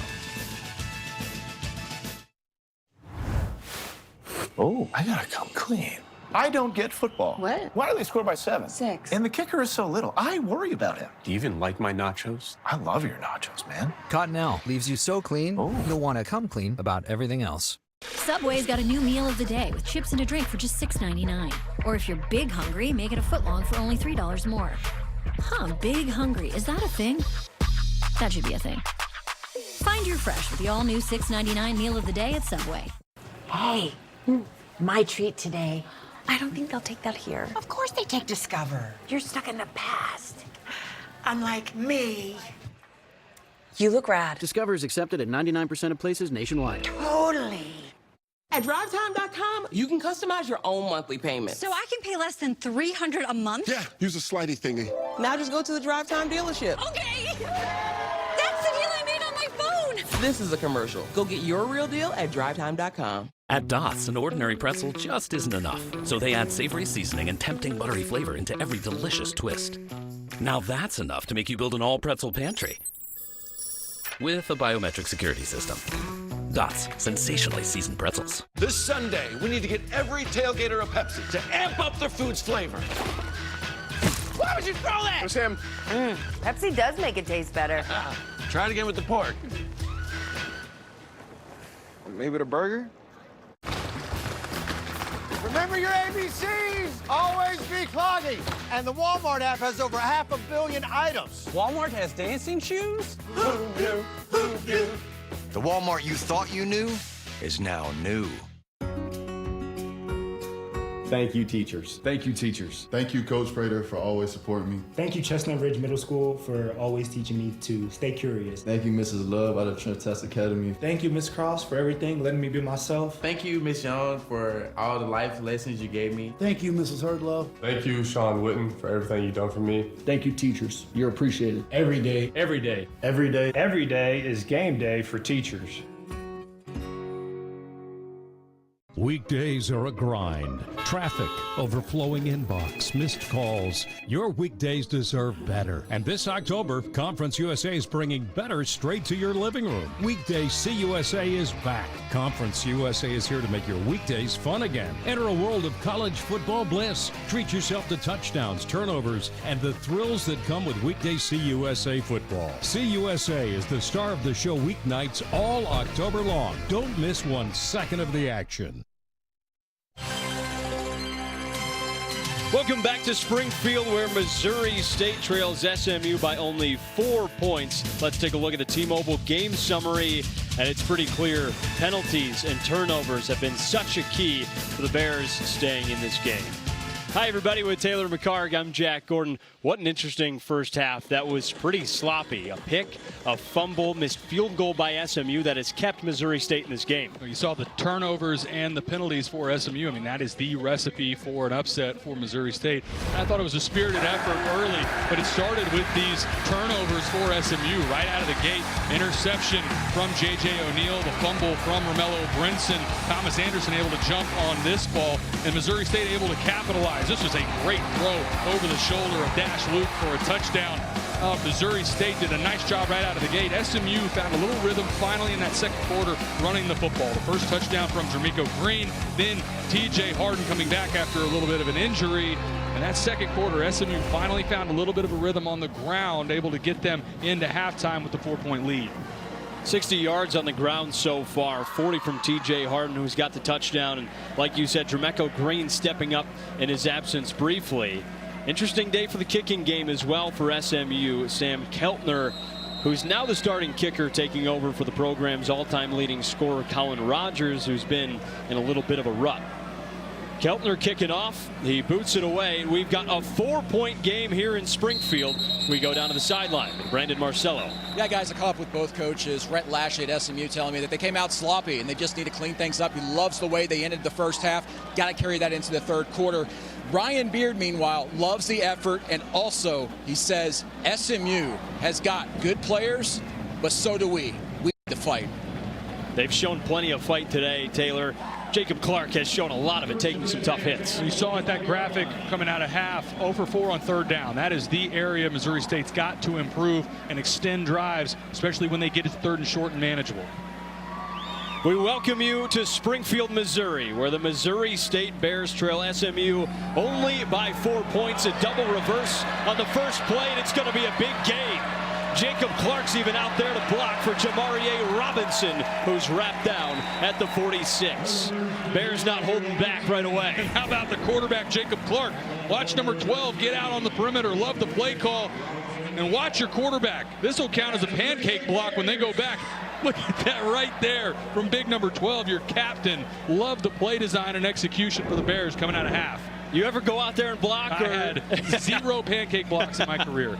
Oh, I gotta come clean. I don't get football. What? Why do they score by 7? 6. And the kicker is so little. I worry about him. Do you even like my nachos? I love your nachos, man. Cottonelle leaves you so clean, you'll want to come clean about everything else. Subway's got a new meal of the day with chips and a drink for just $6.99. Or if you're big hungry, make it a footlong for only $3 more. Huh, big hungry. Is that a thing? That should be a thing. Find your fresh with the all-new $6.99 meal of the day at Subway. Hey, my treat today. I don't think they'll take that here. Of course they take Discover. You're stuck in the past. Unlike me. You look rad. Discover is accepted at 99% of places nationwide. Totally. At DriveTime.com, you can customize your own monthly payment. So I can pay less than $300 a month? Yeah, use a slidey thingy. Now just go to the DriveTime dealership. Okay! That's the deal I made on my phone! This is a commercial. Go get your real deal at DriveTime.com. At Dots, an ordinary pretzel just isn't enough. So they add savory seasoning and tempting buttery flavor into every delicious twist. Now that's enough to make you build an all-pretzel pantry. With a biometric security system. Dots, sensationally seasoned pretzels. This Sunday, we need to get every tailgater a Pepsi to amp up their food's flavor. Why would you throw that? It was him. Pepsi does make it taste better. Try it again with the pork. Maybe the burger? Remember your ABCs. Always be clogging. And the Walmart app has over 500 million items. Walmart has dancing shoes? Who knew? Who knew? The Walmart you thought you knew is now new. Thank you, teachers. Thank you, teachers. Thank you, Coach Prater, for always supporting me. Thank you, Chestnut Ridge Middle School, for always teaching me to stay curious. Thank you, Mrs. Love out of Trent Test Academy. Thank you, Miss Cross, for everything, letting me be myself. Thank you, Miss Young, for all the life lessons you gave me. Thank you, Mrs. Hurdlow. Thank you, Sean Witten, for everything you've done for me. Thank you, teachers. You're appreciated. Every day. Every day. Every day. Every day is game day for teachers. Weekdays are a grind. Traffic, overflowing inbox, missed calls. Your weekdays deserve better. And this October, Conference USA is bringing better straight to your living room. Weekday CUSA is back. Conference USA is here to make your weekdays fun again. Enter a world of college football bliss. Treat yourself to touchdowns, turnovers, and the thrills that come with weekday CUSA football. CUSA is the star of the show weeknights all October long. Don't miss 1 second of the action. Welcome back to Springfield, where Missouri State trails SMU by only 4 points. Let's take a look at the T-Mobile game summary, and it's pretty clear penalties and turnovers have been such a key for the Bears staying in this game. Hi, everybody. With Taylor McCarg, I'm Jack Gordon. What an interesting first half. That was pretty sloppy. A pick, a fumble, missed field goal by SMU that has kept Missouri State in this game. You saw the turnovers and the penalties for SMU. I mean, that is the recipe for an upset for Missouri State. I thought it was a spirited effort early, but it started with these turnovers for SMU right out of the gate. Interception from J.J. O'Neal, the fumble from Romello Brinson. Thomas Anderson able to jump on this ball, and Missouri State able to capitalize. This was a great throw over the shoulder of Dash Luke for a touchdown. Missouri State did a nice job right out of the gate. SMU found a little rhythm finally in that second quarter running the football. The first touchdown from Jermichael Green, then T.J. Harden coming back after a little bit of an injury. And that second quarter, SMU finally found a little bit of a rhythm on the ground, able to get them into halftime with the 4-point lead. 60 yards on the ground so far, 40 from T.J. Harden, who's got the touchdown. And like you said, Jermichael Green stepping up in his absence briefly. Interesting day for the kicking game as well for SMU. Sam Keltner, who's now the starting kicker, taking over for the program's all-time leading scorer, Colin Rogers, who's been in a little bit of a rut. Keltner kicking off. He boots it away. We've got a 4-point game here in Springfield. We go down to the sideline. Brandon Marcello. Yeah, guys, I caught up with both coaches. Rhett Lashley at SMU telling me that they came out sloppy and they just need to clean things up. He loves the way they ended the first half. Got to carry that into the third quarter. Ryan Beard, meanwhile, loves the effort, and also he says SMU has got good players, but so do we. We need to fight. They've shown plenty of fight today, Taylor. Jacob Clark has shown a lot of it, taking some tough hits. You saw at that graphic coming out of half, 0 for 4 on third down. That is the area Missouri State's got to improve and extend drives, especially when they get it to third and short and manageable. We welcome you to Springfield, Missouri, where the Missouri State Bears trail SMU only by 4 points. A double reverse on the first play, and it's going to be a big gain. Jacob Clark's even out there to block for Jamarie Robinson, who's wrapped down at the 46. Bears not holding back right away. And how about the quarterback, Jacob Clark? Watch number 12 get out on the perimeter. Love the play call. And watch your quarterback. This will count as a pancake block when they go back. Look at that right there from big number 12, your captain. Love the play design and execution for the Bears coming out of half. You ever go out there and block? I had 0 pancake blocks in my career.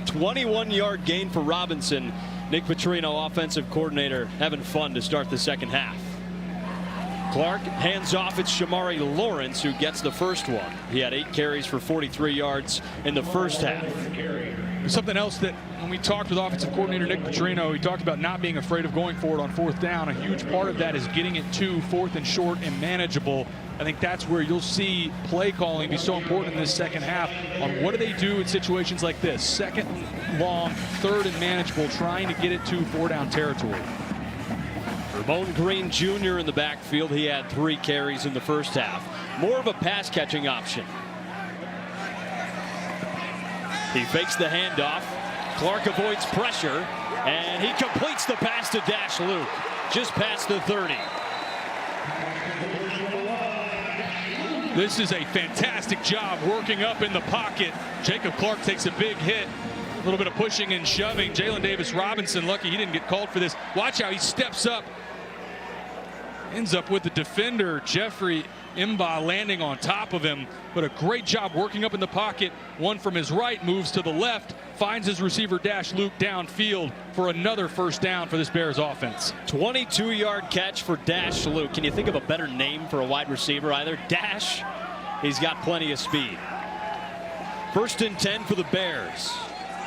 21-yard gain for Robinson. Nick Petrino, offensive coordinator, having fun to start the second half. Clark hands off. It's Shamari Lawrence who gets the first one. He had 8 carries for 43 yards in the first half. Something else that when we talked with offensive coordinator Nick Petrino, he talked about not being afraid of going for it on fourth down. A huge part of that is getting it to fourth and short and manageable. I think that's where you'll see play calling be so important in this second half on what do they do in situations like this. Second long, third and manageable, trying to get it to 4-down territory. Ramon Green Jr. in the backfield. He had 3 carries in the first half. More of a pass catching option. He fakes the handoff. Clark avoids pressure, and he completes the pass to Dash Luke, just past the 30. This is a fantastic job working up in the pocket. Jacob Clark takes a big hit. A little bit of pushing and shoving. Jalen Davis Robinson, lucky he didn't get called for this. Watch how he steps up. Ends up with the defender, Jeffrey Imba, landing on top of him. But a great job working up in the pocket. One from his right, moves to the left, finds his receiver Dash Luke downfield for another first down for this Bears offense. 22-yard catch for Dash Luke. Can you think of a better name for a wide receiver either? Dash. He's got plenty of speed. 1st and 10 for the Bears.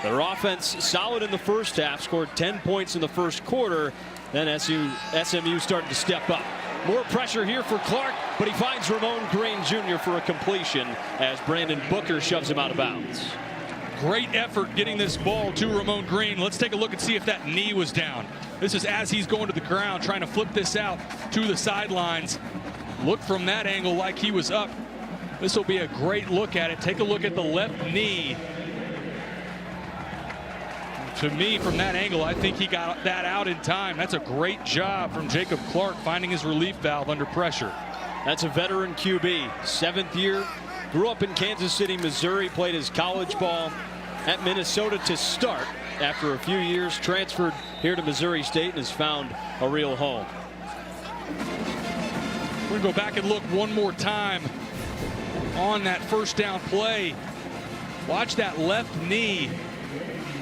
Their offense solid in the first half, scored 10 points in the first quarter. Then SMU started to step up. More pressure here for Clark, but he finds Ramon Green Jr. for a completion as Brandon Booker shoves him out of bounds. Great effort getting this ball to Ramon Green. Let's take a look and see if that knee was down. This is as he's going to the ground, trying to flip this out to the sidelines. Look from that angle like he was up. This will be a great look at it. Take a look at the left knee. To me, from that angle, I think he got that out in time. That's a great job from Jacob Clark, finding his relief valve under pressure. That's a veteran QB, 7th year, grew up in Kansas City, Missouri, played his college ball at Minnesota to start. After a few years, transferred here to Missouri State and has found a real home. We're going to go back and look one more time on that first down play. Watch that left knee.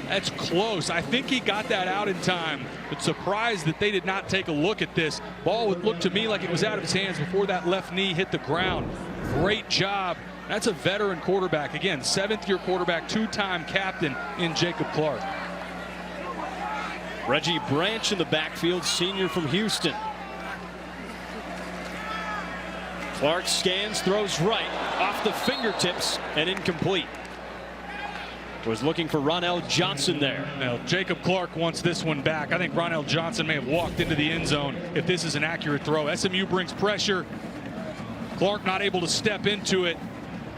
That's close. I think he got that out in time, but surprised that they did not take a look at this. Ball would look to me like it was out of his hands before that left knee hit the ground. Great job. That's a veteran quarterback. Again, 7th-year quarterback, 2-time captain in Jacob Clark. Reggie Branch in the backfield, senior from Houston. Clark scans, throws right, off the fingertips, and incomplete. Was looking for Ronell Johnson there. Now, Jacob Clark wants this one back. I think Ronell Johnson may have walked into the end zone if this is an accurate throw. SMU brings pressure. Clark not able to step into it.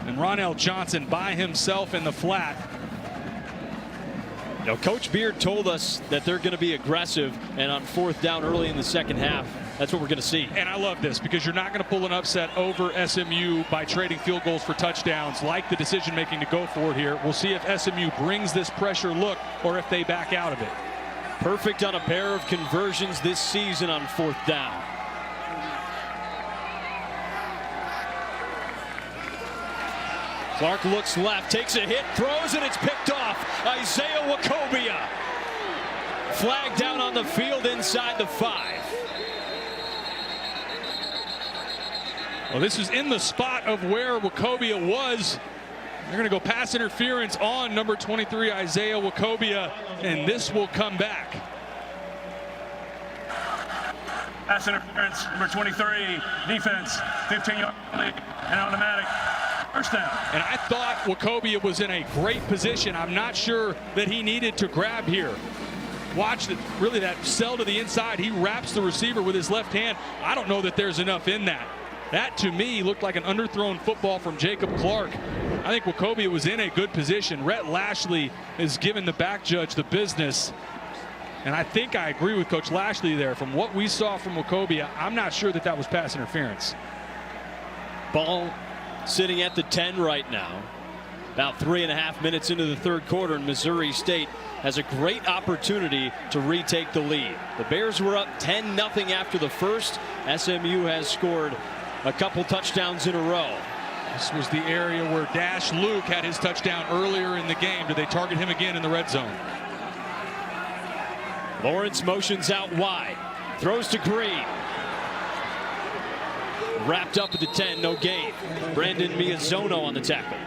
And Ronell Johnson by himself in the flat. Now, Coach Beard told us that they're going to be aggressive, and on 4th down early in the second half, that's what we're going to see. And I love this because you're not going to pull an upset over SMU by trading field goals for touchdowns like the decision making to go for it here. We'll see if SMU brings this pressure look or if they back out of it. Perfect on a pair of conversions this season on 4th down. Clark looks left, takes a hit, throws, and it's picked off. Isaiah Wacobia. Flag down on the field inside the 5. Well, this is in the spot of where Wacobia was. They're going to go pass interference on number 23, Isaiah Wacobia, and this will come back. Pass interference, number 23, defense, 15-yard lead, and automatic. First down. And I thought Wacobia was in a great position. I'm not sure that he needed to grab here. Watch that, really that sell to the inside. He wraps the receiver with his left hand. I don't know that there's enough in that. That to me looked like an underthrown football from Jacob Clark. I think Wacobia was in a good position. Rhett Lashley is giving the back judge the business. And I think I agree with Coach Lashley there. From what we saw from Wacobia, I'm not sure that that was pass interference. Ball sitting at the 10 right now. About 3.5 minutes into the 3rd quarter, and Missouri State has a great opportunity to retake the lead. The Bears were up 10-0 after the first. SMU has scored a couple touchdowns in a row. This was the area where Dash Luke had his touchdown earlier in the game. Do they target him again in the red zone? Lawrence motions out wide. Throws to Green. Wrapped up at the 10, no gain. Brandon Miazono on the tackle.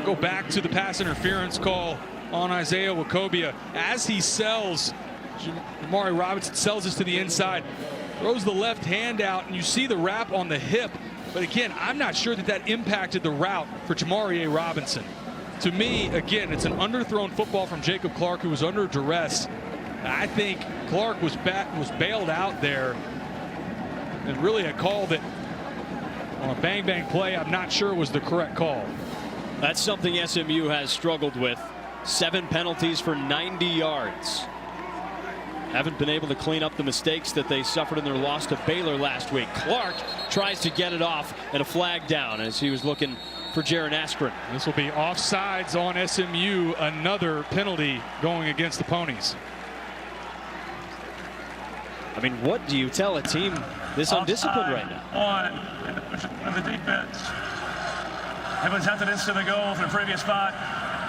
Go back to the pass interference call on Isaiah Wacobia. As he sells, Jamari Robinson sells this to the inside. Throws the left hand out, and you see the wrap on the hip. But again, I'm not sure that that impacted the route for Jamari Robinson. To me, again, it's an underthrown football from Jacob Clark, who was under duress. I think Clark was bailed out there, and really a call that on a bang-bang play, I'm not sure was the correct call. That's something SMU has struggled with. 7 penalties for 90 yards. Haven't been able to clean up the mistakes that they suffered in their loss to Baylor last week. Clark tries to get it off and a flag down as he was looking for Jaron Askren. This will be offsides on SMU, another penalty going against the Ponies. I mean, what do you tell a team this undisciplined right now? On the defense. Evans hunted into the goal from the previous spot.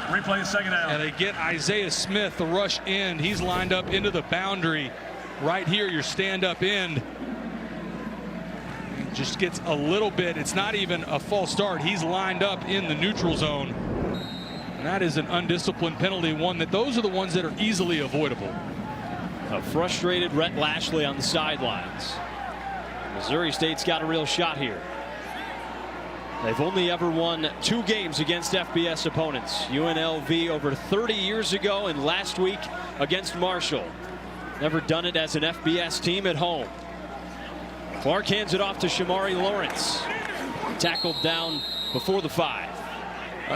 Replay the second down. And they get Isaiah Smith, the rush end. He's lined up into the boundary. Right here, your stand-up end. It just gets a little bit. It's not even a false start. He's lined up in the neutral zone. And that is an undisciplined penalty, one that those are the ones that are easily avoidable. A frustrated Rhett Lashley on the sidelines. Missouri State's got a real shot here. They've only ever won 2 games against FBS opponents. UNLV over 30 years ago and last week against Marshall. Never done it as an FBS team at home. Clark hands it off to Shamari Lawrence. Tackled down before the 5.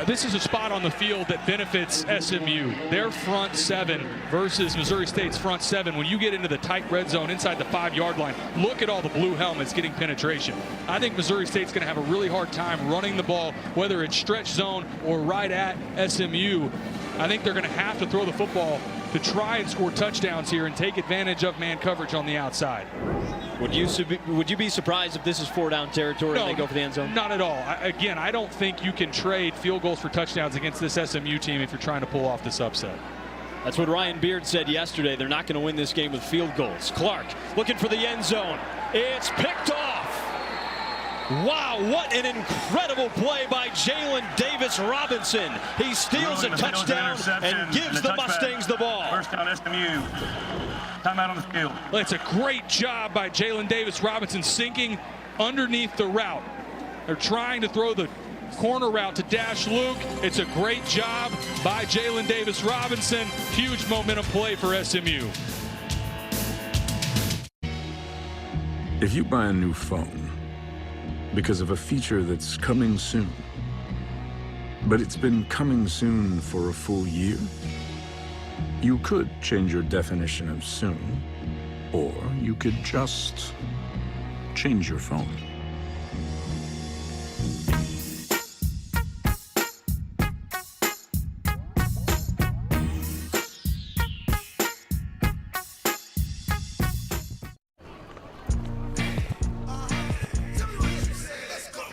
This is a spot on the field that benefits SMU. Their front seven versus Missouri State's front seven. When you get into the tight red zone inside the 5-yard line, look at all the blue helmets getting penetration. I think Missouri State's going to have a really hard time running the ball, whether it's stretch zone or right at SMU. I think they're going to have to throw the football to try and score touchdowns here and take advantage of man coverage on the outside. Would you be surprised if this is 4-down territory and they go for the end zone? Not at all. Again, I don't think you can trade field goals for touchdowns against this SMU team if you're trying to pull off this upset. That's what Ryan Beard said yesterday. They're not going to win this game with field goals. Clark looking for the end zone. It's picked off. Wow, what an incredible play by Jalen Davis Robinson. He steals a touchdown and gives the Mustangs the ball. First down, SMU. Timeout on the field. Well, it's a great job by Jalen Davis Robinson sinking underneath the route. They're trying to throw the corner route to Dash Luke. It's a great job by Jalen Davis Robinson. Huge momentum play for SMU. If you buy a new phone because of a feature that's coming soon, but it's been coming soon for a full year, you could change your definition of soon, or you could just change your phone.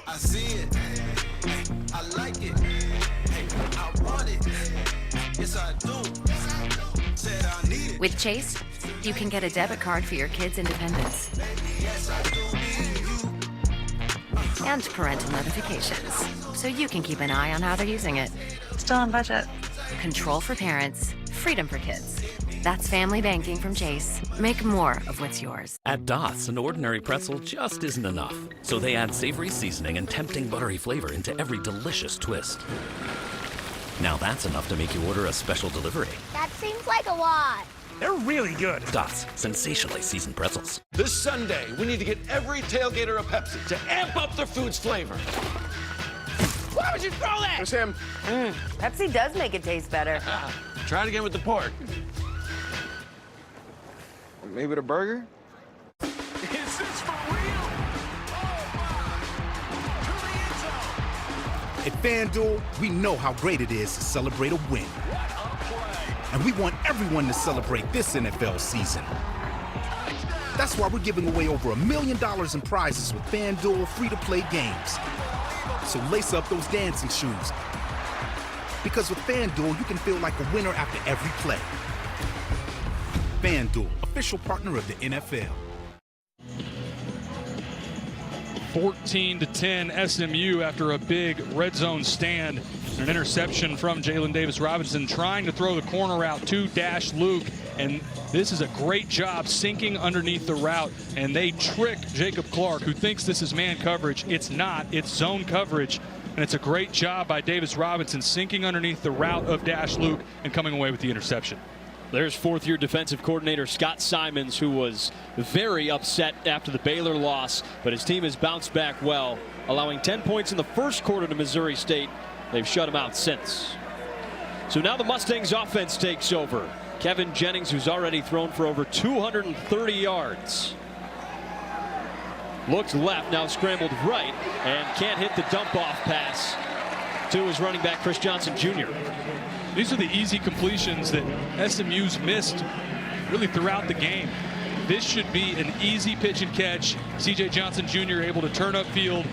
I see it. I like it. I want it. Yes, I do. Said I need it. With Chase, you can get a debit card for your kids' independence. And parental notifications, so you can keep an eye on how they're using it. Still on budget. Control for parents, freedom for kids. That's family banking from Chase. Make more of what's yours. At Doth's, an ordinary pretzel just isn't enough. So they add savory seasoning and tempting buttery flavor into every delicious twist. Now that's enough to make you order a special delivery. That seems like a lot. They're really good. Doth's, sensationally seasoned pretzels. This Sunday, we need to get every tailgater a Pepsi to amp up their food's flavor. Why would you throw that? It was him. Pepsi does make it taste better. Try it again with the pork. Maybe the burger? Is this for real? At FanDuel, we know how great it is to celebrate a win. And we want everyone to celebrate this NFL season. That's why we're giving away over $1 million in prizes with FanDuel free-to-play games. So lace up those dancing shoes. Because with FanDuel, you can feel like a winner after every play. FanDuel, official partner of the NFL. 14-10 SMU after a big red zone stand. An interception from Jalen Davis Robinson trying to throw the corner out to Dash Luke. And this is a great job sinking underneath the route. And they trick Jacob Clark, who thinks this is man coverage. It's not. It's zone coverage. And it's a great job by Davis Robinson sinking underneath the route of Dash Luke and coming away with the interception. There's fourth-year defensive coordinator Scott Simons, who was very upset after the Baylor loss, but his team has bounced back well, allowing 10 points in the first quarter to Missouri State. They've shut him out since. So now the Mustangs offense takes over. Kevin Jennings, who's already thrown for over 230 yards. Looks left, now scrambled right, and can't hit the dump-off pass to his running back, Chris Johnson Jr. These are the easy completions that SMU's missed really throughout the game. This should be an easy pitch and catch. C.J. Johnson Jr. able to turn upfield.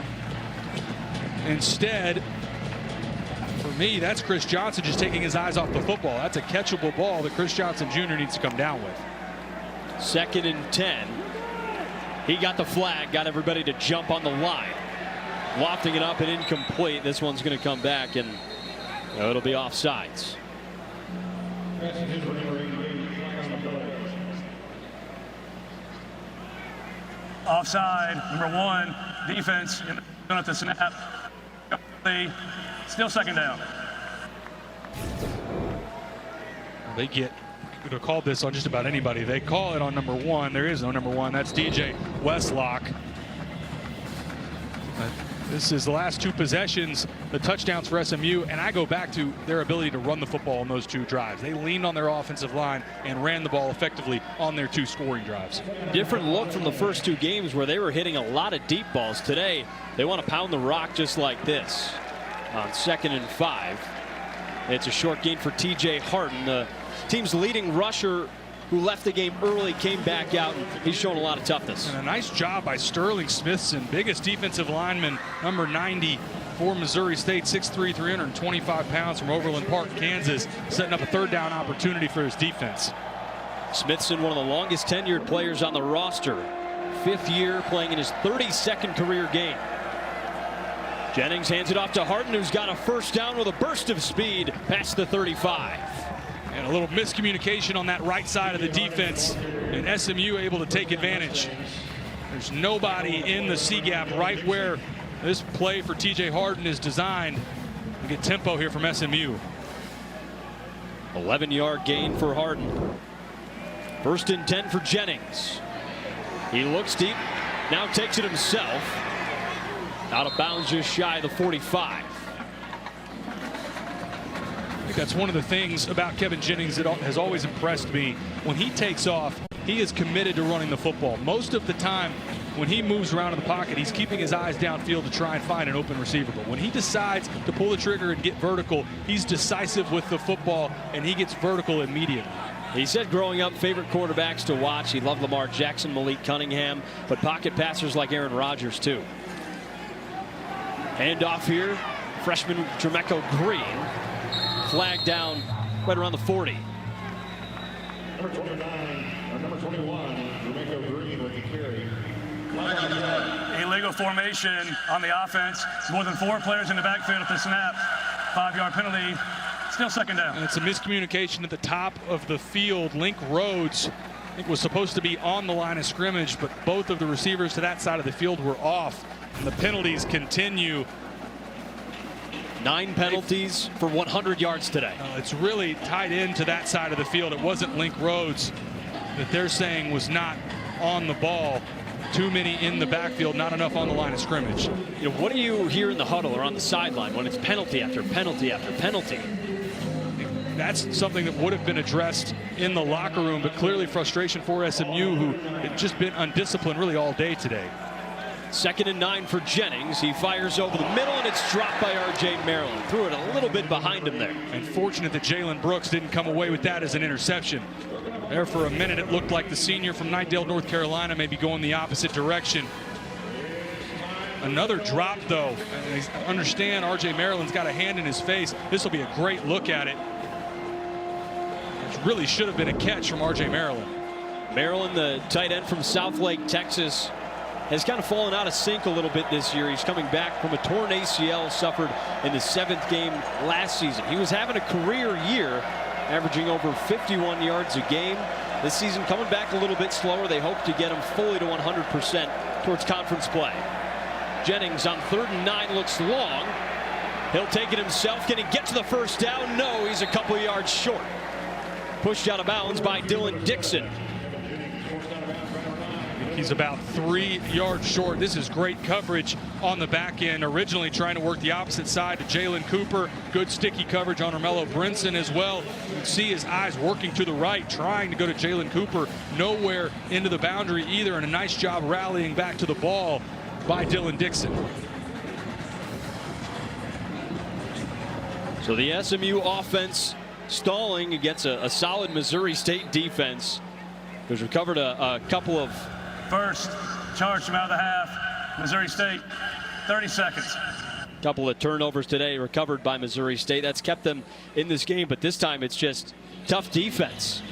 Instead, for me, that's Chris Johnson just taking his eyes off the football. That's a catchable ball that Chris Johnson Jr. needs to come down with. 2nd and 10. He got the flag, got everybody to jump on the line. Lofting it up and incomplete. This one's going to come back and it'll be offsides. Offside, number 1, defense, going at the snap. Still 2nd down. They could have called this on just about anybody. They call it on number 1. There is no number 1. That's DJ Westlock. This is the last two possessions, the touchdowns for SMU, and I go back to their ability to run the football on those two drives. They leaned on their offensive line and ran the ball effectively on their two scoring drives. Different look from the first two games where they were hitting a lot of deep balls. Today, they want to pound the rock just like this on 2nd and 5. It's a short gain for TJ Harden, the team's leading rusher, who left the game early, came back out, and he's shown a lot of toughness. And a nice job by Sterling Smithson, biggest defensive lineman, number 90 for Missouri State, 6'3", 325 pounds from Overland Park, Kansas, setting up a third down opportunity for his defense. Smithson, one of the longest tenured players on the roster, 5th year, playing in his 32nd career game. Jennings hands it off to Harden, who's got a first down with a burst of speed past the 35. And a little miscommunication on that right side of the defense, and SMU able to take advantage. There's nobody in the C gap right where this play for TJ Harden is designed. We get tempo here from SMU. 11-yard gain for Harden. 1st and 10 for Jennings. He looks deep, now takes it himself. Out of bounds just shy of the 45. I think that's one of the things about Kevin Jennings that has always impressed me. When he takes off, he is committed to running the football. Most of the time, when he moves around in the pocket, he's keeping his eyes downfield to try and find an open receiver. But when he decides to pull the trigger and get vertical, he's decisive with the football, and he gets vertical immediately. He said growing up, favorite quarterbacks to watch. He loved Lamar Jackson, Malik Cunningham, but pocket passers like Aaron Rodgers, too. Hand off here, freshman Jermeco Green. Flag down right around the 40. Number 29, number 21, Jermeco Green with the carry. Illegal formation on the offense. More than 4 players in the backfield at the snap. 5-yard penalty. Still 2nd down. And it's a miscommunication at the top of the field. Link Rhodes, I think, was supposed to be on the line of scrimmage, but both of the receivers to that side of the field were off. And the penalties continue. 9 penalties for 100 yards today. It's really tied into that side of the field. It wasn't Link Rhodes that they're saying was not on the ball. Too many in the backfield, not enough on the line of scrimmage. You know, what do you hear in the huddle or on the sideline when it's penalty after penalty after penalty? That's something that would have been addressed in the locker room, but clearly frustration for SMU, who had just been undisciplined really all day today. 2nd and 9 for Jennings. He fires over the middle, and it's dropped by R.J. Maryland. Threw it a little bit behind him there. And fortunate that Jalen Brooks didn't come away with that as an interception. There for a minute, it looked like the senior from Knightdale, North Carolina, may be going the opposite direction. Another drop, though. I understand R.J. Maryland's got a hand in his face. This will be a great look at it. It really should have been a catch from R.J. Maryland. Maryland, the tight end from Southlake, Texas, has kind of fallen out of sync a little bit this year. He's coming back from a torn ACL suffered in the 7th game last season. He was having a career year, averaging over 51 yards a game. This season coming back a little bit slower. They hope to get him fully to 100% towards conference play. Jennings on 3rd and 9 looks long. He'll take it himself. Can he get to the first down? No, he's a couple yards short. Pushed out of bounds by Dylan Dixon. He's about 3 yards short. This is great coverage on the back end. Originally trying to work the opposite side to Jalen Cooper. Good sticky coverage on Romello Brinson as well. You can see his eyes working to the right, trying to go to Jalen Cooper. Nowhere into the boundary either, and a nice job rallying back to the ball by Dylan Dixon. So the SMU offense stalling against a solid Missouri State defense, who's recovered a couple of First charge from out of the half. Missouri State, 30 seconds. Couple of turnovers today recovered by Missouri State. That's kept them in this game, but this time it's just tough defense.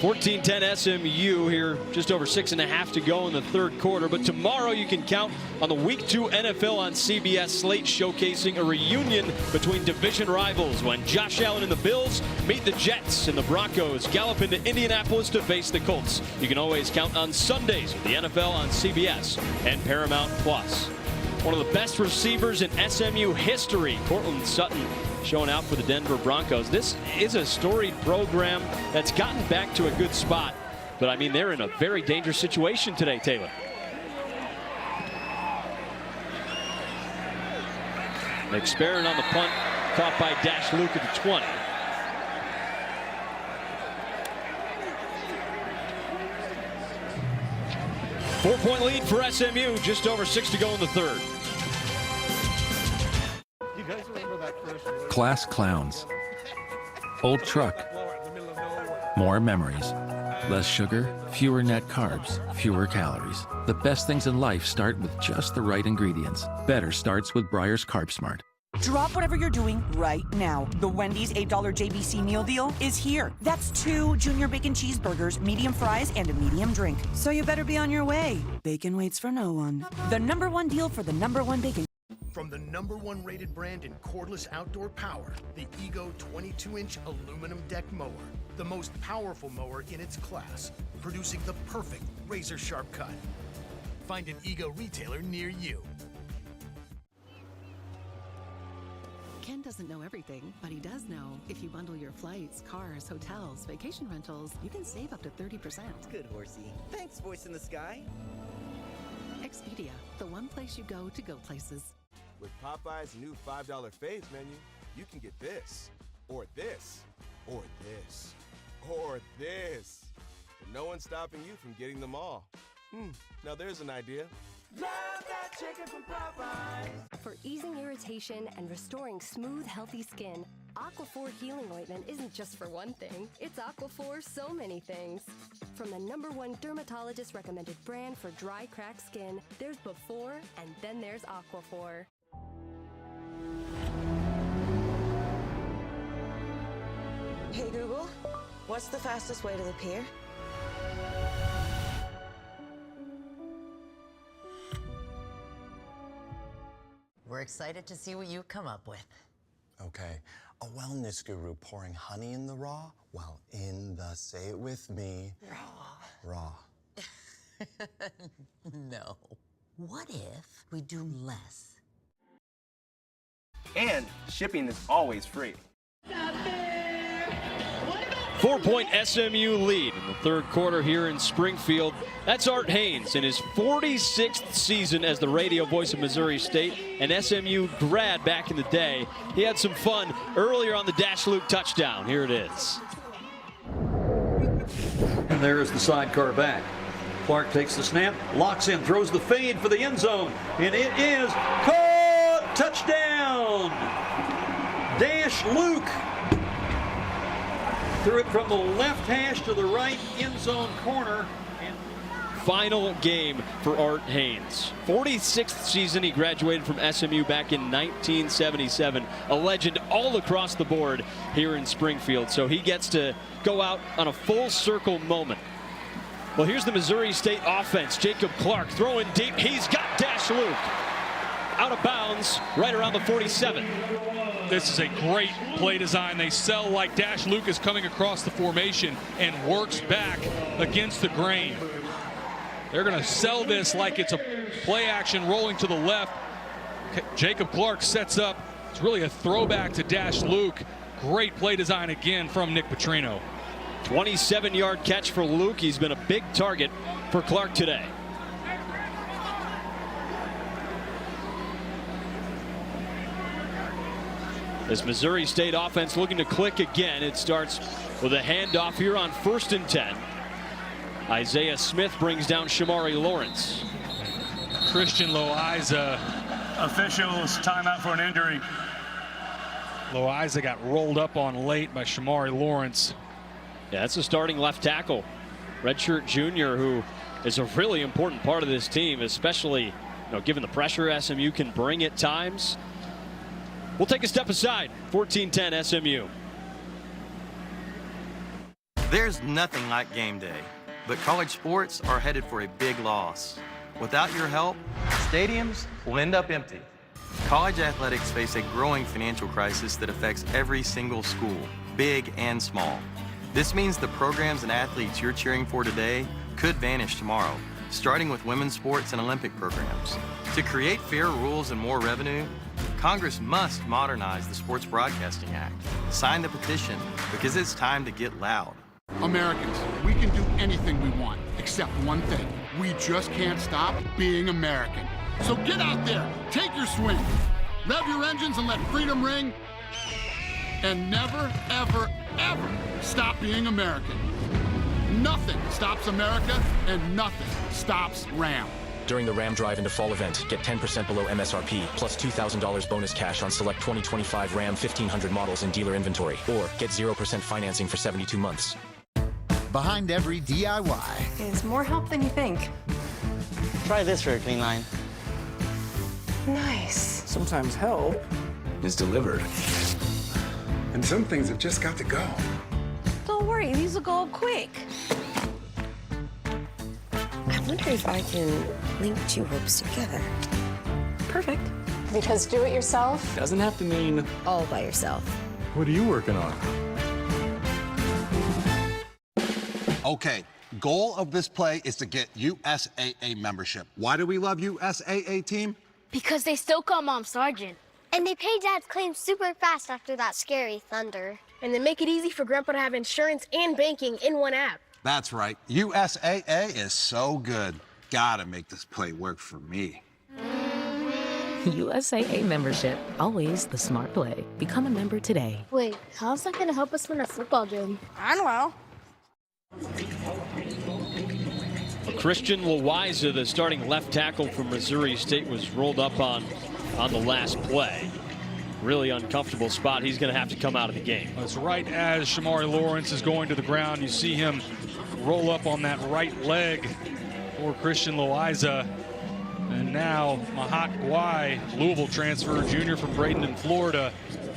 (14-10) SMU here, just over 6.5 to go in the 3rd quarter. But tomorrow you can count on the Week 2 NFL on CBS slate, showcasing a reunion between division rivals when Josh Allen and the Bills meet the Jets and the Broncos gallop into Indianapolis to face the Colts. You can always count on Sundays with the NFL on CBS and Paramount Plus. One of the best receivers in SMU history, Cortland Sutton, showing out for the Denver Broncos. This is a storied program that's gotten back to a good spot. But, I mean, they're in a very dangerous situation today, Taylor. McSparron on the punt, caught by Dash Luke at the 20. Four-point lead for SMU, just over 6 to go in the third. You guys remember that first word? Class clowns. Old truck. More memories. Less sugar, fewer net carbs, fewer calories. The best things in life start with just the right ingredients. Better starts with Breyer's Carb Smart. Drop whatever you're doing right now. The Wendy's $8 JBC meal deal is here. That's 2 junior bacon cheeseburgers, medium fries, and a medium drink. So you better be on your way. Bacon waits for no one. The #1 deal for the #1 bacon. From the #1 rated brand in cordless outdoor power, the Ego 22-inch aluminum deck mower. The most powerful mower in its class, producing the perfect razor-sharp cut. Find an Ego retailer near you. Ken doesn't know everything, but he does know if you bundle your flights, cars, hotels, vacation rentals, you can save up to 30%. Good, horsey. Thanks, voice in the sky. Expedia, the one place you go to go places. With Popeye's new $5 faves menu, you can get this, or this, or this, or this. And no one's stopping you from getting them all. Now there's an idea. Love that chicken from Popeyes. For easing irritation and restoring smooth, healthy skin, Aquaphor Healing Ointment isn't just for one thing. It's Aquaphor so many things. From the #1 dermatologist recommended brand for dry, cracked skin, there's before and then there's Aquaphor. Hey Google, what's the fastest way to the pier? We're excited to see what you come up with. Okay, a wellness guru pouring honey in the raw while in the, say it with me, raw. No. What if we do less? And shipping is always free. 4-point SMU lead in the third quarter here in Springfield. That's Art Haynes in his 46th season as the radio voice of Missouri State, an SMU grad back in the day. He had some fun earlier on the Dash Luke touchdown. Here it is. And there is the sidecar back. Clark takes the snap, locks in, throws the fade for the end zone, and it is caught! Touchdown! Dash Luke threw it from the left hash to the right end zone corner. Final game for Art Haynes. 46th season, he graduated from SMU back in 1977. A legend all across the board here in Springfield. So he gets to go out on a full circle moment. Well, here's the Missouri State offense. Jacob Clark throwing deep. He's got Dash Luke out of bounds right around the 47. This is a great play design. They sell like Dash Luke is coming across the formation and works back against the grain. They're going to sell this like it's a play action rolling to the left. Jacob Clark sets up. It's really a throwback to Dash Luke. Great play design again from Nick Petrino. 27-yard catch for Luke. He's been a big target for Clark today. This Missouri State offense looking to click again. It starts with a handoff here on 1st and 10. Isaiah Smith brings down Shamari Lawrence. Christian Loaiza. Officials timeout for an injury. Loaiza got rolled up on late by Shamari Lawrence. Yeah, that's a starting left tackle. Redshirt junior who is a really important part of this team, especially given the pressure SMU can bring at times. We'll take a step aside. 14-10 SMU. There's nothing like game day, but college sports are headed for a big loss. Without your help, stadiums will end up empty. College athletics face a growing financial crisis that affects every single school, big and small. This means the programs and athletes you're cheering for today could vanish tomorrow, starting with women's sports and Olympic programs. To create fair rules and more revenue, Congress must modernize the Sports Broadcasting Act. Sign the petition because it's time to get loud. Americans, we can do anything we want, except one thing. We just can't stop being American. So get out there, take your swing, rev your engines and let freedom ring, and never, ever, ever stop being American. Nothing stops America, and nothing stops Ram. During the Ram Drive into Fall event, get 10% below MSRP, plus $2,000 bonus cash on select 2025 Ram 1500 models in dealer inventory, or get 0% financing for 72 months. Behind every DIY is more help than you think. Try this for a clean line. Nice. Sometimes help is delivered. And some things have just got to go. Don't worry, these will go quick. I wonder if I can link two ropes together. Perfect. Because do it yourself Doesn't have to mean all by yourself. What are you working on? Okay, goal of this play is to get USAA membership. Why do we love USAA, team? Because they still call Mom Sergeant. And they pay Dad's claims super fast after that scary thunder. And they make it easy for Grandpa to have insurance and banking in one app. That's right. USAA is so good. Gotta make this play work for me. USAA membership, always the smart play. Become a member today. Wait, how's that gonna help us win a football game? I don't know. Christian Loiza, the starting left tackle from Missouri State, was rolled up on the last play. Really uncomfortable spot. He's going to have to come out of the game. That's right as Shamari Lawrence is going to the ground. You see him roll up on that right leg for Christian Loiza. And now Mahat Gwai, Louisville transfer, junior from Bradenton, Florida,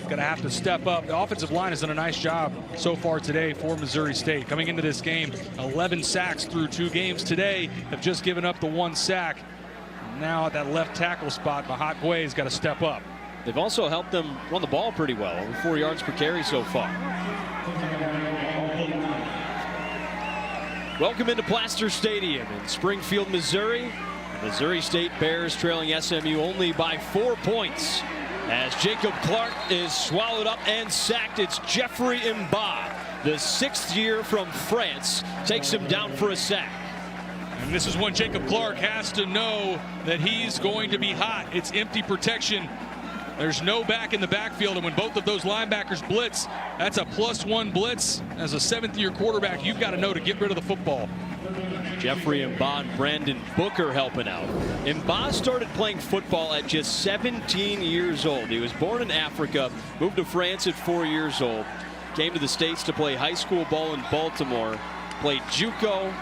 going to have to step up. The offensive line has done a nice job so far today for Missouri State. Coming into this game, 11 sacks through 2 games today, have just given up the 1 sack. Now at that left tackle spot, Mahat Gwai's got to step up. They've also helped them run the ball pretty well, over 4 yards per carry so far. Welcome into Plaster Stadium in Springfield, Missouri. Missouri State Bears trailing SMU only by 4 points. As Jacob Clark is swallowed up and sacked, it's Jeffrey Mba, the 6th year from France, takes him down for a sack. And this is when Jacob Clark has to know that he's going to be hot. It's empty protection. There's no back in the backfield, and when both of those linebackers blitz, that's a +1 blitz. As a 7th-year quarterback, you've got to know to get rid of the football. Jeffrey Mba and Brandon Booker helping out. Mba started playing football at just 17 years old. He was born in Africa, moved to France at 4 years old, came to the States to play high school ball in Baltimore, played JUCO,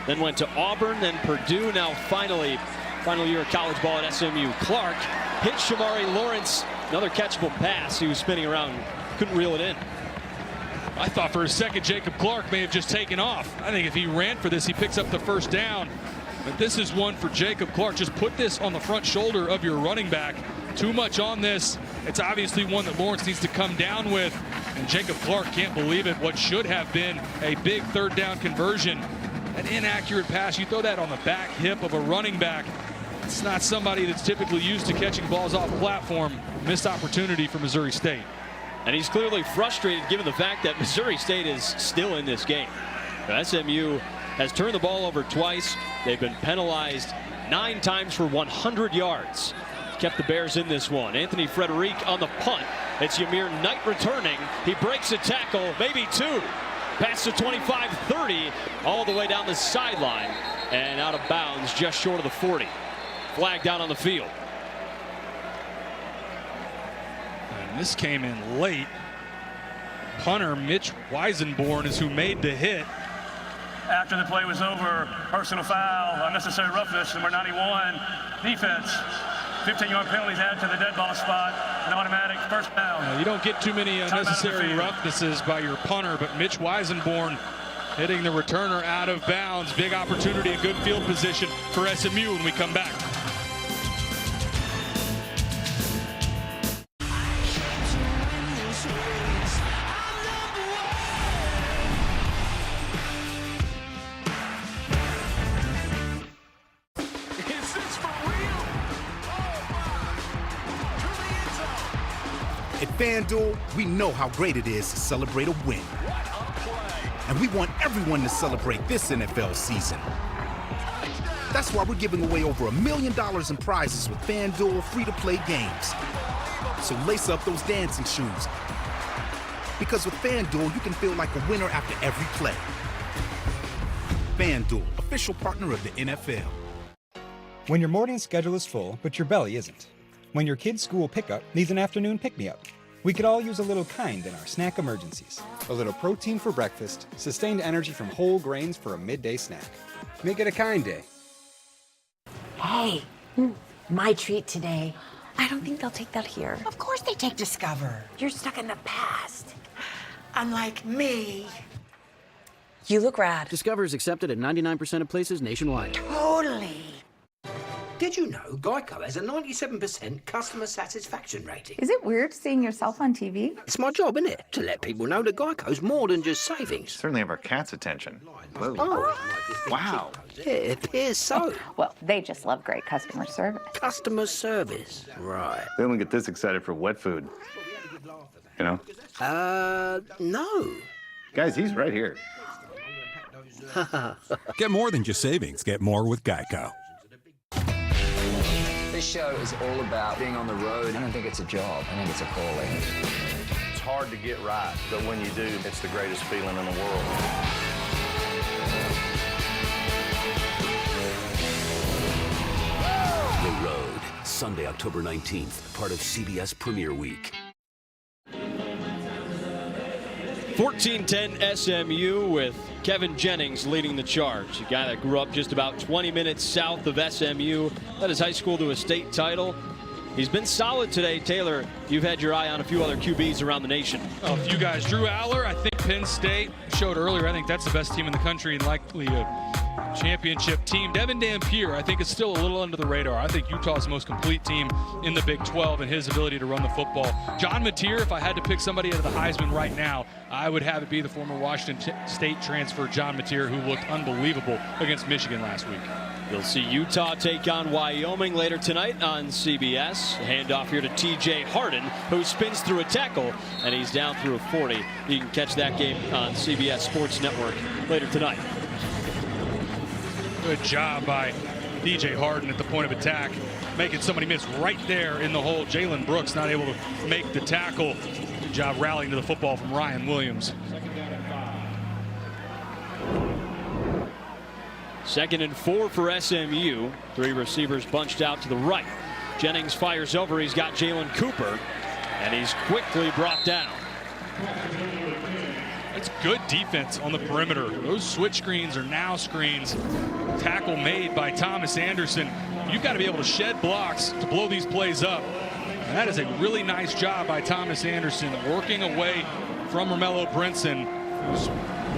then went to Auburn, then Purdue, now final year of college ball at SMU. Clark hit Shamari Lawrence, another catchable pass. He was spinning around, couldn't reel it in. I thought for a second Jacob Clark may have just taken off. I think if he ran for this, he picks up the first down. But this is one for Jacob Clark. Just put this on the front shoulder of your running back. Too much on this. It's obviously one that Lawrence needs to come down with. And Jacob Clark can't believe it. What should have been a big 3rd down conversion. An inaccurate pass. You throw that on the back hip of a running back. It's not somebody that's typically used to catching balls off platform. Missed opportunity for Missouri State. And he's clearly frustrated given the fact that Missouri State is still in this game. SMU has turned the ball over twice. They've been penalized 9 times for 100 yards. Kept the Bears in this one. Anthony Frederic on the punt. It's Yamir Knight returning. He breaks a tackle, maybe 2. Past the 25-30, all the way down the sideline and out of bounds just short of the 40. Flag down on the field. And this came in late. Punter Mitch Weisenborn is who made the hit. After the play was over, personal foul, unnecessary roughness, number 91, defense. 15-yard penalties added to the dead ball spot, an automatic first down. You don't get too many unnecessary roughnesses by your punter, but Mitch Weisenborn hitting the returner out of bounds. Big opportunity, a good field position for SMU when we come back. At FanDuel, we know how great it is to celebrate a win. And we want everyone to celebrate this NFL season. That's why we're giving away over $1 million in prizes with FanDuel free-to-play games. So lace up those dancing shoes. Because with FanDuel, you can feel like a winner after every play. FanDuel, official partner of the NFL. When your morning schedule is full, but your belly isn't. When your kid's school pickup needs an afternoon pick-me-up. We could all use a little kind in our snack emergencies. A little protein for breakfast, sustained energy from whole grains for a midday snack. Make it a kind day. Hey, my treat today. I don't think they'll take that here. Of course they take Discover. You're stuck in the past. Unlike me. You look rad. Discover is accepted at 99% of places nationwide. Totally. Did you know Geico has a 97% customer satisfaction rating? Is it weird seeing yourself on TV? It's my job, isn't it? To let people know that Geico's more than just savings. Certainly have our cat's attention. Whoa. Oh. Wow. Yeah, it appears so. Well, they just love great customer service. Customer service, right. They only get this excited for wet food. You know? No. Guys, he's right here. Get more than just savings. Get more with Geico. This show is all about being on the road. I don't think it's a job. I think it's a calling. It's hard to get right, but when you do, it's the greatest feeling in the world. The Road, Sunday, October 19th, part of CBS Premiere Week. 14-10 SMU with Kevin Jennings leading the charge. A guy that grew up just about 20 minutes south of SMU, led his high school to a state title. He's been solid today. Taylor, you've had your eye on a few other QBs around the nation. A few guys. Drew Aller, I think Penn State showed earlier. I think that's the best team in the country and likely a championship team. Devin Dampier, I think, is still a little under the radar. I think Utah's the most complete team in the Big 12 and his ability to run the football. John Mateer, if I had to pick somebody out of the Heisman right now, I would have it be the former Washington State transfer John Mateer, who looked unbelievable against Michigan last week. You'll see Utah take on Wyoming later tonight on CBS. Handoff here to TJ Harden, who spins through a tackle, and he's down through a 40. You can catch that game on CBS Sports Network later tonight. Good job by TJ Harden at the point of attack, making somebody miss right there in the hole. Jalen Brooks not able to make the tackle. Good job rallying to the football from Ryan Williams. 2nd and 4 for SMU. 3 receivers bunched out to the right. Jennings fires over. He's got Jalen Cooper, and he's quickly brought down. It's good defense on the perimeter. Those switch screens are now screens. Tackle made by Thomas Anderson. You've got to be able to shed blocks to blow these plays up. And that is a really nice job by Thomas Anderson, working away from Romello Brinson, who's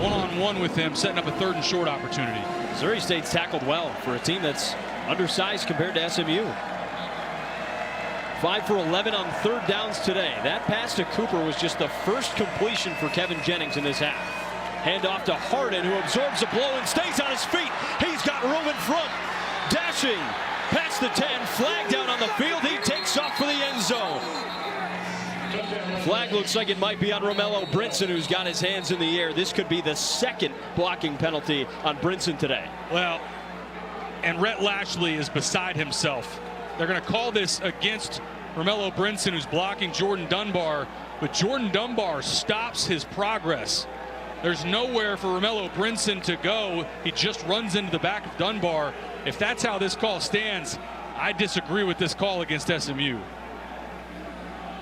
one-on-one with him, setting up a 3rd and short opportunity. Missouri State's tackled well for a team that's undersized compared to SMU. 5 for 11 on 3rd downs today. That pass to Cooper was just the first completion for Kevin Jennings in this half. Handoff to Harden, who absorbs a blow and stays on his feet. He's got room in front. Dashing past the 10. Flag down on the field. He takes off for the end zone. Flag looks like it might be on Romello Brinson, who's got his hands in the air. This could be the 2nd blocking penalty on Brinson today. Well, and Rhett Lashley is beside himself. They're going to call this against Romello Brinson, who's blocking Jordan Dunbar, but Jordan Dunbar stops his progress. There's nowhere for Romello Brinson to go. He just runs into the back of Dunbar. If that's how this call stands, I disagree with this call against SMU.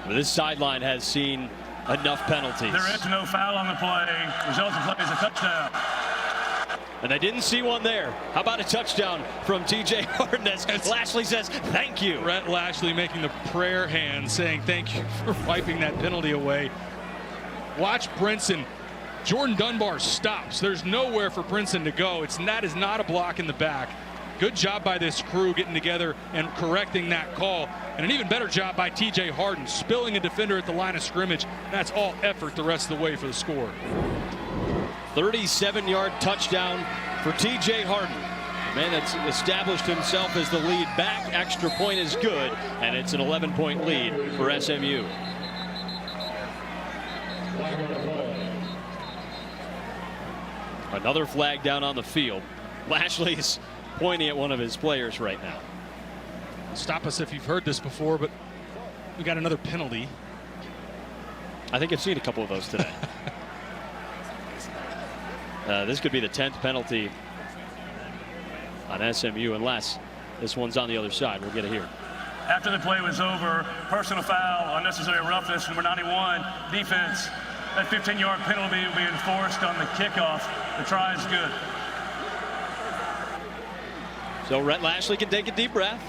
This sideline has seen enough penalties. There is no foul on the play. Result of the play is a touchdown. And I didn't see one there. How about a touchdown from TJ Harden as Lashley says thank you. Rhett Lashley making the prayer hand, saying thank you for wiping that penalty away. Watch Brinson. Jordan Dunbar stops. There's nowhere for Brinson to go. That is not a block in the back. Good job by this crew getting together and correcting that call. And an even better job by TJ Harden, spilling a defender at the line of scrimmage. That's all effort the rest of the way for the score. 37-yard touchdown for TJ Harden. The man that's established himself as the lead back. Extra point is good, and it's an 11-point lead for SMU. Another flag down on the field. Lashley's pointing at one of his players right now. Stop us if you've heard this before, but we got another penalty. I think I've seen a couple of those today. This could be the 10th penalty on SMU, unless this one's on the other side. We'll get it here. After the play was over, personal foul, unnecessary roughness, number 91, defense. That 15-yard penalty will be enforced on the kickoff. The try is good. So Rhett Lashley can take a deep breath.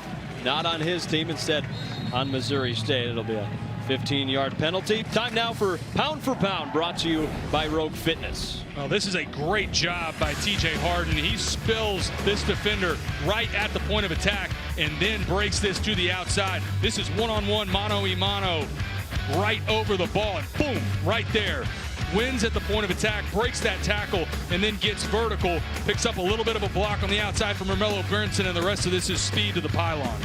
Not on his team, instead on Missouri State. It'll be a 15-yard penalty. Time now for Pound, brought to you by Rogue Fitness. Well, this is a great job by TJ Harden. He spills this defender right at the point of attack and then breaks this to the outside. This is one-on-one, mano-a-mano, right over the ball, and boom, right there. Wins at the point of attack, breaks that tackle, and then gets vertical. Picks up a little bit of a block on the outside from Romello Brinson, and the rest of this is speed to the pylon.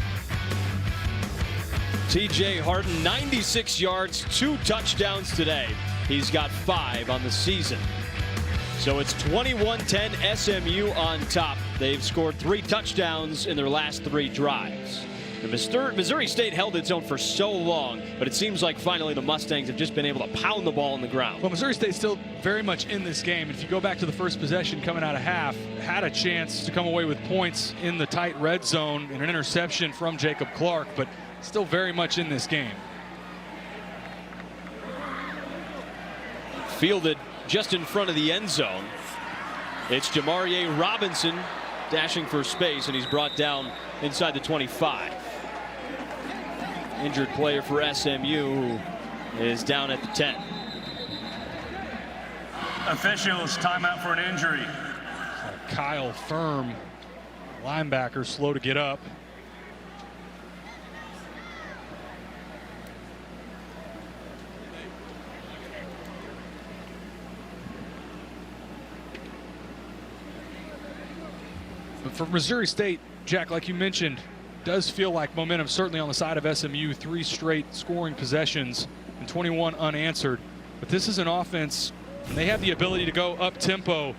TJ Harden, 96 yards, 2 touchdowns today. He's got 5 on the season. So it's 21-10 SMU on top. They've scored 3 touchdowns in their last 3 drives. Missouri State held its own for so long, but it seems like finally the Mustangs have just been able to pound the ball on the ground. Well, Missouri State's still very much in this game. If you go back to the first possession coming out of half, had a chance to come away with points in the tight red zone and an interception from Jacob Clark, but still very much in this game. Fielded just in front of the end zone. It's Jamarie Robinson dashing for space, and he's brought down inside the 25. Injured player for SMU who is down at the 10. Officials, timeout for an injury. Kyle Firm, linebacker, slow to get up. But for Missouri State, Jack, like you mentioned, does feel like momentum certainly on the side of SMU. 3 straight scoring possessions and 21 unanswered. But this is an offense, and they have the ability to go up tempo.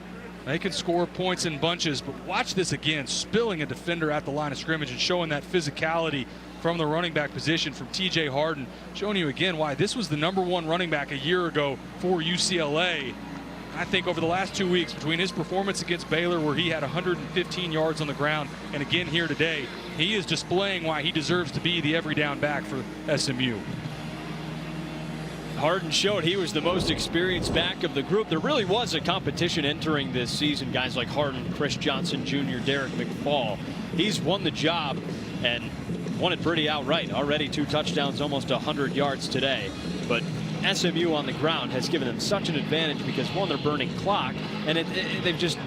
They can score points in bunches, but watch this again, spilling a defender at the line of scrimmage and showing that physicality from the running back position from TJ Harden, showing you again why this was the #1 running back a year ago for UCLA. I think over the last 2 weeks, between his performance against Baylor, where he had 115 yards on the ground, and again here today, he is displaying why he deserves to be the every down back for SMU. Harden showed he was the most experienced back of the group. There really was a competition entering this season. Guys like Harden, Chris Johnson Jr., Derek McFall. He's won the job and won it pretty outright. Already 2 touchdowns, almost 100 yards today. But SMU on the ground has given them such an advantage because, one, they're burning clock, and they've just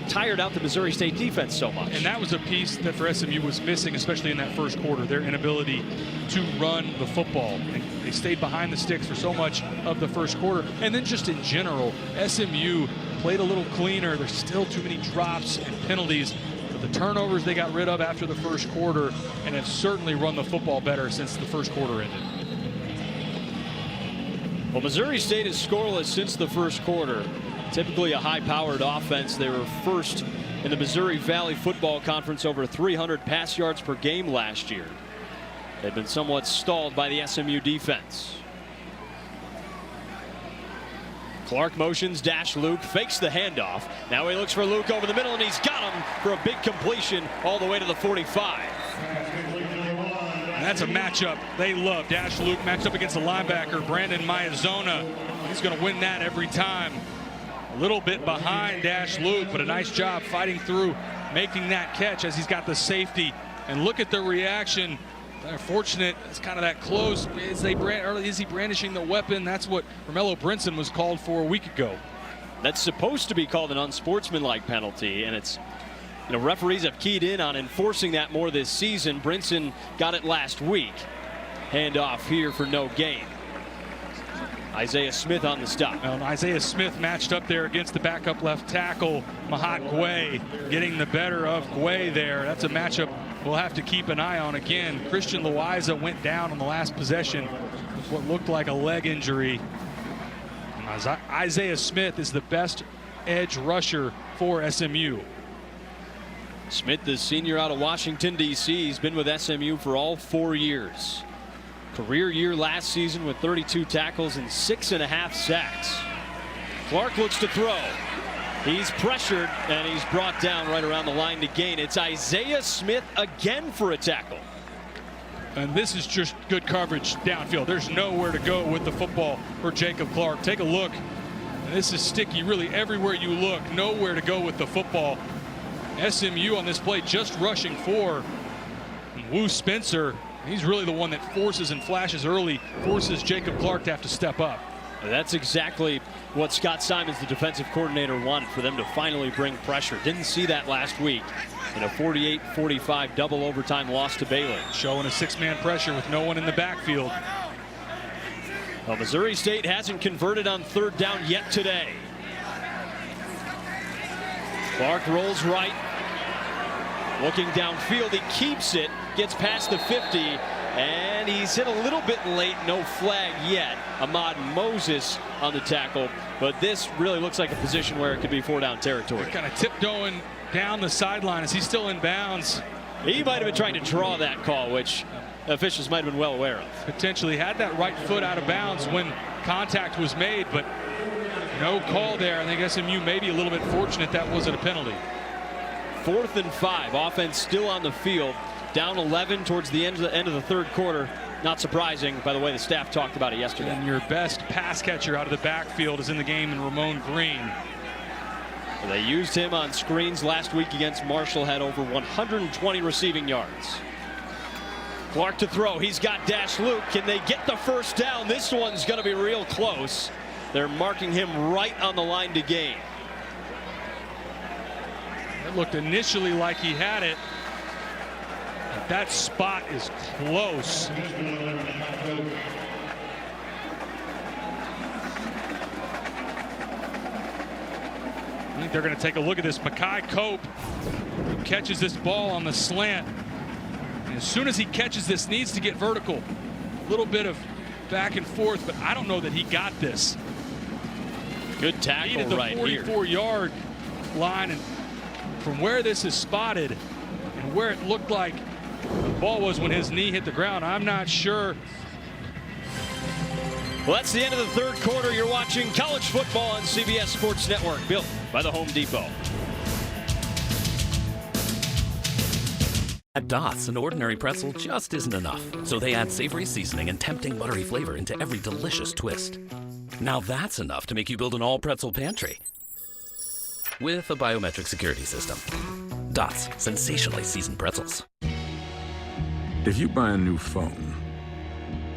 tired out the Missouri State defense so much. And that was a piece that for SMU was missing, especially in that first quarter, their inability to run the football. And they stayed behind the sticks for so much of the first quarter. And then just in general, SMU played a little cleaner. There's still too many drops and penalties. But the turnovers they got rid of after the first quarter, and have certainly run the football better since the first quarter ended. Well, Missouri State is scoreless since the first quarter. Typically a high-powered offense. They were first in the Missouri Valley Football Conference, over 300 pass yards per game last year. They've been somewhat stalled by the SMU defense. Clark motions, dash Luke, fakes the handoff. Now he looks for Luke over the middle, and he's got him for a big completion all the way to the 45. And that's a matchup they love. Dash Luke matched up against the linebacker, Brandon Maizona. He's going to win that every time. A little bit behind Dash Luke, but a nice job fighting through, making that catch as he's got the safety. And look at the reaction. They're fortunate it's kind of that close. Is he brandishing the weapon? That's what Romello Brinson was called for a week ago. That's supposed to be called an unsportsmanlike penalty, and it's, you know, referees have keyed in on enforcing that more this season. Brinson got it last week. Handoff here for no gain. Isaiah Smith on the stop. Well, Isaiah Smith matched up there against the backup left tackle, Mahat Gway, getting the better of Gway there. That's a matchup we'll have to keep an eye on again. Christian Loaiza went down on the last possession with what looked like a leg injury. Isaiah Smith is the best edge rusher for SMU. Smith, the senior out of Washington, D.C. He's been with SMU for all 4 years. Career year last season with 32 tackles and 6.5 sacks. Clark looks to throw. He's pressured, and he's brought down right around the line to gain. It's Isaiah Smith again for a tackle. And this is just good coverage downfield. There's nowhere to go with the football for Jacob Clark. Take a look. And this is sticky really everywhere you look. Nowhere to go with the football. SMU on this play just rushing 4. And Wu Spencer, he's really the one that forces and flashes early, forces Jacob Clark to have to step up. That's exactly what Scott Simons, the defensive coordinator, wanted, for them to finally bring pressure. Didn't see that last week in a 48-45 double overtime loss to Baylor. Showing a 6-man pressure with no one in the backfield. Well, Missouri State hasn't converted on 3rd down yet today. Clark rolls right. Looking downfield, he keeps it, gets past the 50, and he's hit a little bit late. No flag yet. Ahmad Moses on the tackle, but this really looks like a position where it could be 4-down territory. Kind of tiptoeing down the sideline. Is he still in bounds? He might have been trying to draw that call, which officials might have been well aware of. Potentially had that right foot out of bounds when contact was made, but no call there. I think SMU may be a little bit fortunate that wasn't a penalty. 4th and 5. Offense still on the field. Down 11 towards the end of the 3rd quarter. Not surprising by the way the staff talked about it yesterday. And your best pass catcher out of the backfield is in the game in Ramon Green. They used him on screens last week against Marshall. Had over 120 receiving yards. Clark to throw. He's got Dash Luke. Can they get the 1st down? This one's going to be real close. They're marking him right on the line to gain. It looked initially like he had it. But that spot is close. I think they're going to take a look at this. Makai Cope catches this ball on the slant. And as soon as he catches this, needs to get vertical. A little bit of back and forth, but I don't know that he got this. Good tackle right here. Needed the 44-yard line, and from where this is spotted and where it looked like the ball was when his knee hit the ground, I'm not sure. Well, that's the end of the 3rd quarter. You're watching college football on CBS Sports Network, built by the Home Depot. At Dots, an ordinary pretzel just isn't enough, so they add savory seasoning and tempting buttery flavor into every delicious twist. Now that's enough to make you build an all-pretzel pantry with a biometric security system. Dots, sensationally seasoned pretzels. If you buy a new phone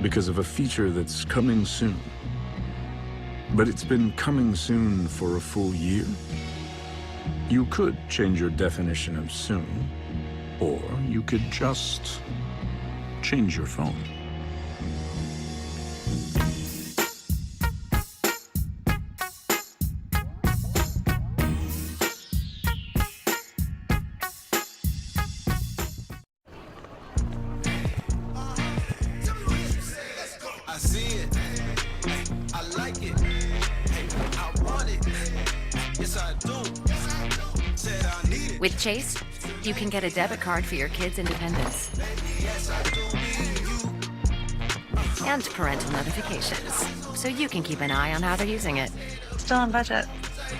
because of a feature that's coming soon, but it's been coming soon for a full year, you could change your definition of soon, or you could just change your phone. With Chase, you can get a debit card for your kids' independence and parental notifications, so you can keep an eye on how they're using it. Still on budget.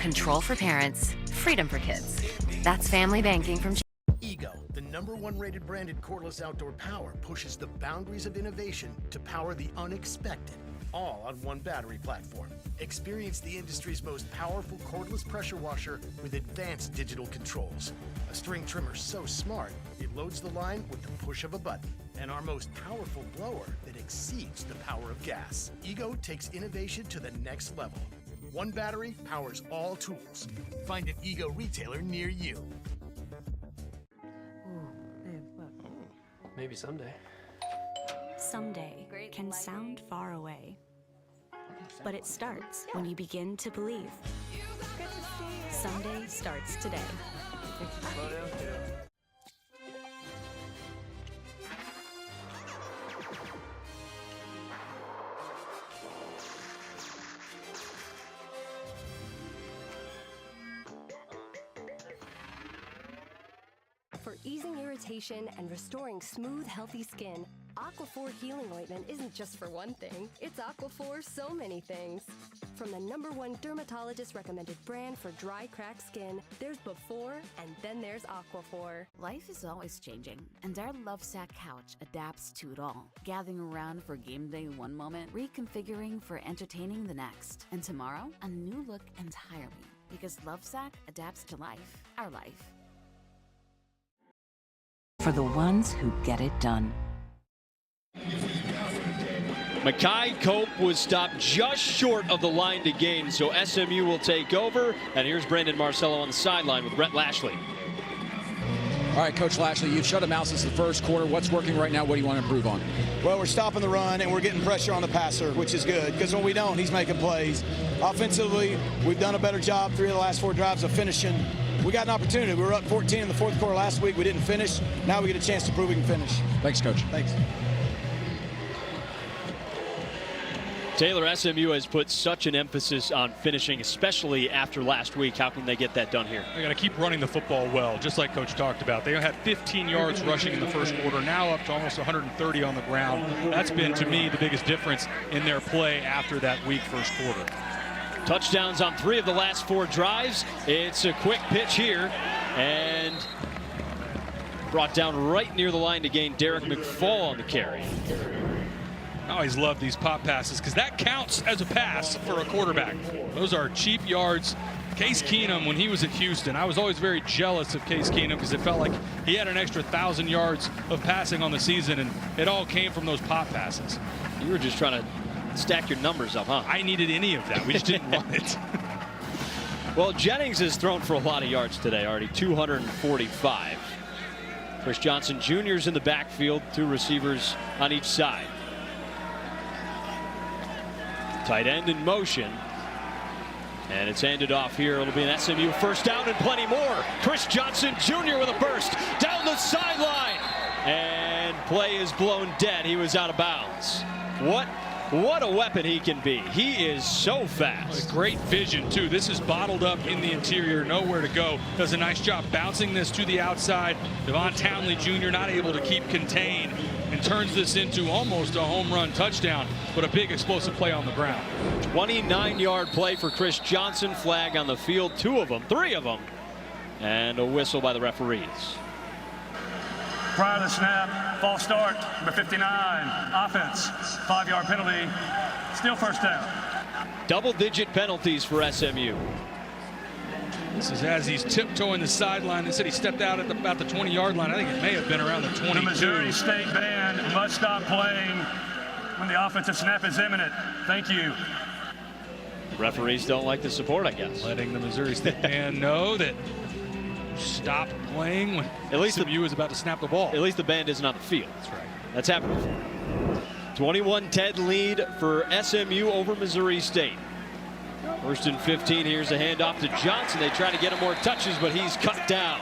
Control for parents, freedom for kids. That's family banking from Chase. Ego, the #1 rated branded cordless outdoor power, pushes the boundaries of innovation to power the unexpected, all on one battery platform. Experience the industry's most powerful cordless pressure washer with advanced digital controls. A string trimmer so smart, it loads the line with the push of a button. And our most powerful blower that exceeds the power of gas. Ego takes innovation to the next level. One battery powers all tools. Find an Ego retailer near you. Maybe someday. Someday can sound far away, but it starts when you begin to believe. Someday starts today. Slow down, too. Easing irritation and restoring smooth, healthy skin, Aquaphor Healing Ointment isn't just for one thing. It's Aquaphor so many things. From the #1 dermatologist-recommended brand for dry, cracked skin, there's before and then there's Aquaphor. Life is always changing, and our Lovesac couch adapts to it all. Gathering around for game day one moment, reconfiguring for entertaining the next. And tomorrow, a new look entirely. Because Lovesac adapts to life, our life. For the ones who get it done. Makai Cope was stopped just short of the line to gain, so SMU will take over. And here's Brandon Marcello on the sideline with Brett Lashley. All right, Coach Lashley, you've shut him out since the first quarter. What's working right now? What do you want to improve on? Well, we're stopping the run, and we're getting pressure on the passer, which is good, because when we don't, he's making plays. Offensively, we've done a better job 3 of the last 4 drives of finishing. We got an opportunity. We were up 14 in the fourth quarter last week. We didn't finish. Now we get a chance to prove we can finish. Thanks, Coach. Thanks. Taylor, SMU has put such an emphasis on finishing, especially after last week. How can they get that done here? They got to keep running the football well, just like Coach talked about. They had 15 yards rushing in the first quarter, now up to almost 130 on the ground. That's been, to me, the biggest difference in their play after that weak first quarter. Touchdowns on 3 of the last 4 drives. It's a quick pitch here, and brought down right near the line to gain. Derek McFall on the carry. I always love these pop passes because that counts as a pass for a quarterback. Those are cheap yards. Case Keenum, when he was at Houston, I was always very jealous of Case Keenum because it felt like he had an extra 1,000 yards of passing on the season, and it all came from those pop passes. You were just trying to stack your numbers up, huh? I needed any of that. We just didn't want it. Well, Jennings has thrown for a lot of yards today, already 245. Chris Johnson Jr.'s in the backfield, 2 receivers on each side. Tight end in motion. And it's handed off here. It'll be an SMU first down and plenty more. Chris Johnson Jr. with a burst down the sideline. And play is blown dead. He was out of bounds. What a weapon he can be. He is so fast. Great vision, too. This is bottled up in the interior, nowhere to go. Does a nice job bouncing this to the outside. Devon Townley Jr. not able to keep contained and turns this into almost a home run touchdown, but a big explosive play on the ground. 29-yard play for Chris Johnson. Flag on the field, 3 of them, and a whistle by the referees. Prior to the snap, false start, number 59, offense, 5-yard penalty, still first down. Double-digit penalties for SMU. This is as he's tiptoeing the sideline. They said he stepped out at about the 20-yard line. I think it may have been around the 22. The Missouri State band must stop playing when the offensive snap is imminent. Thank you. The referees don't like the support, I guess. Letting the Missouri State band know that stop playing when at least SMU is about to snap the ball. At least the band isn't on the field. That's right. That's happened before. 21-10 lead for SMU over Missouri State. First and 15. Here's a handoff to Johnson. They try to get him more touches, but he's cut down.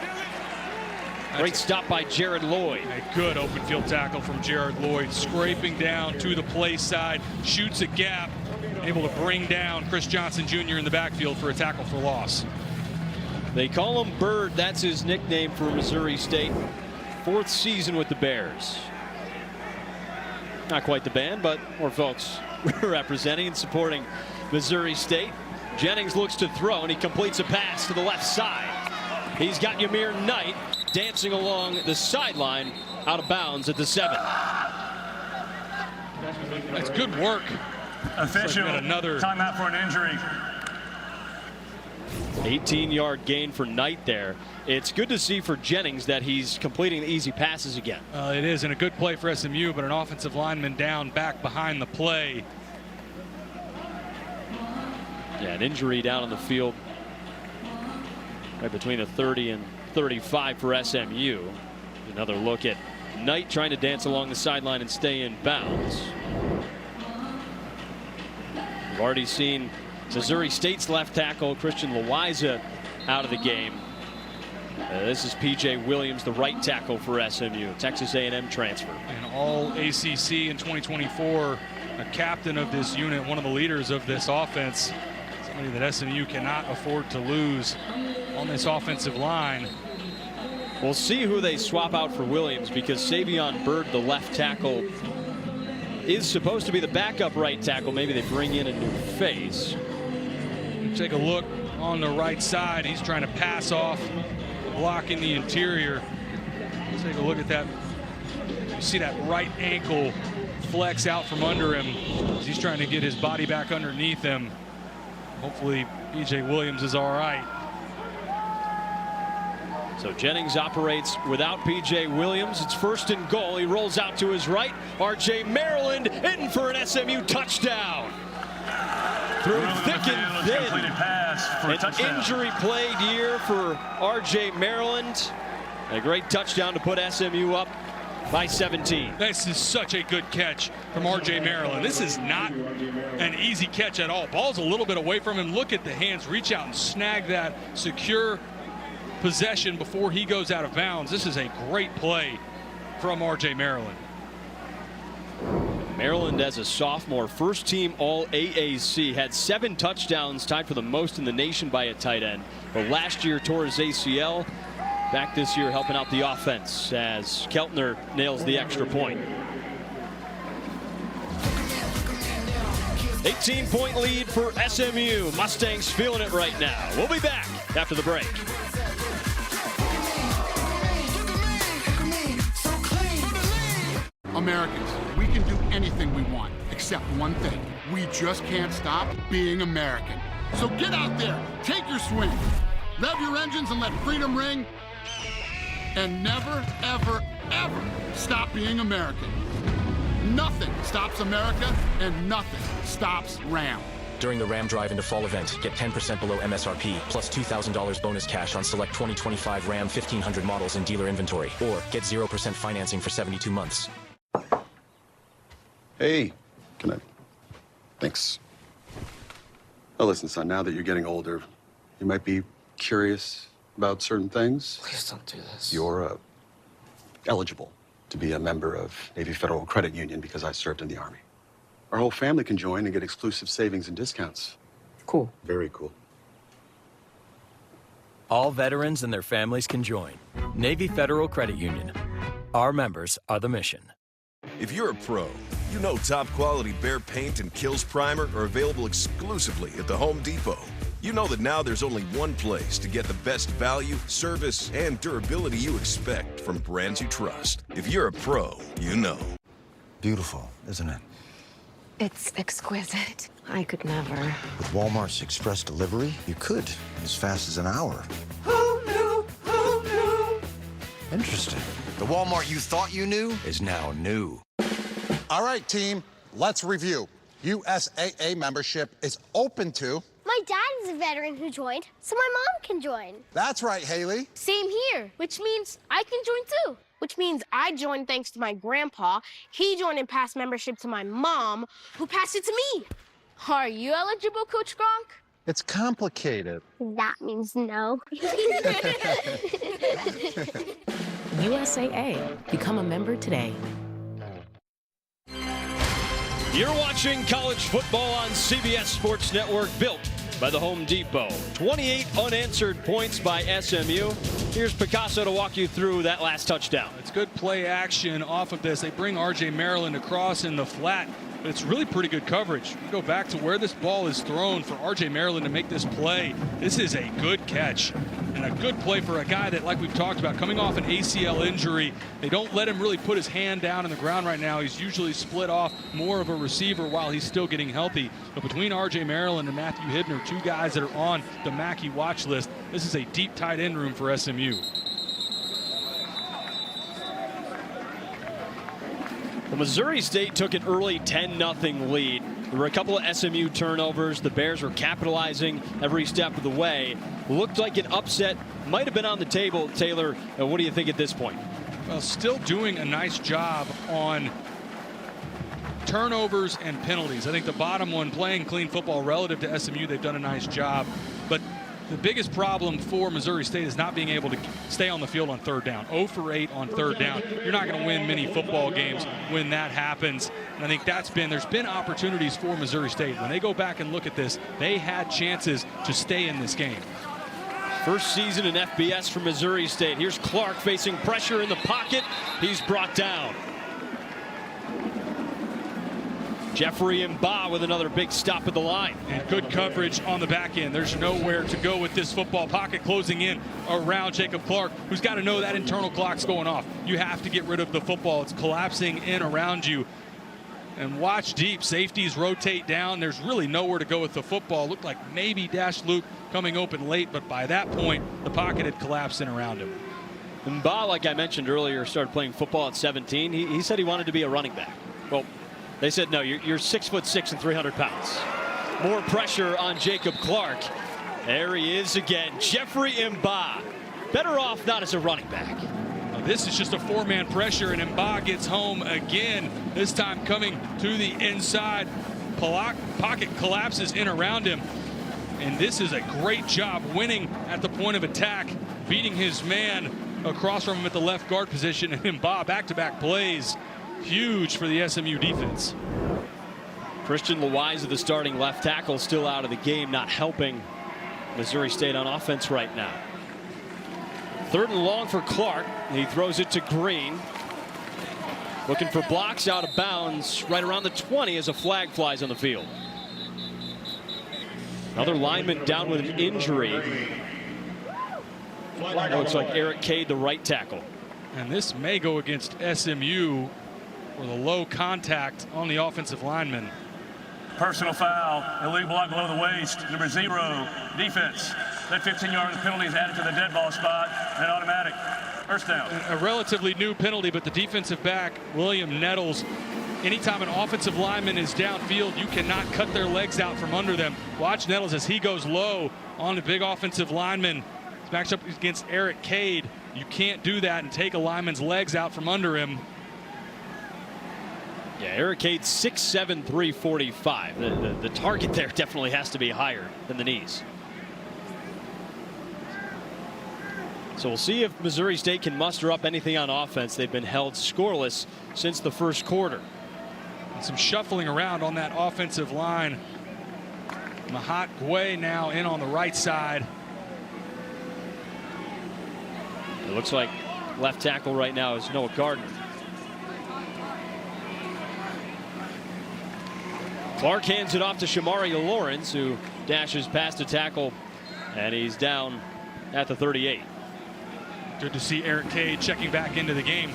Great stop by Jared Lloyd. A good open field tackle from Jared Lloyd, scraping down to the play side, shoots a gap, able to bring down Chris Johnson Jr. in the backfield for a tackle for loss. They call him Bird. That's his nickname for Missouri State. 4th season with the Bears. Not quite the band, but more folks representing and supporting Missouri State. Jennings looks to throw, and he completes a pass to the left side. He's got Ymir Knight dancing along the sideline, out of bounds at the 7. That's good work. Official, like another timeout for an injury. 18-yard gain for Knight there. It's good to see for Jennings that he's completing the easy passes again. It is, and a good play for SMU, but an offensive lineman down back behind the play. Yeah, an injury down on the field right between the 30 and 35 for SMU. Another look at Knight trying to dance along the sideline and stay in bounds. We've already seen Missouri State's left tackle Christian Loiza out of the game. This is P.J. Williams, the right tackle for SMU, Texas A&M transfer. And all ACC in 2024, a captain of this unit, one of the leaders of this offense, somebody that SMU cannot afford to lose on this offensive line. We'll see who they swap out for Williams, because Savion Byrd, the left tackle, is supposed to be the backup right tackle. Maybe they bring in a new face. Take a look on the right side. He's trying to pass off, blocking the interior. Take a look at that. You see that right ankle flex out from under him as he's trying to get his body back underneath him. Hopefully PJ Williams is all right. So Jennings operates without P.J. Williams. It's 1st and goal. He rolls out to his right. R.J. Maryland in for an SMU touchdown. Through thick and thin. An injury-plagued year for R.J. Maryland. A great touchdown to put SMU up by 17. This is such a good catch from R.J. Maryland. This is not an easy catch at all. Ball's a little bit away from him. Look at the hands. Reach out and snag that. Secure possession before he goes out of bounds. This is a great play from R.J. Maryland. Maryland, as a sophomore, first team all AAC, had 7 touchdowns, tied for the most in the nation by a tight end. But last year tore his ACL. Back this year helping out the offense as Keltner nails the extra point. 18-point lead for SMU. Mustangs feeling it right now. We'll be back after the break. Americans, we can do anything we want, except one thing. We just can't stop being American. So get out there, take your swing, rev your engines and let freedom ring, and never, ever, ever stop being American. Nothing stops America, and nothing stops Ram. During the Ram Drive into Fall event, get 10% below MSRP, plus $2,000 bonus cash on select 2025 Ram 1500 models in dealer inventory, or get 0% financing for 72 months. Hey, can I? Thanks. Oh, listen, son, now that you're getting older, you might be curious about certain things. Please don't do this. You're eligible to be a member of Navy Federal Credit Union because I served in the Army. Our whole family can join and get exclusive savings and discounts. Cool. Very cool. All veterans and their families can join. Navy Federal Credit Union. Our members are the mission. If you're a pro, you know top quality Behr paint and Kills primer are available exclusively at the Home Depot. You know that now there's only one place to get the best value, service, and durability you expect from brands you trust. If you're a pro, you know. Beautiful, isn't it? It's exquisite. I could never. With Walmart's express delivery, you could, as fast as an hour. Who knew? Who knew? Interesting. The Walmart you thought you knew is now new. All right, team, let's review. USAA membership is open to... My dad is a veteran who joined, so my mom can join. That's right, Haley. Same here, which means I can join too. Which means I joined thanks to my grandpa. He joined and passed membership to my mom, who passed it to me. Are you eligible, Coach Gronk? It's complicated. That means no. USAA. Become a member today. You're watching college football on CBS Sports Network, built by the Home Depot. 28 unanswered points by SMU. Here's Picasso to walk you through that last touchdown. It's good play action off of this. They bring R.J. Maryland across in the flat, but it's really pretty good coverage. You go back to where this ball is thrown for R.J. Maryland to make this play. This is a good catch and a good play for a guy that, like we've talked about, coming off an ACL injury. They don't let him really put his hand down on the ground right now. He's usually split off more of a receiver while he's still getting healthy. But between R.J. Maryland and Matthew Hibner, two guys that are on the Mackey watch list, this is a deep tight end room for SMU. Well, Missouri State took an early 10-0 lead. There were a couple of SMU turnovers. The Bears were capitalizing every step of the way. Looked like an upset might have been on the table. Taylor, what do you think at this point? Well, still doing a nice job on turnovers and penalties. I think the bottom one, playing clean football relative to SMU, they've done a nice job. But the biggest problem for Missouri State is not being able to stay on the field on third down. 0 for 8 on third down. You're not going to win many football games when that happens. And I think there's been opportunities for Missouri State. When they go back and look at this, they had chances to stay in this game. First season in FBS for Missouri State. Here's Clark facing pressure in the pocket. He's brought down. Jeffrey Mba with another big stop at the line. And good coverage on the back end. There's nowhere to go with this football. Pocket closing in around Jacob Clark, who's got to know that internal clock's going off. You have to get rid of the football. It's collapsing in around you. And watch deep. Safeties rotate down. There's really nowhere to go with the football. Looked like maybe Dash Luke coming open late, but by that point, the pocket had collapsed in around him. Mba, like I mentioned earlier, started playing football at 17. He said he wanted to be a running back. Well, they said, no, you're 6'6" and 300 pounds. More pressure on Jacob Clark. There he is again. Jeffrey Mba. Better off not as a running back. This is just a four-man pressure, and Mba gets home again, this time coming to the inside. Pocket collapses in around him, and this is a great job winning at the point of attack, beating his man across from him at the left guard position. And Mba, back-to-back plays, huge for the SMU defense. Christian Lewis, the starting left tackle, still out of the game, not helping Missouri State on offense right now. 3rd and long for Clark. He throws it to Green. Looking for blocks, out of bounds right around the 20 as a flag flies on the field. Another lineman down with an injury. That looks like Eric Cade, the right tackle. And this may go against SMU for the low contact on the offensive lineman. Personal foul, illegal block below the waist, number 0, defense. That 15-yard penalty is added to the dead ball spot, and automatic first down. A relatively new penalty, but the defensive back, William Nettles, anytime an offensive lineman is downfield, you cannot cut their legs out from under them. Watch Nettles as he goes low on the big offensive lineman. He's matched up against Eric Cade. You can't do that and take a lineman's legs out from under him. Yeah, Eric Cade 6'7", 345. The target there definitely has to be higher than the knees. So we'll see if Missouri State can muster up anything on offense. They've been held scoreless since the first quarter. And some shuffling around on that offensive line. Mahat Gway now in on the right side. It looks like left tackle right now is Noah Gardner. Clark hands it off to Shamari Lawrence, who dashes past a tackle, and he's down at the 38. Good to see Eric Cade checking back into the game.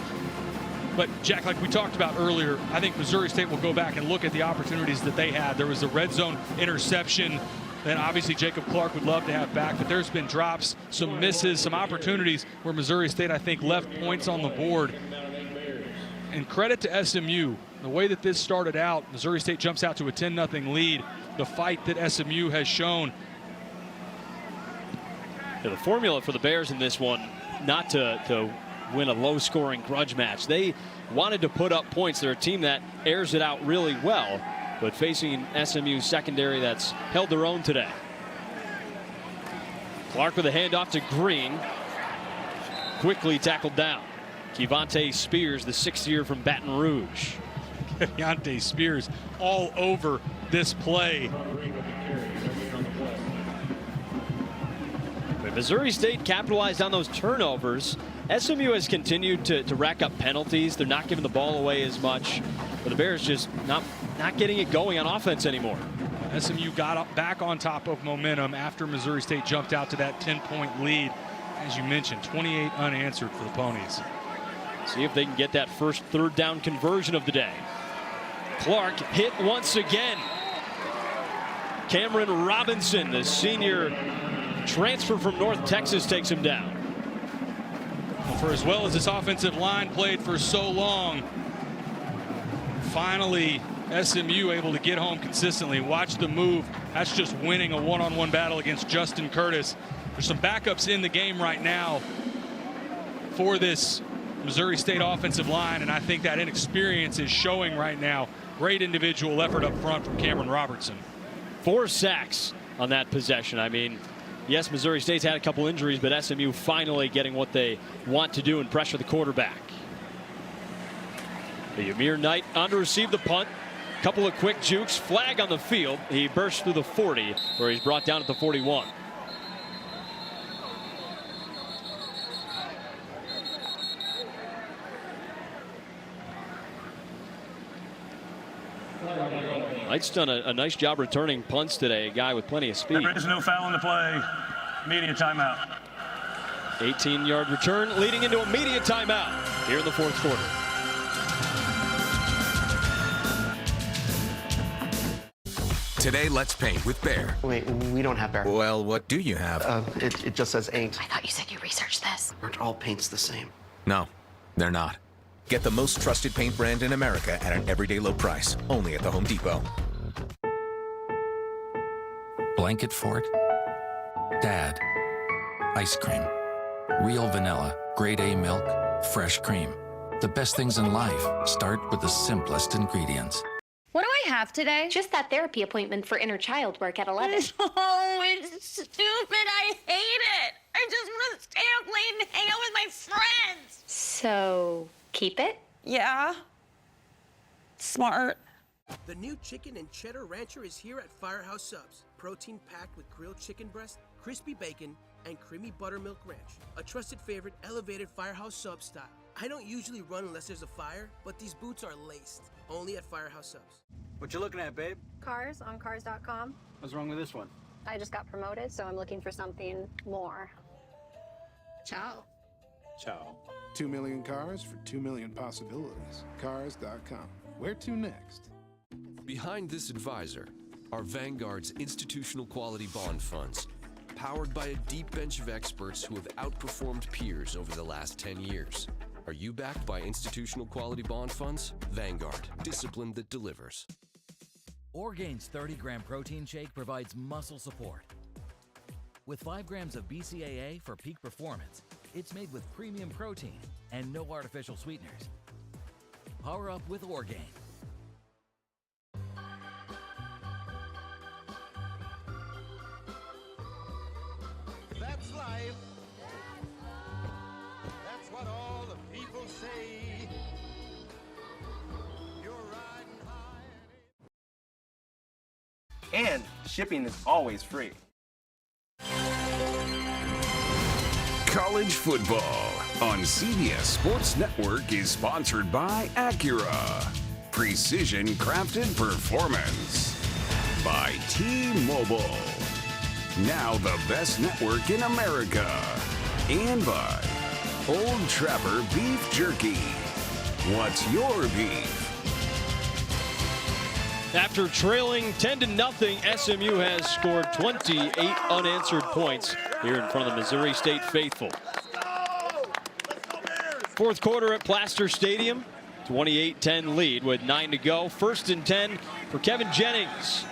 But, Jack, like we talked about earlier, I think Missouri State will go back and look at the opportunities that they had. There was a red zone interception that obviously Jacob Clark would love to have back, but there's been drops, some misses, some opportunities where Missouri State, I think, left points on the board. And credit to SMU. The way that this started out, Missouri State jumps out to a 10-0 lead. The fight that SMU has shown. Yeah, the formula for the Bears in this one, not to win a low-scoring grudge match. They wanted to put up points. They're a team that airs it out really well, but facing SMU secondary that's held their own today. Clark with a handoff to Green. Quickly tackled down. Kevontae Spears, the 6th-year from Baton Rouge. Kevontae Spears all over this play. But Missouri State capitalized on those turnovers. SMU has continued to rack up penalties. They're not giving the ball away as much. But the Bears just not getting it going on offense anymore. SMU got back on top of momentum after Missouri State jumped out to that 10-point lead. As you mentioned, 28 unanswered for the Ponies. See if they can get that first 3rd down conversion of the day. Clark hit once again. Cameron Robinson, the senior transfer from North Texas, takes him down. Well, for as well as this offensive line played for so long, finally SMU able to get home consistently. Watch the move. That's just winning a one-on-one battle against Justin Curtis. There's some backups in the game right now for this Missouri State offensive line, and I think that inexperience is showing right now. Great individual effort up front from Cameron Robertson. 4 sacks on that possession. I mean, yes, Missouri State's had a couple injuries, but SMU finally getting what they want to do and pressure the quarterback. Amir Knight on to receive the punt. Couple of quick jukes. Flag on the field. He bursts through the 40, where he's brought down at the 41. Knight's done a nice job returning punts today, a guy with plenty of speed. There is no foul in the play. Media timeout. 18-yard return leading into a media timeout here in the fourth quarter. Today, let's paint with Behr. Wait, we don't have Behr. Well, what do you have? It just says ain't. I thought you said you researched this. Aren't all paints the same? No, they're not. Get the most trusted paint brand in America at an everyday low price, only at the Home Depot. Blanket fort? Dad. Ice cream. Real vanilla, grade A milk, fresh cream. The best things in life start with the simplest ingredients. What do I have today? Just that therapy appointment for inner child work at 11. Oh, it's stupid. I hate it. I just want to stay up late and hang out with my friends. So, keep it? Yeah. Smart. The new chicken and cheddar rancher is here at Firehouse Subs. Protein packed with grilled chicken breast, crispy bacon, and creamy buttermilk ranch. A trusted favorite, elevated Firehouse Subs style. I don't usually run unless there's a fire, but these boots are laced. Only at Firehouse Subs. What you looking at, babe? Cars on cars.com. What's wrong with this one? I just got promoted, so I'm looking for something more. Ciao. Ciao. 2 million cars for 2 million possibilities. Cars.com. Where to next? Behind this advisor are Vanguard's institutional quality bond funds, powered by a deep bench of experts who have outperformed peers over the last 10 years. Are you backed by institutional quality bond funds? Vanguard, discipline that delivers. Orgain's 30-gram protein shake provides muscle support. With 5 grams of BCAA for peak performance, it's made with premium protein and no artificial sweeteners. Power up with Orgain. That's life. That's what all the people say. You're riding high. And shipping is always free. College football on CBS Sports Network is sponsored by Acura. Precision crafted performance. By T-Mobile. Now the best network in America. And by Old Trapper Beef Jerky. What's your beef? After trailing 10-0, SMU has scored 28 unanswered points here in front of the Missouri State faithful. Fourth quarter at Plaster Stadium, 28-10 lead with 9 to go. First and 10 for Kevin Jennings.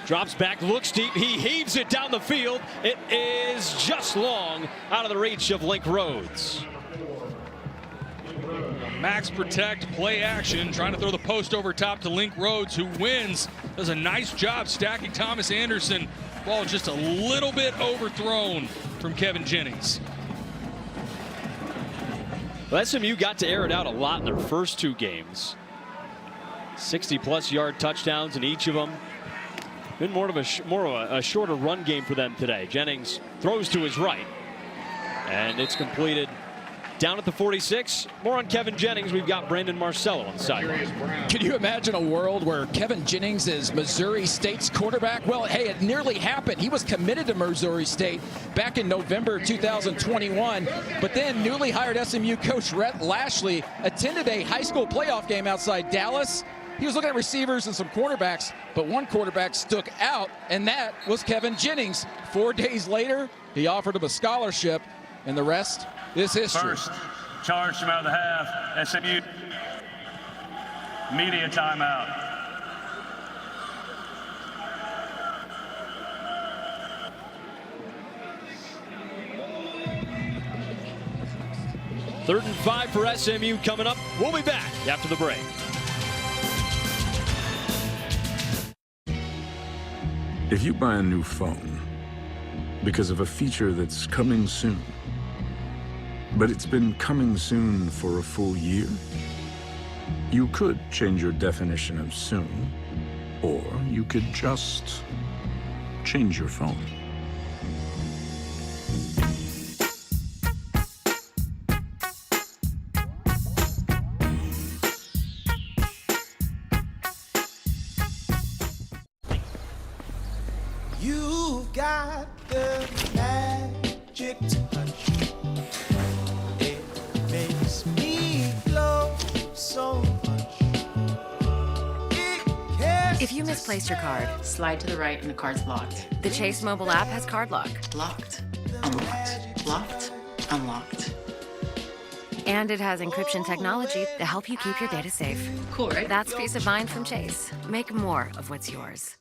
Drops back, looks deep, he heaves it down the field. It is just long out of the reach of Link Rhodes. Max protect, play action, trying to throw the post over top to Link Rhodes, who wins. Does a nice job stacking Thomas Anderson. Ball just a little bit overthrown from Kevin Jennings. Well, SMU got to air it out a lot in their first 2 games. 60-plus yard touchdowns in each of them. Been more of a shorter run game for them today. Jennings throws to his right, and it's completed down at the 46. More on Kevin Jennings. We've got Brandon Marcello on the sideline. Can you imagine a world where Kevin Jennings is Missouri State's quarterback? Well, hey, it nearly happened. He was committed to Missouri State back in November 2021, but then newly hired SMU coach Rhett Lashley attended a high school playoff game outside Dallas. He was looking at receivers and some quarterbacks, but one quarterback stuck out, and that was Kevin Jennings. 4 days later, he offered him a scholarship, and the rest is history. First, charged him out of the half. SMU media timeout. Third and 5 for SMU coming up. We'll be back after the break. If you buy a new phone because of a feature that's coming soon, but it's been coming soon for a full year, you could change your definition of soon, or you could just change your phone. got the magic touch. It makes me glow so much. If you misplaced your card, Slide to the right and the card's locked. the Chase mobile app has card lock. Locked. Unlocked. Locked. Unlocked. And it has encryption technology to help you keep your data safe. Cool, right? That's peace of mind from Chase. Make more of what's yours.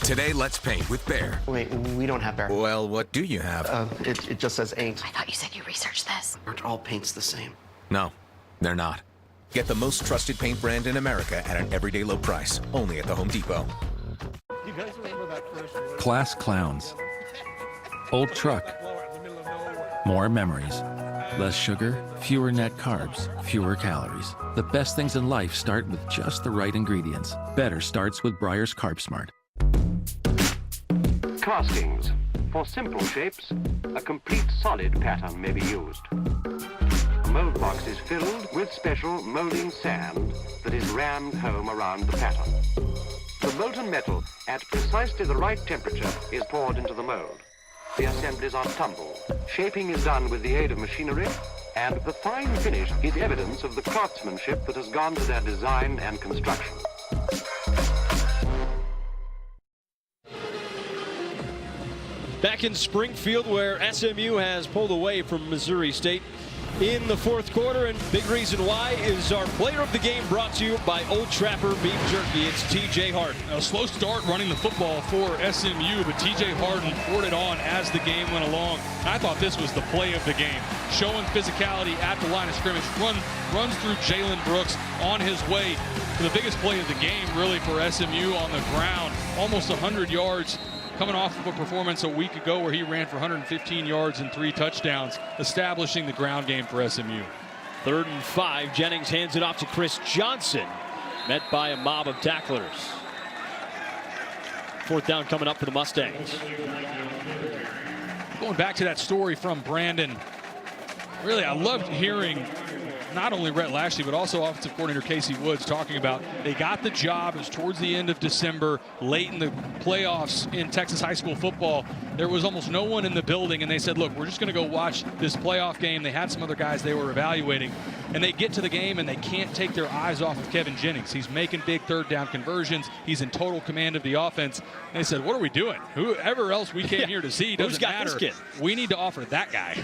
Today, let's paint with Behr. Wait, we don't have Behr. Well, what do you have? It just says ain't. I thought you said you researched this. Aren't all paints the same? No, they're not. Get the most trusted paint brand in America at an everyday low price, only at the Home Depot. You guys remember that first word? Class clowns. Old truck. More memories. Less sugar, fewer net carbs, fewer calories. The best things in life start with just the right ingredients. Better starts with Breyer's Carb Smart. Castings. For simple shapes, a complete solid pattern may be used. A mold box is filled with special molding sand that is rammed home around the pattern. The molten metal, at precisely the right temperature, is poured into the mold. The assemblies are tumbled. Shaping is done with the aid of machinery, and the fine finish is evidence of the craftsmanship that has gone to their design and construction. Back in Springfield, where SMU has pulled away from Missouri State in the fourth quarter, and big reason why is our player of the game, brought to you by Old Trapper Beef Jerky. It's TJ Harden. A slow start running the football for SMU, but TJ Harden poured it on as the game went along. I thought this was the play of the game, showing physicality at the line of scrimmage. Runs through Jalen Brooks on his way to the biggest play of the game, really, for SMU on the ground. Almost 100 yards. Coming off of a performance a week ago where he ran for 115 yards and 3 touchdowns, establishing the ground game for SMU. 3rd and 5. Jennings hands it off to Chris Johnson, met by a mob of tacklers. 4th down coming up for the Mustangs. Going back to that story from Brandon, really, I loved hearing not only Rhett Lashley, but also offensive coordinator Casey Woods talking about they got the job. It was towards the end of December, late in the playoffs in Texas high school football. There was almost no one in the building, and they said, look, we're just going to go watch this playoff game. They had some other guys they were evaluating, and they get to the game, and they can't take their eyes off of Kevin Jennings. He's making big 3rd down conversions. He's in total command of the offense. And they said, what are we doing? Whoever else we came here to see doesn't matter. This kid? We need to offer that guy.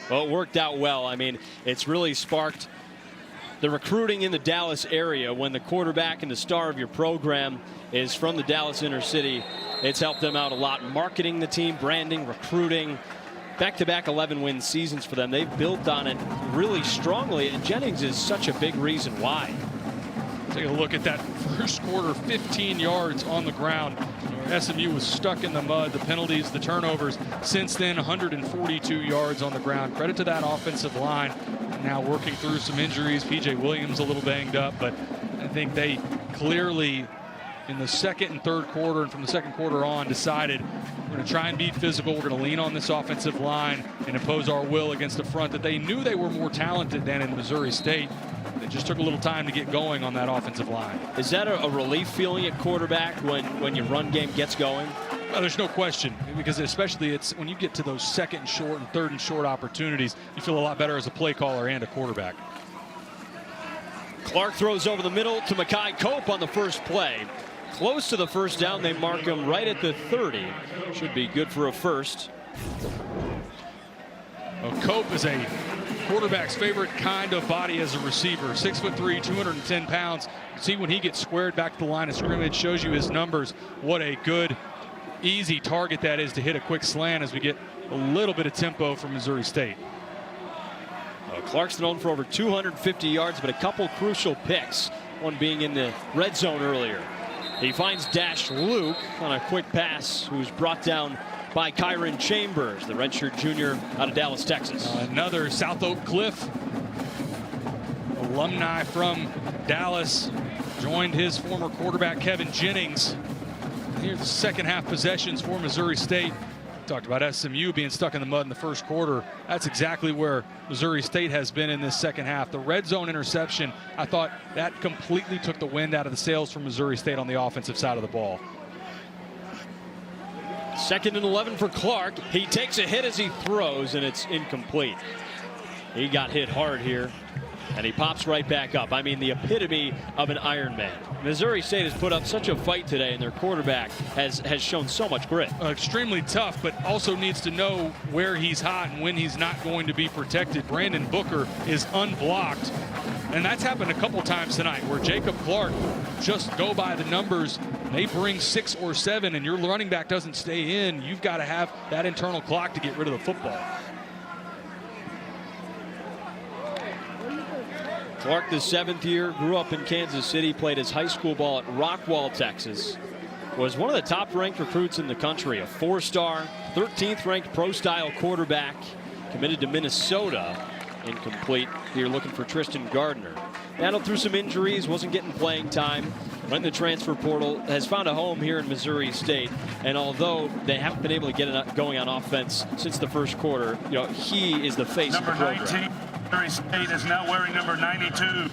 Well, it worked out well. I mean, it's really sparked the recruiting in the Dallas area. When the quarterback and the star of your program is from the Dallas inner city, it's helped them out a lot. Marketing the team, branding, recruiting. Back-to-back 11-win seasons for them. They've built on it really strongly, and Jennings is such a big reason why. Take a look at that first quarter, 15 yards on the ground. SMU was stuck in the mud, the penalties, the turnovers. Since then, 142 yards on the ground. Credit to that offensive line. Now working through some injuries. P.J. Williams a little banged up, but I think they clearly, in the 2nd and 3rd quarter, and from the 2nd quarter on, decided we're going to try and be physical. We're going to lean on this offensive line and impose our will against a front that they knew they were more talented than in Missouri State. It just took a little time to get going on that offensive line. Is that a relief feeling at quarterback when your run game gets going? Well, there's no question, because especially it's when you get to those 2nd and short and 3rd and short opportunities, you feel a lot better as a play caller and a quarterback. Clark throws over the middle to Makai Cope on the first play. Close to the 1st down. They mark him right at the 30. Should be good for a 1st. Well, Cope is a quarterback's favorite kind of body as a receiver. 6'3", 210 pounds. See, when he gets squared back to the line of scrimmage, shows you his numbers. What a good, easy target that is to hit a quick slant as we get a little bit of tempo from Missouri State. Clark's thrown for over 250 yards, but a couple crucial picks. One being in the red zone earlier. He finds Dash Luke on a quick pass, who's brought down by Kyron Chambers, the redshirt junior out of Dallas, Texas. Another South Oak Cliff alumni from Dallas, joined his former quarterback Kevin Jennings. Here's the 2nd half possessions for Missouri State. Talked about SMU being stuck in the mud in the 1st quarter. That's exactly where Missouri State has been in this 2nd half. The red zone interception, I thought that completely took the wind out of the sails from Missouri State on the offensive side of the ball. 2nd and 11 for Clark. He takes a hit as he throws, and it's incomplete. He got hit hard here, and he pops right back up. I mean, the epitome of an Iron Man. Missouri State has put up such a fight today, and their quarterback has shown so much grit. Extremely tough, but also needs to know where he's hot and when he's not going to be protected. Brandon Booker is unblocked, and that's happened a couple times tonight where Jacob Clark just go by the numbers. They bring 6 or 7, and your running back doesn't stay in. You've got to have that internal clock to get rid of the football. Clark, the 7th year, grew up in Kansas City, played his high school ball at Rockwall, Texas. Was one of the top-ranked recruits in the country, a 4-star, 13th-ranked pro-style quarterback, committed to Minnesota. Incomplete here, looking for Tristan Gardner. Battled through some injuries, wasn't getting playing time. Went in the transfer portal, has found a home here in Missouri State. And although they haven't been able to get it going on offense since the first quarter, you know, he is the face of the program. Number 19, Missouri State is now wearing number 92.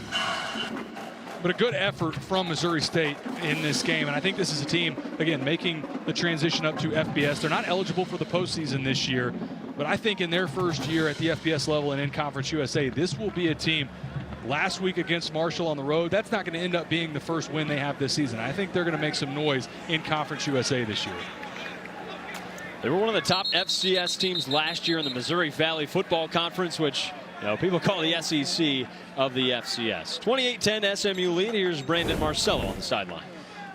But a good effort from Missouri State in this game. And I think this is a team, again, making the transition up to FBS. They're not eligible for the postseason this year. But I think in their first year at the FBS level and in Conference USA, this will be a team. Last week against Marshall on the road, that's not going to end up being the first win they have this season. I think they're going to make some noise in Conference USA this year. They were one of the top FCS teams last year in the Missouri Valley Football Conference, which, you know, people call the SEC of the FCS. 28-10 SMU lead. Here's Brandon Marcello on the sideline.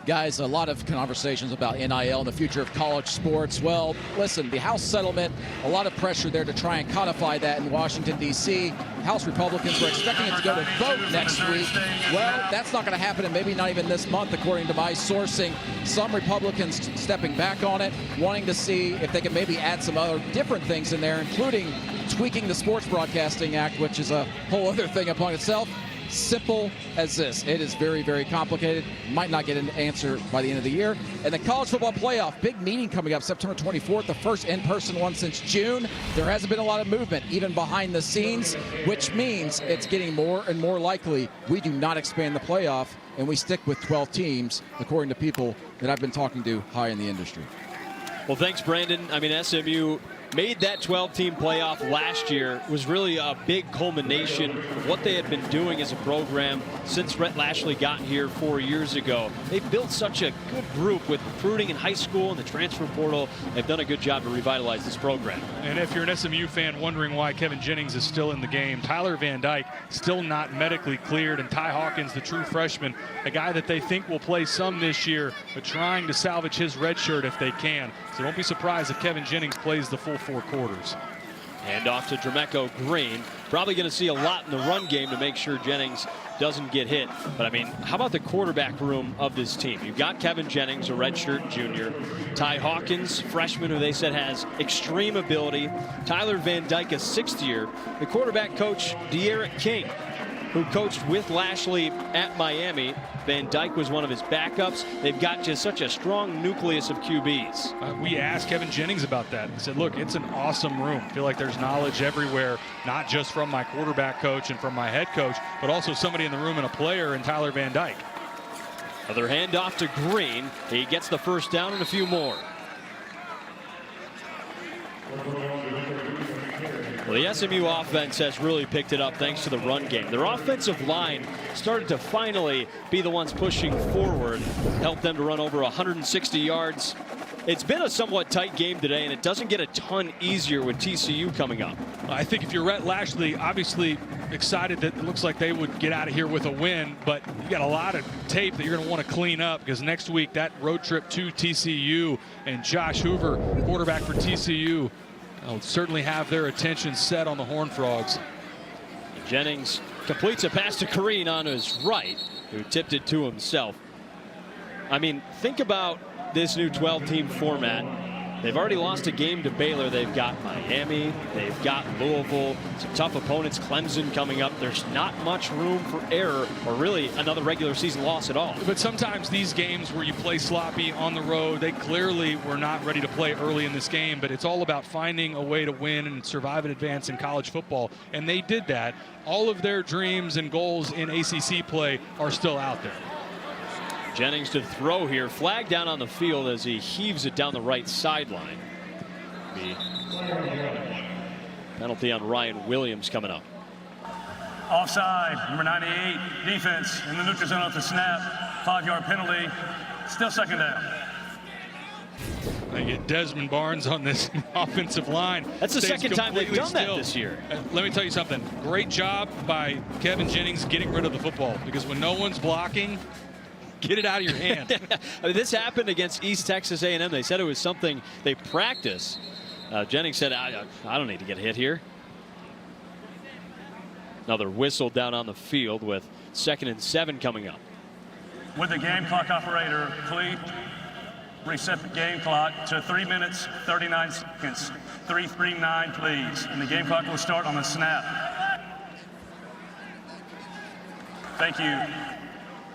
Guys, a lot of conversations about NIL and the future of college sports. Well, listen, the House settlement, a lot of pressure there to try and codify that in Washington, D.C. House Republicans were expecting it to go to vote next week. Well, that's not going to happen, and maybe not even this month, according to my sourcing. Some Republicans stepping back on it, wanting to see if they can maybe add some other different things in there, including tweaking the Sports Broadcasting Act, which is a whole other thing upon itself. Simple as this. It is very, very complicated. Might not get an answer by the end of the year. And the college football playoff, big meeting coming up September 24th, the first in-person one since June. There hasn't been a lot of movement, even behind the scenes, which means it's getting more and more likely we do not expand the playoff and we stick with 12 teams, according to people that I've been talking to high in the industry. Well, thanks, Brandon. I mean, SMU made that 12-team playoff last year. Was really a big culmination of what they had been doing as a program since Rhett Lashley got here 4 years ago. They've built such a good group with recruiting in high school and the transfer portal. They've done a good job to revitalize this program. And if you're an SMU fan wondering why Kevin Jennings is still in the game, Tyler Van Dyke still not medically cleared, and Ty Hawkins, the true freshman, a guy that they think will play some this year, but trying to salvage his red shirt if they can. So don't be surprised if Kevin Jennings plays the full 4 quarters. And off to Dremeco Green. Probably going to see a lot in the run game to make sure Jennings doesn't get hit. But, I mean, how about the quarterback room of this team? You've got Kevin Jennings, a redshirt junior. Ty Hawkins, freshman, who they said has extreme ability. Tyler Van Dyke, a 6th year. The quarterback coach, De'Eric King, who coached with Lashley at Miami. Van Dyke was one of his backups. They've got just such a strong nucleus of QBs. We asked Kevin Jennings about that. He said, look, it's an awesome room. I feel like there's knowledge everywhere, not just from my quarterback coach and from my head coach, but also somebody in the room and a player in Tyler Van Dyke. Another handoff to Green. He gets the first down and a few more. Well, the SMU offense has really picked it up thanks to the run game. Their offensive line started to finally be the ones pushing forward, helped them to run over 160 yards. It's been a somewhat tight game today, and it doesn't get a ton easier with TCU coming up. I think if you're Rhett Lashley, obviously excited that it looks like they would get out of here with a win, but you got a lot of tape that you're going to want to clean up, because next week that road trip to TCU, and Josh Hoover, quarterback for TCU, will certainly have their attention set on the Horned Frogs. Jennings completes a pass to Green on his right, who tipped it to himself. I mean, think about this new 12-team format. They've already lost a game to Baylor. They've got Miami. They've got Louisville. Some tough opponents. Clemson coming up. There's not much room for error or really another regular season loss at all. But sometimes these games where you play sloppy on the road, they clearly were not ready to play early in this game, but it's all about finding a way to win and survive and advance in college football, and they did that. All of their dreams and goals in ACC play are still out there. Jennings to throw here. Flag down on the field as he heaves it down the right sideline. The penalty on Ryan Williams coming up. Offside, number 98, defense in the neutral zone at the snap. 5-yard penalty, still second down. They get Desmond Barnes on this offensive line. That's the second time they've done that this year. Let me tell you something. Great job by Kevin Jennings getting rid of the football, because when no one's blocking, get it out of your hand. I mean, this happened against East Texas A&M. They said it was something they practice. Jennings said, I don't need to get hit here. Another whistle down on the field with 2nd and 7 coming up. Would the game clock operator please reset the game clock to 3 minutes, 39 seconds. 339, please. And the game clock will start on the snap. Thank you.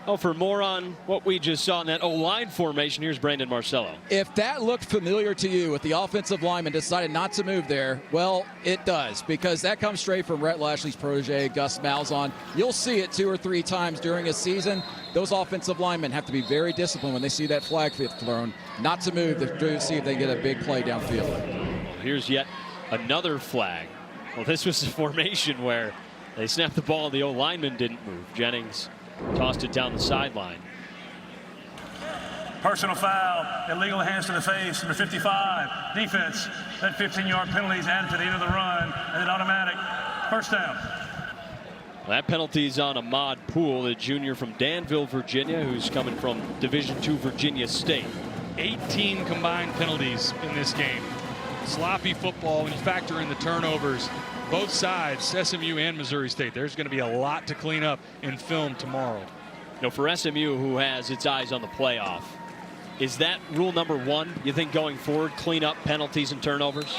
Oh, for more on what we just saw in that O-line formation, here's Brandon Marcello. If that looked familiar to you with the offensive lineman decided not to move there, well, it does, because that comes straight from Rhett Lashley's protege, Gus Malzahn. You'll see it 2 or 3 times during a season. Those offensive linemen have to be very disciplined when they see that flag thrown, not to move to see if they get a big play downfield. Well, here's yet another flag. Well, this was the formation where they snapped the ball and the O-lineman didn't move. Jennings tossed it down the sideline. Personal foul, illegal hands to the face, number 55. Defense, that 15-yard penalty is added to the end of the run, and an automatic first down. Well, that penalty's on Ahmad Poole, the junior from Danville, Virginia, who's coming from Division II Virginia State. 18 combined penalties in this game. Sloppy football when you factor in the turnovers. Both sides, SMU and Missouri State, there's going to be a lot to clean up in film tomorrow. You know, for SMU, who has its eyes on the playoff, is that rule number 1, you think, going forward, clean up penalties and turnovers?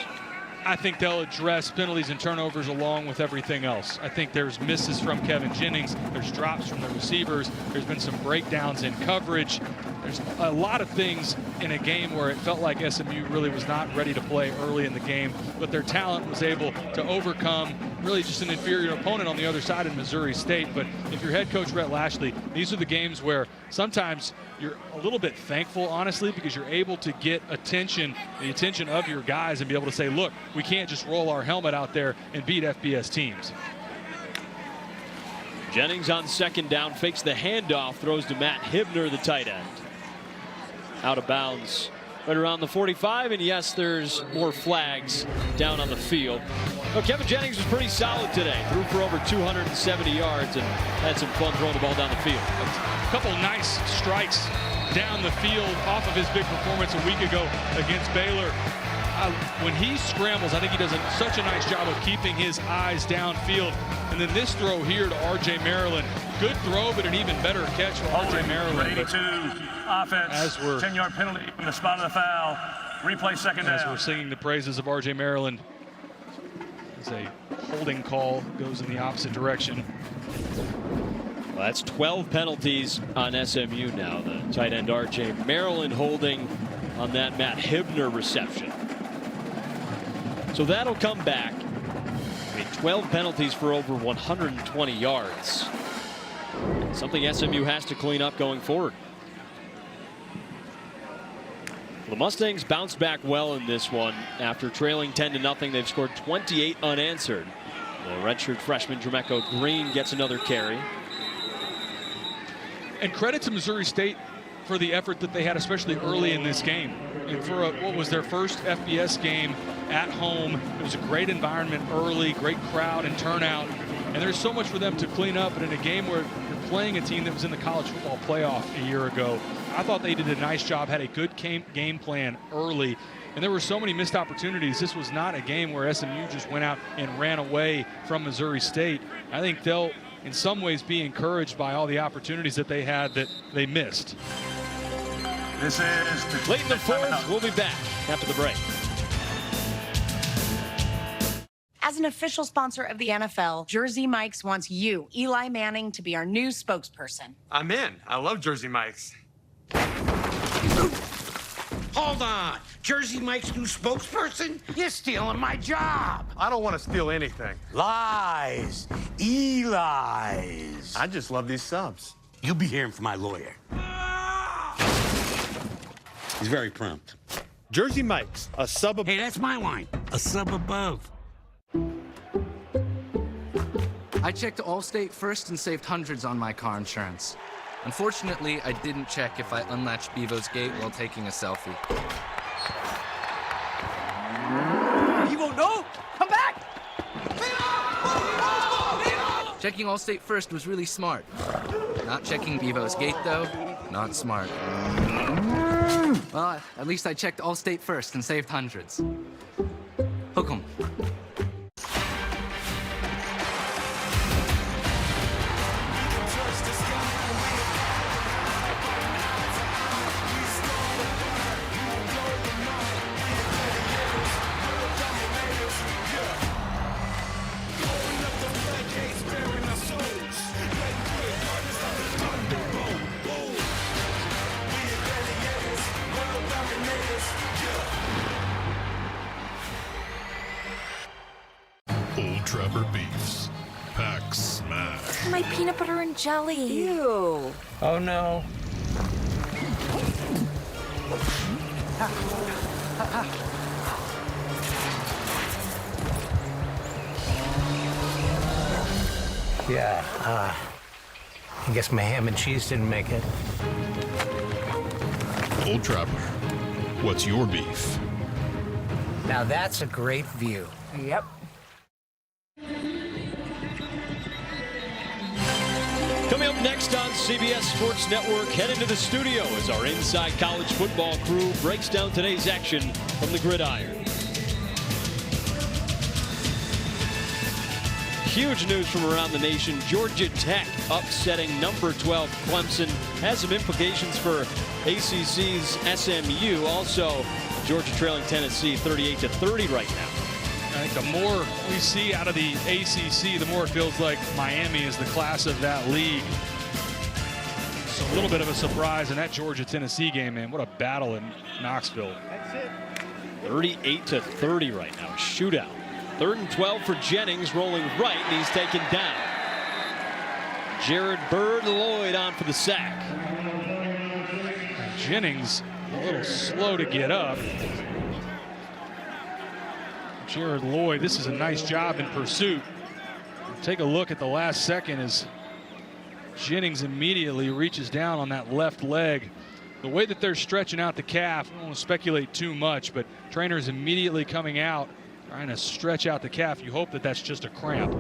I think they'll address penalties and turnovers along with everything else. I think there's misses from Kevin Jennings. There's drops from the receivers. There's been some breakdowns in coverage. There's a lot of things in a game where it felt like SMU really was not ready to play early in the game, but their talent was able to overcome really just an inferior opponent on the other side in Missouri State. But if you're head coach Rhett Lashley, these are the games where sometimes you're a little bit thankful, honestly, because you're able to get the attention of your guys and be able to say, look, we can't just roll our helmet out there and beat FBS teams. Jennings on 2nd down, fakes the handoff, throws to Matt Hibner, the tight end. Out of bounds right around the 45, and yes, there's more flags down on the field. Well, Kevin Jennings was pretty solid today. Threw for over 270 yards and had some fun throwing the ball down the field. A couple nice strikes down the field off of his big performance a week ago against Baylor. When he scrambles, I think he does such a nice job of keeping his eyes downfield. And then this throw here to R.J. Maryland. Good throw, but an even better catch for R.J. Maryland. 82 offense, 10-yard penalty from the spot of the foul. Replay second down. As we're singing the praises of R.J. Maryland, as a holding call goes in the opposite direction. Well, that's 12 penalties on SMU now. The tight end R.J. Maryland holding on that Matt Hibner reception. So that'll come back. I mean, 12 penalties for over 120 yards. Something SMU has to clean up going forward. The Mustangs bounced back well in this one. After trailing 10-0, they've scored 28 unanswered. The redshirt freshman Jermeco Green gets another carry. And credit to Missouri State for the effort that they had, especially early in this game. And for what was their first FBS game at home, it was a great environment early, great crowd and turnout. And there's so much for them to clean up. And in a game where you're playing a team that was in the college football playoff a year ago, I thought they did a nice job, had a good game plan early. And there were so many missed opportunities. This was not a game where SMU just went out and ran away from Missouri State. I think they'll, in some ways, be encouraged by all the opportunities that they had that they missed. This is late in the fourth. We'll be back after the break. As an official sponsor of the NFL, Jersey Mike's wants you, Eli Manning, to be our new spokesperson. I'm in. I love Jersey Mike's. Hold on. Jersey Mike's new spokesperson? You're stealing my job. I don't want to steal anything. Lies. Eli's. I just love these subs. You'll be hearing from my lawyer. He's very prompt. Jersey Mike's, a sub. Hey, that's my line. A sub above. I checked Allstate first and saved hundreds on my car insurance. Unfortunately, I didn't check if I unlatched Bevo's gate while taking a selfie. Bevo, no! Come back! Checking Allstate first was really smart. Not checking Bevo's gate, though, not smart. Well, at least I checked Allstate first and saved hundreds. Hook 'em. Old Trapper Beefs. Pack smash. My peanut butter and jelly. Ew. Oh, no. Yeah, I guess my ham and cheese didn't make it. Old Trapper, what's your beef? Now that's a great view. Yep. Coming up next on CBS Sports Network, head into the studio as our Inside College Football crew breaks down today's action from the gridiron. Huge news from around the nation. Georgia Tech upsetting number 12 Clemson. Has some implications for ACC's SMU. Also, Georgia trailing Tennessee 38-30 right now. I think the more we see out of the ACC, the more it feels like Miami is the class of that league. It's a little bit of a surprise in that Georgia-Tennessee game, man. What a battle in Knoxville. That's it. 38-30 right now. Shootout. 3rd and 12 for Jennings, rolling right, and he's taken down. Jared Bird Lloyd on for the sack. Jennings a little slow to get up. Jared Lloyd, this is a nice job in pursuit. Take a look at the last second as Jennings immediately reaches down on that left leg. The way that they're stretching out the calf, I don't want to speculate too much, but trainers immediately coming out, trying to stretch out the calf. You hope that that's just a cramp.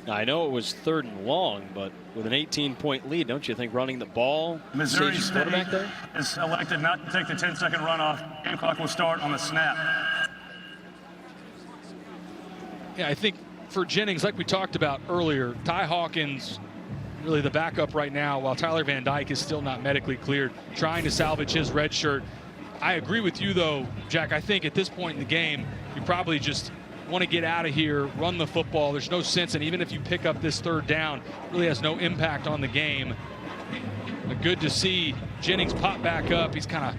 Now, I know it was 3rd and long, but with an 18-point lead, don't you think running the ball Missouri saves State your quarterback there? is elected not to take the 10-second runoff. Game clock will start on the snap. Yeah, I think for Jennings, like we talked about earlier, Ty Hawkins, really the backup right now, while Tyler Van Dyke is still not medically cleared, trying to salvage his red shirt. I agree with you, though, Jack. I think at this point in the game, you probably just want to get out of here, run the football. There's no sense, and even if you pick up this 3rd down, it really has no impact on the game. But good to see Jennings pop back up. He's kind of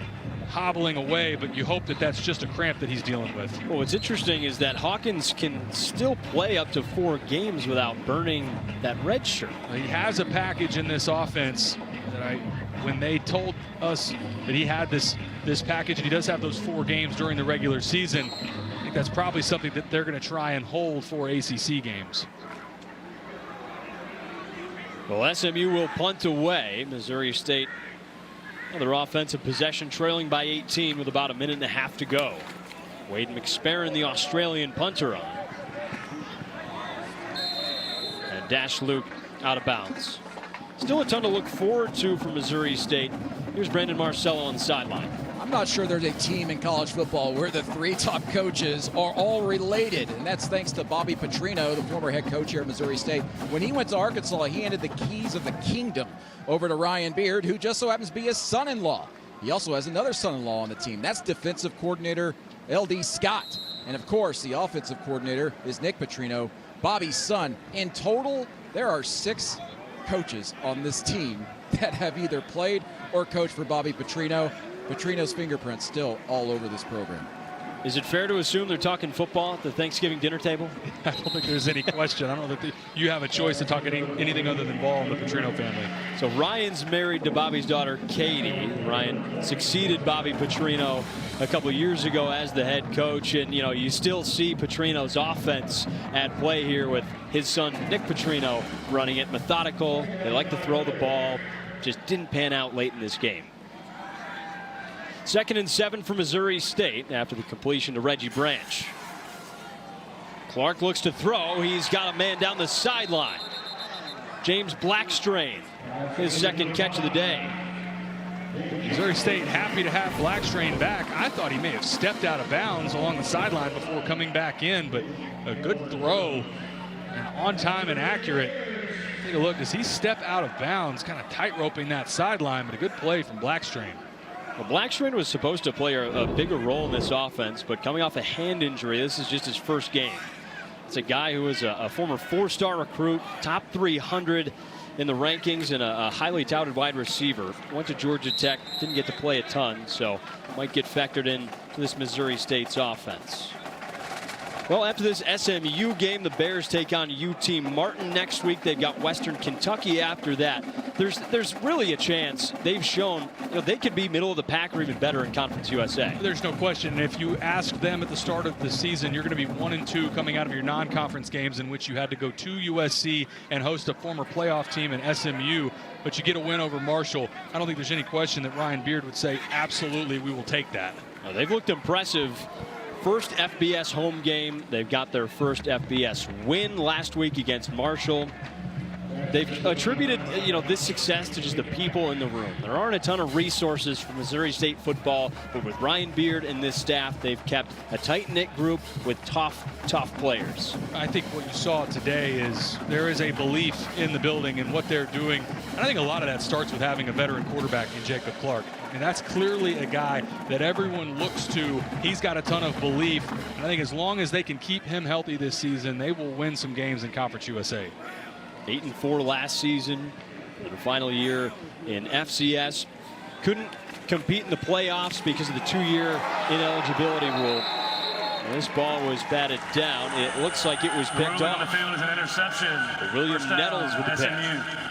hobbling away, but you hope that that's just a cramp that he's dealing with. Well, what's interesting is that Hawkins can still play up to 4 games without burning that red shirt. He has a package in this offense that when they told us that he had this package, and he does have those 4 games during the regular season, I think that's probably something that they're going to try and hold for ACC games. Well, SMU will punt away. Missouri State, another offensive possession, trailing by 18 with about a minute and a half to go. Wade McSparron, the Australian punter, on. And Dash Luke out of bounds. Still a ton to look forward to for Missouri State. Here's Brandon Marcello on the sideline. I'm not sure there's a team in college football where the 3 top coaches are all related, and that's thanks to Bobby Petrino, the former head coach here at Missouri State. When he went to Arkansas, he handed the keys of the kingdom over to Ryan Beard, who just so happens to be his son-in-law. He also has another son-in-law on the team. That's defensive coordinator L.D. Scott. And, of course, the offensive coordinator is Nick Petrino, Bobby's son. In total, there are 6 coaches on this team that have either played or coached for Bobby Petrino. Petrino's fingerprints still all over this program. Is it fair to assume they're talking football at the Thanksgiving dinner table? I don't think there's any question. I don't know that you have a choice to talk anything other than ball in the Petrino family. So Ryan's married to Bobby's daughter, Katie. Ryan succeeded Bobby Petrino a couple years ago as the head coach. And, you still see Petrino's offense at play here with his son, Nick Petrino, running it methodical. They like to throw the ball. Just didn't pan out late in this game. 2nd and 7 for Missouri State after the completion to Reggie Branch. Clark looks to throw. He's got a man down the sideline. James Blackstrain, his 2nd catch of the day. Missouri State happy to have Blackstrain back. I thought he may have stepped out of bounds along the sideline before coming back in, but a good throw and on time and accurate. Take a look. Does he step out of bounds, kind of tight-roping that sideline, but a good play from Blackstrain. Well, Blackstrain was supposed to play a bigger role in this offense, but coming off a hand injury, this is just his first game. It's a guy who was a former 4-star recruit, top 300 in the rankings, and a highly touted wide receiver. Went to Georgia Tech, didn't get to play a ton, so might get factored in to this Missouri State's offense. Well, after this SMU game, the Bears take on UT Martin next week. They've got Western Kentucky after that. There's really a chance they've shown they could be middle of the pack or even better in Conference USA. There's no question. And if you asked them at the start of the season, you're going to be 1-2 coming out of your non-conference games in which you had to go to USC and host a former playoff team in SMU. But you get a win over Marshall. I don't think there's any question that Ryan Beard would say, absolutely, we will take that. Now, they've looked impressive. First FBS home game. They've got their first FBS win last week against Marshall. They've attributed, this success to just the people in the room. There aren't a ton of resources for Missouri State football, but with Ryan Beard and this staff, they've kept a tight-knit group with tough players. I think what you saw today is there is a belief in the building and what they're doing. And I think a lot of that starts with having a veteran quarterback in Jacob Clark. And that's clearly a guy that everyone looks to. He's got a ton of belief. And I think as long as they can keep him healthy this season, they will win some games in Conference USA. 8-4 last season. Their final year in FCS. Couldn't compete in the playoffs because of the 2-year ineligibility rule. And this ball was batted down. It looks like it was picked off. The field is an interception. William Nettles with the pick. SMU.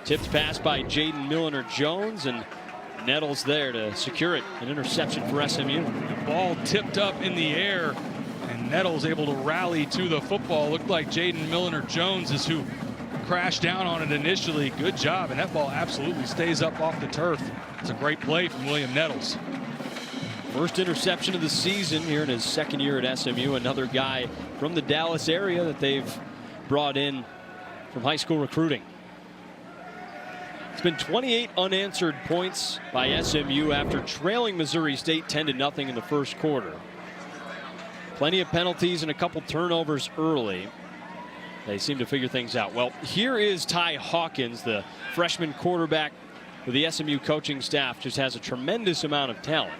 Tipped pass by Jaden Milliner-Jones, and Nettles there to secure it. An interception for SMU. The ball tipped up in the air, and Nettles able to rally to the football. Looked like Jaden Milliner-Jones is who crashed down on it initially. Good job, and that ball absolutely stays up off the turf. It's a great play from William Nettles. First interception of the season here in his 2nd year at SMU. Another guy from the Dallas area that they've brought in from high school recruiting. It's been 28 unanswered points by SMU after trailing Missouri State 10-0 in the first quarter. Plenty of penalties and a couple turnovers early. They seem to figure things out. Well, here is Ty Hawkins, the freshman quarterback with the SMU coaching staff. Just has a tremendous amount of talent.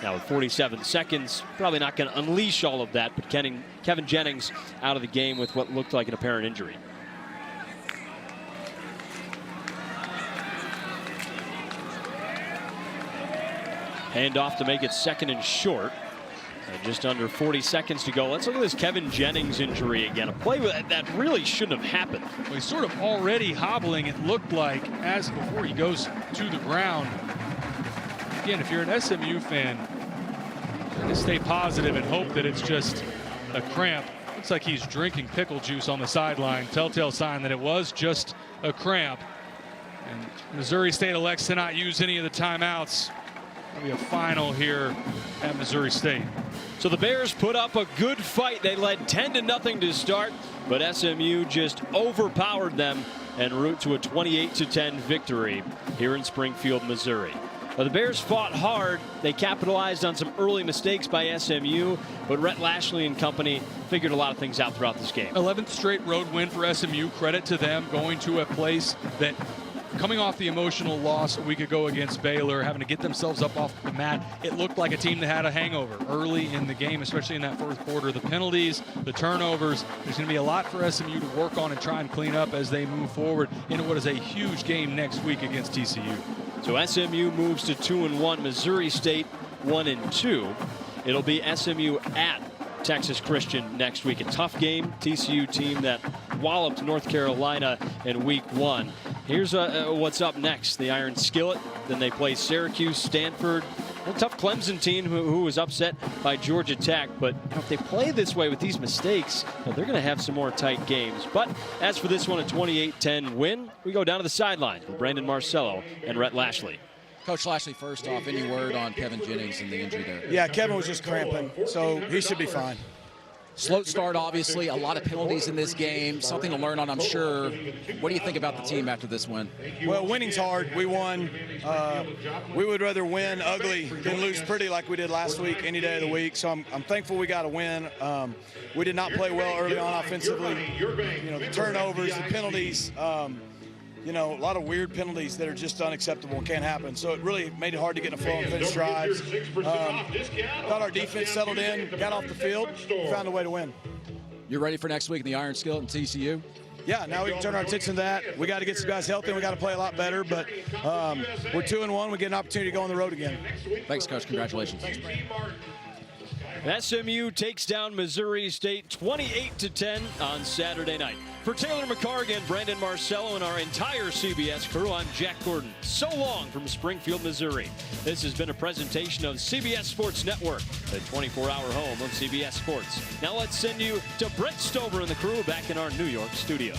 Now with 47 seconds, probably not going to unleash all of that, but Kevin Jennings out of the game with what looked like an apparent injury. Hand off to make it 2nd and short. And just under 40 seconds to go. Let's look at this Kevin Jennings injury again. A play that really shouldn't have happened. Well, he's sort of already hobbling, it looked like, as before he goes to the ground. Again, if you're an SMU fan, you're going to stay positive and hope that it's just a cramp. Looks like he's drinking pickle juice on the sideline. Telltale sign that it was just a cramp. And Missouri State elects to not use any of the timeouts. There'll be a final here at Missouri State. So the Bears put up a good fight. They led 10-0 to start, but SMU just overpowered them en route to a 28-10 victory here in Springfield, Missouri. Now, the Bears fought hard. They capitalized on some early mistakes by SMU, but Rhett Lashley and company figured a lot of things out throughout this game. 11th straight road win for SMU. Credit to them, going to a place that, coming off the emotional loss a week ago against Baylor, having to get themselves up off the mat, it looked like a team that had a hangover early in the game, especially in that first quarter. The penalties, the turnovers, there's going to be a lot for SMU to work on and try and clean up as they move forward into what is a huge game next week against TCU. So SMU moves to 2-1. Missouri State 1 and 2. It'll be SMU at Texas Christian next week. A tough game. TCU team that walloped North Carolina in week 1. Here's what's up next. The Iron Skillet. Then they play Syracuse, Stanford. A tough Clemson team who was upset by Georgia Tech. But if they play this way with these mistakes, they're going to have some more tight games. But as for this one, a 28-10 win, we go down to the sidelines with Brandon Marcello and Rhett Lashley. Coach Lashley, first off, any word on Kevin Jennings and the injury there? Yeah, Kevin was just cramping, so he should be fine. Slow start, obviously, a lot of penalties in this game, something to learn on, I'm sure. What do you think about the team after this win? Well, winning's hard. We won. We would rather win ugly than lose pretty like we did last week, any day of the week. So I'm thankful we got a win. We did not play well early on offensively. You know, the turnovers, the penalties, you know, a lot of weird penalties that are just unacceptable and can't happen. So it really made it hard to get in a flow and finish drives. Thought our defense settled in, got off the field, found a way to win. You're ready for next week in the Iron Skillet and TCU? Yeah, now we can turn our attention to that. We got to get some guys healthy and we got to play a lot better, but we're 2-1. We get an opportunity to go on the road again. Thanks, Coach. Congratulations. SMU takes down Missouri State 28-10 on Saturday night. For Taylor McCargan, Brandon Marcello, and our entire CBS crew, I'm Jack Gordon. So long from Springfield, Missouri. This has been a presentation of CBS Sports Network, the 24-hour home of CBS Sports. Now let's send you to Brett Stover and the crew back in our New York studio.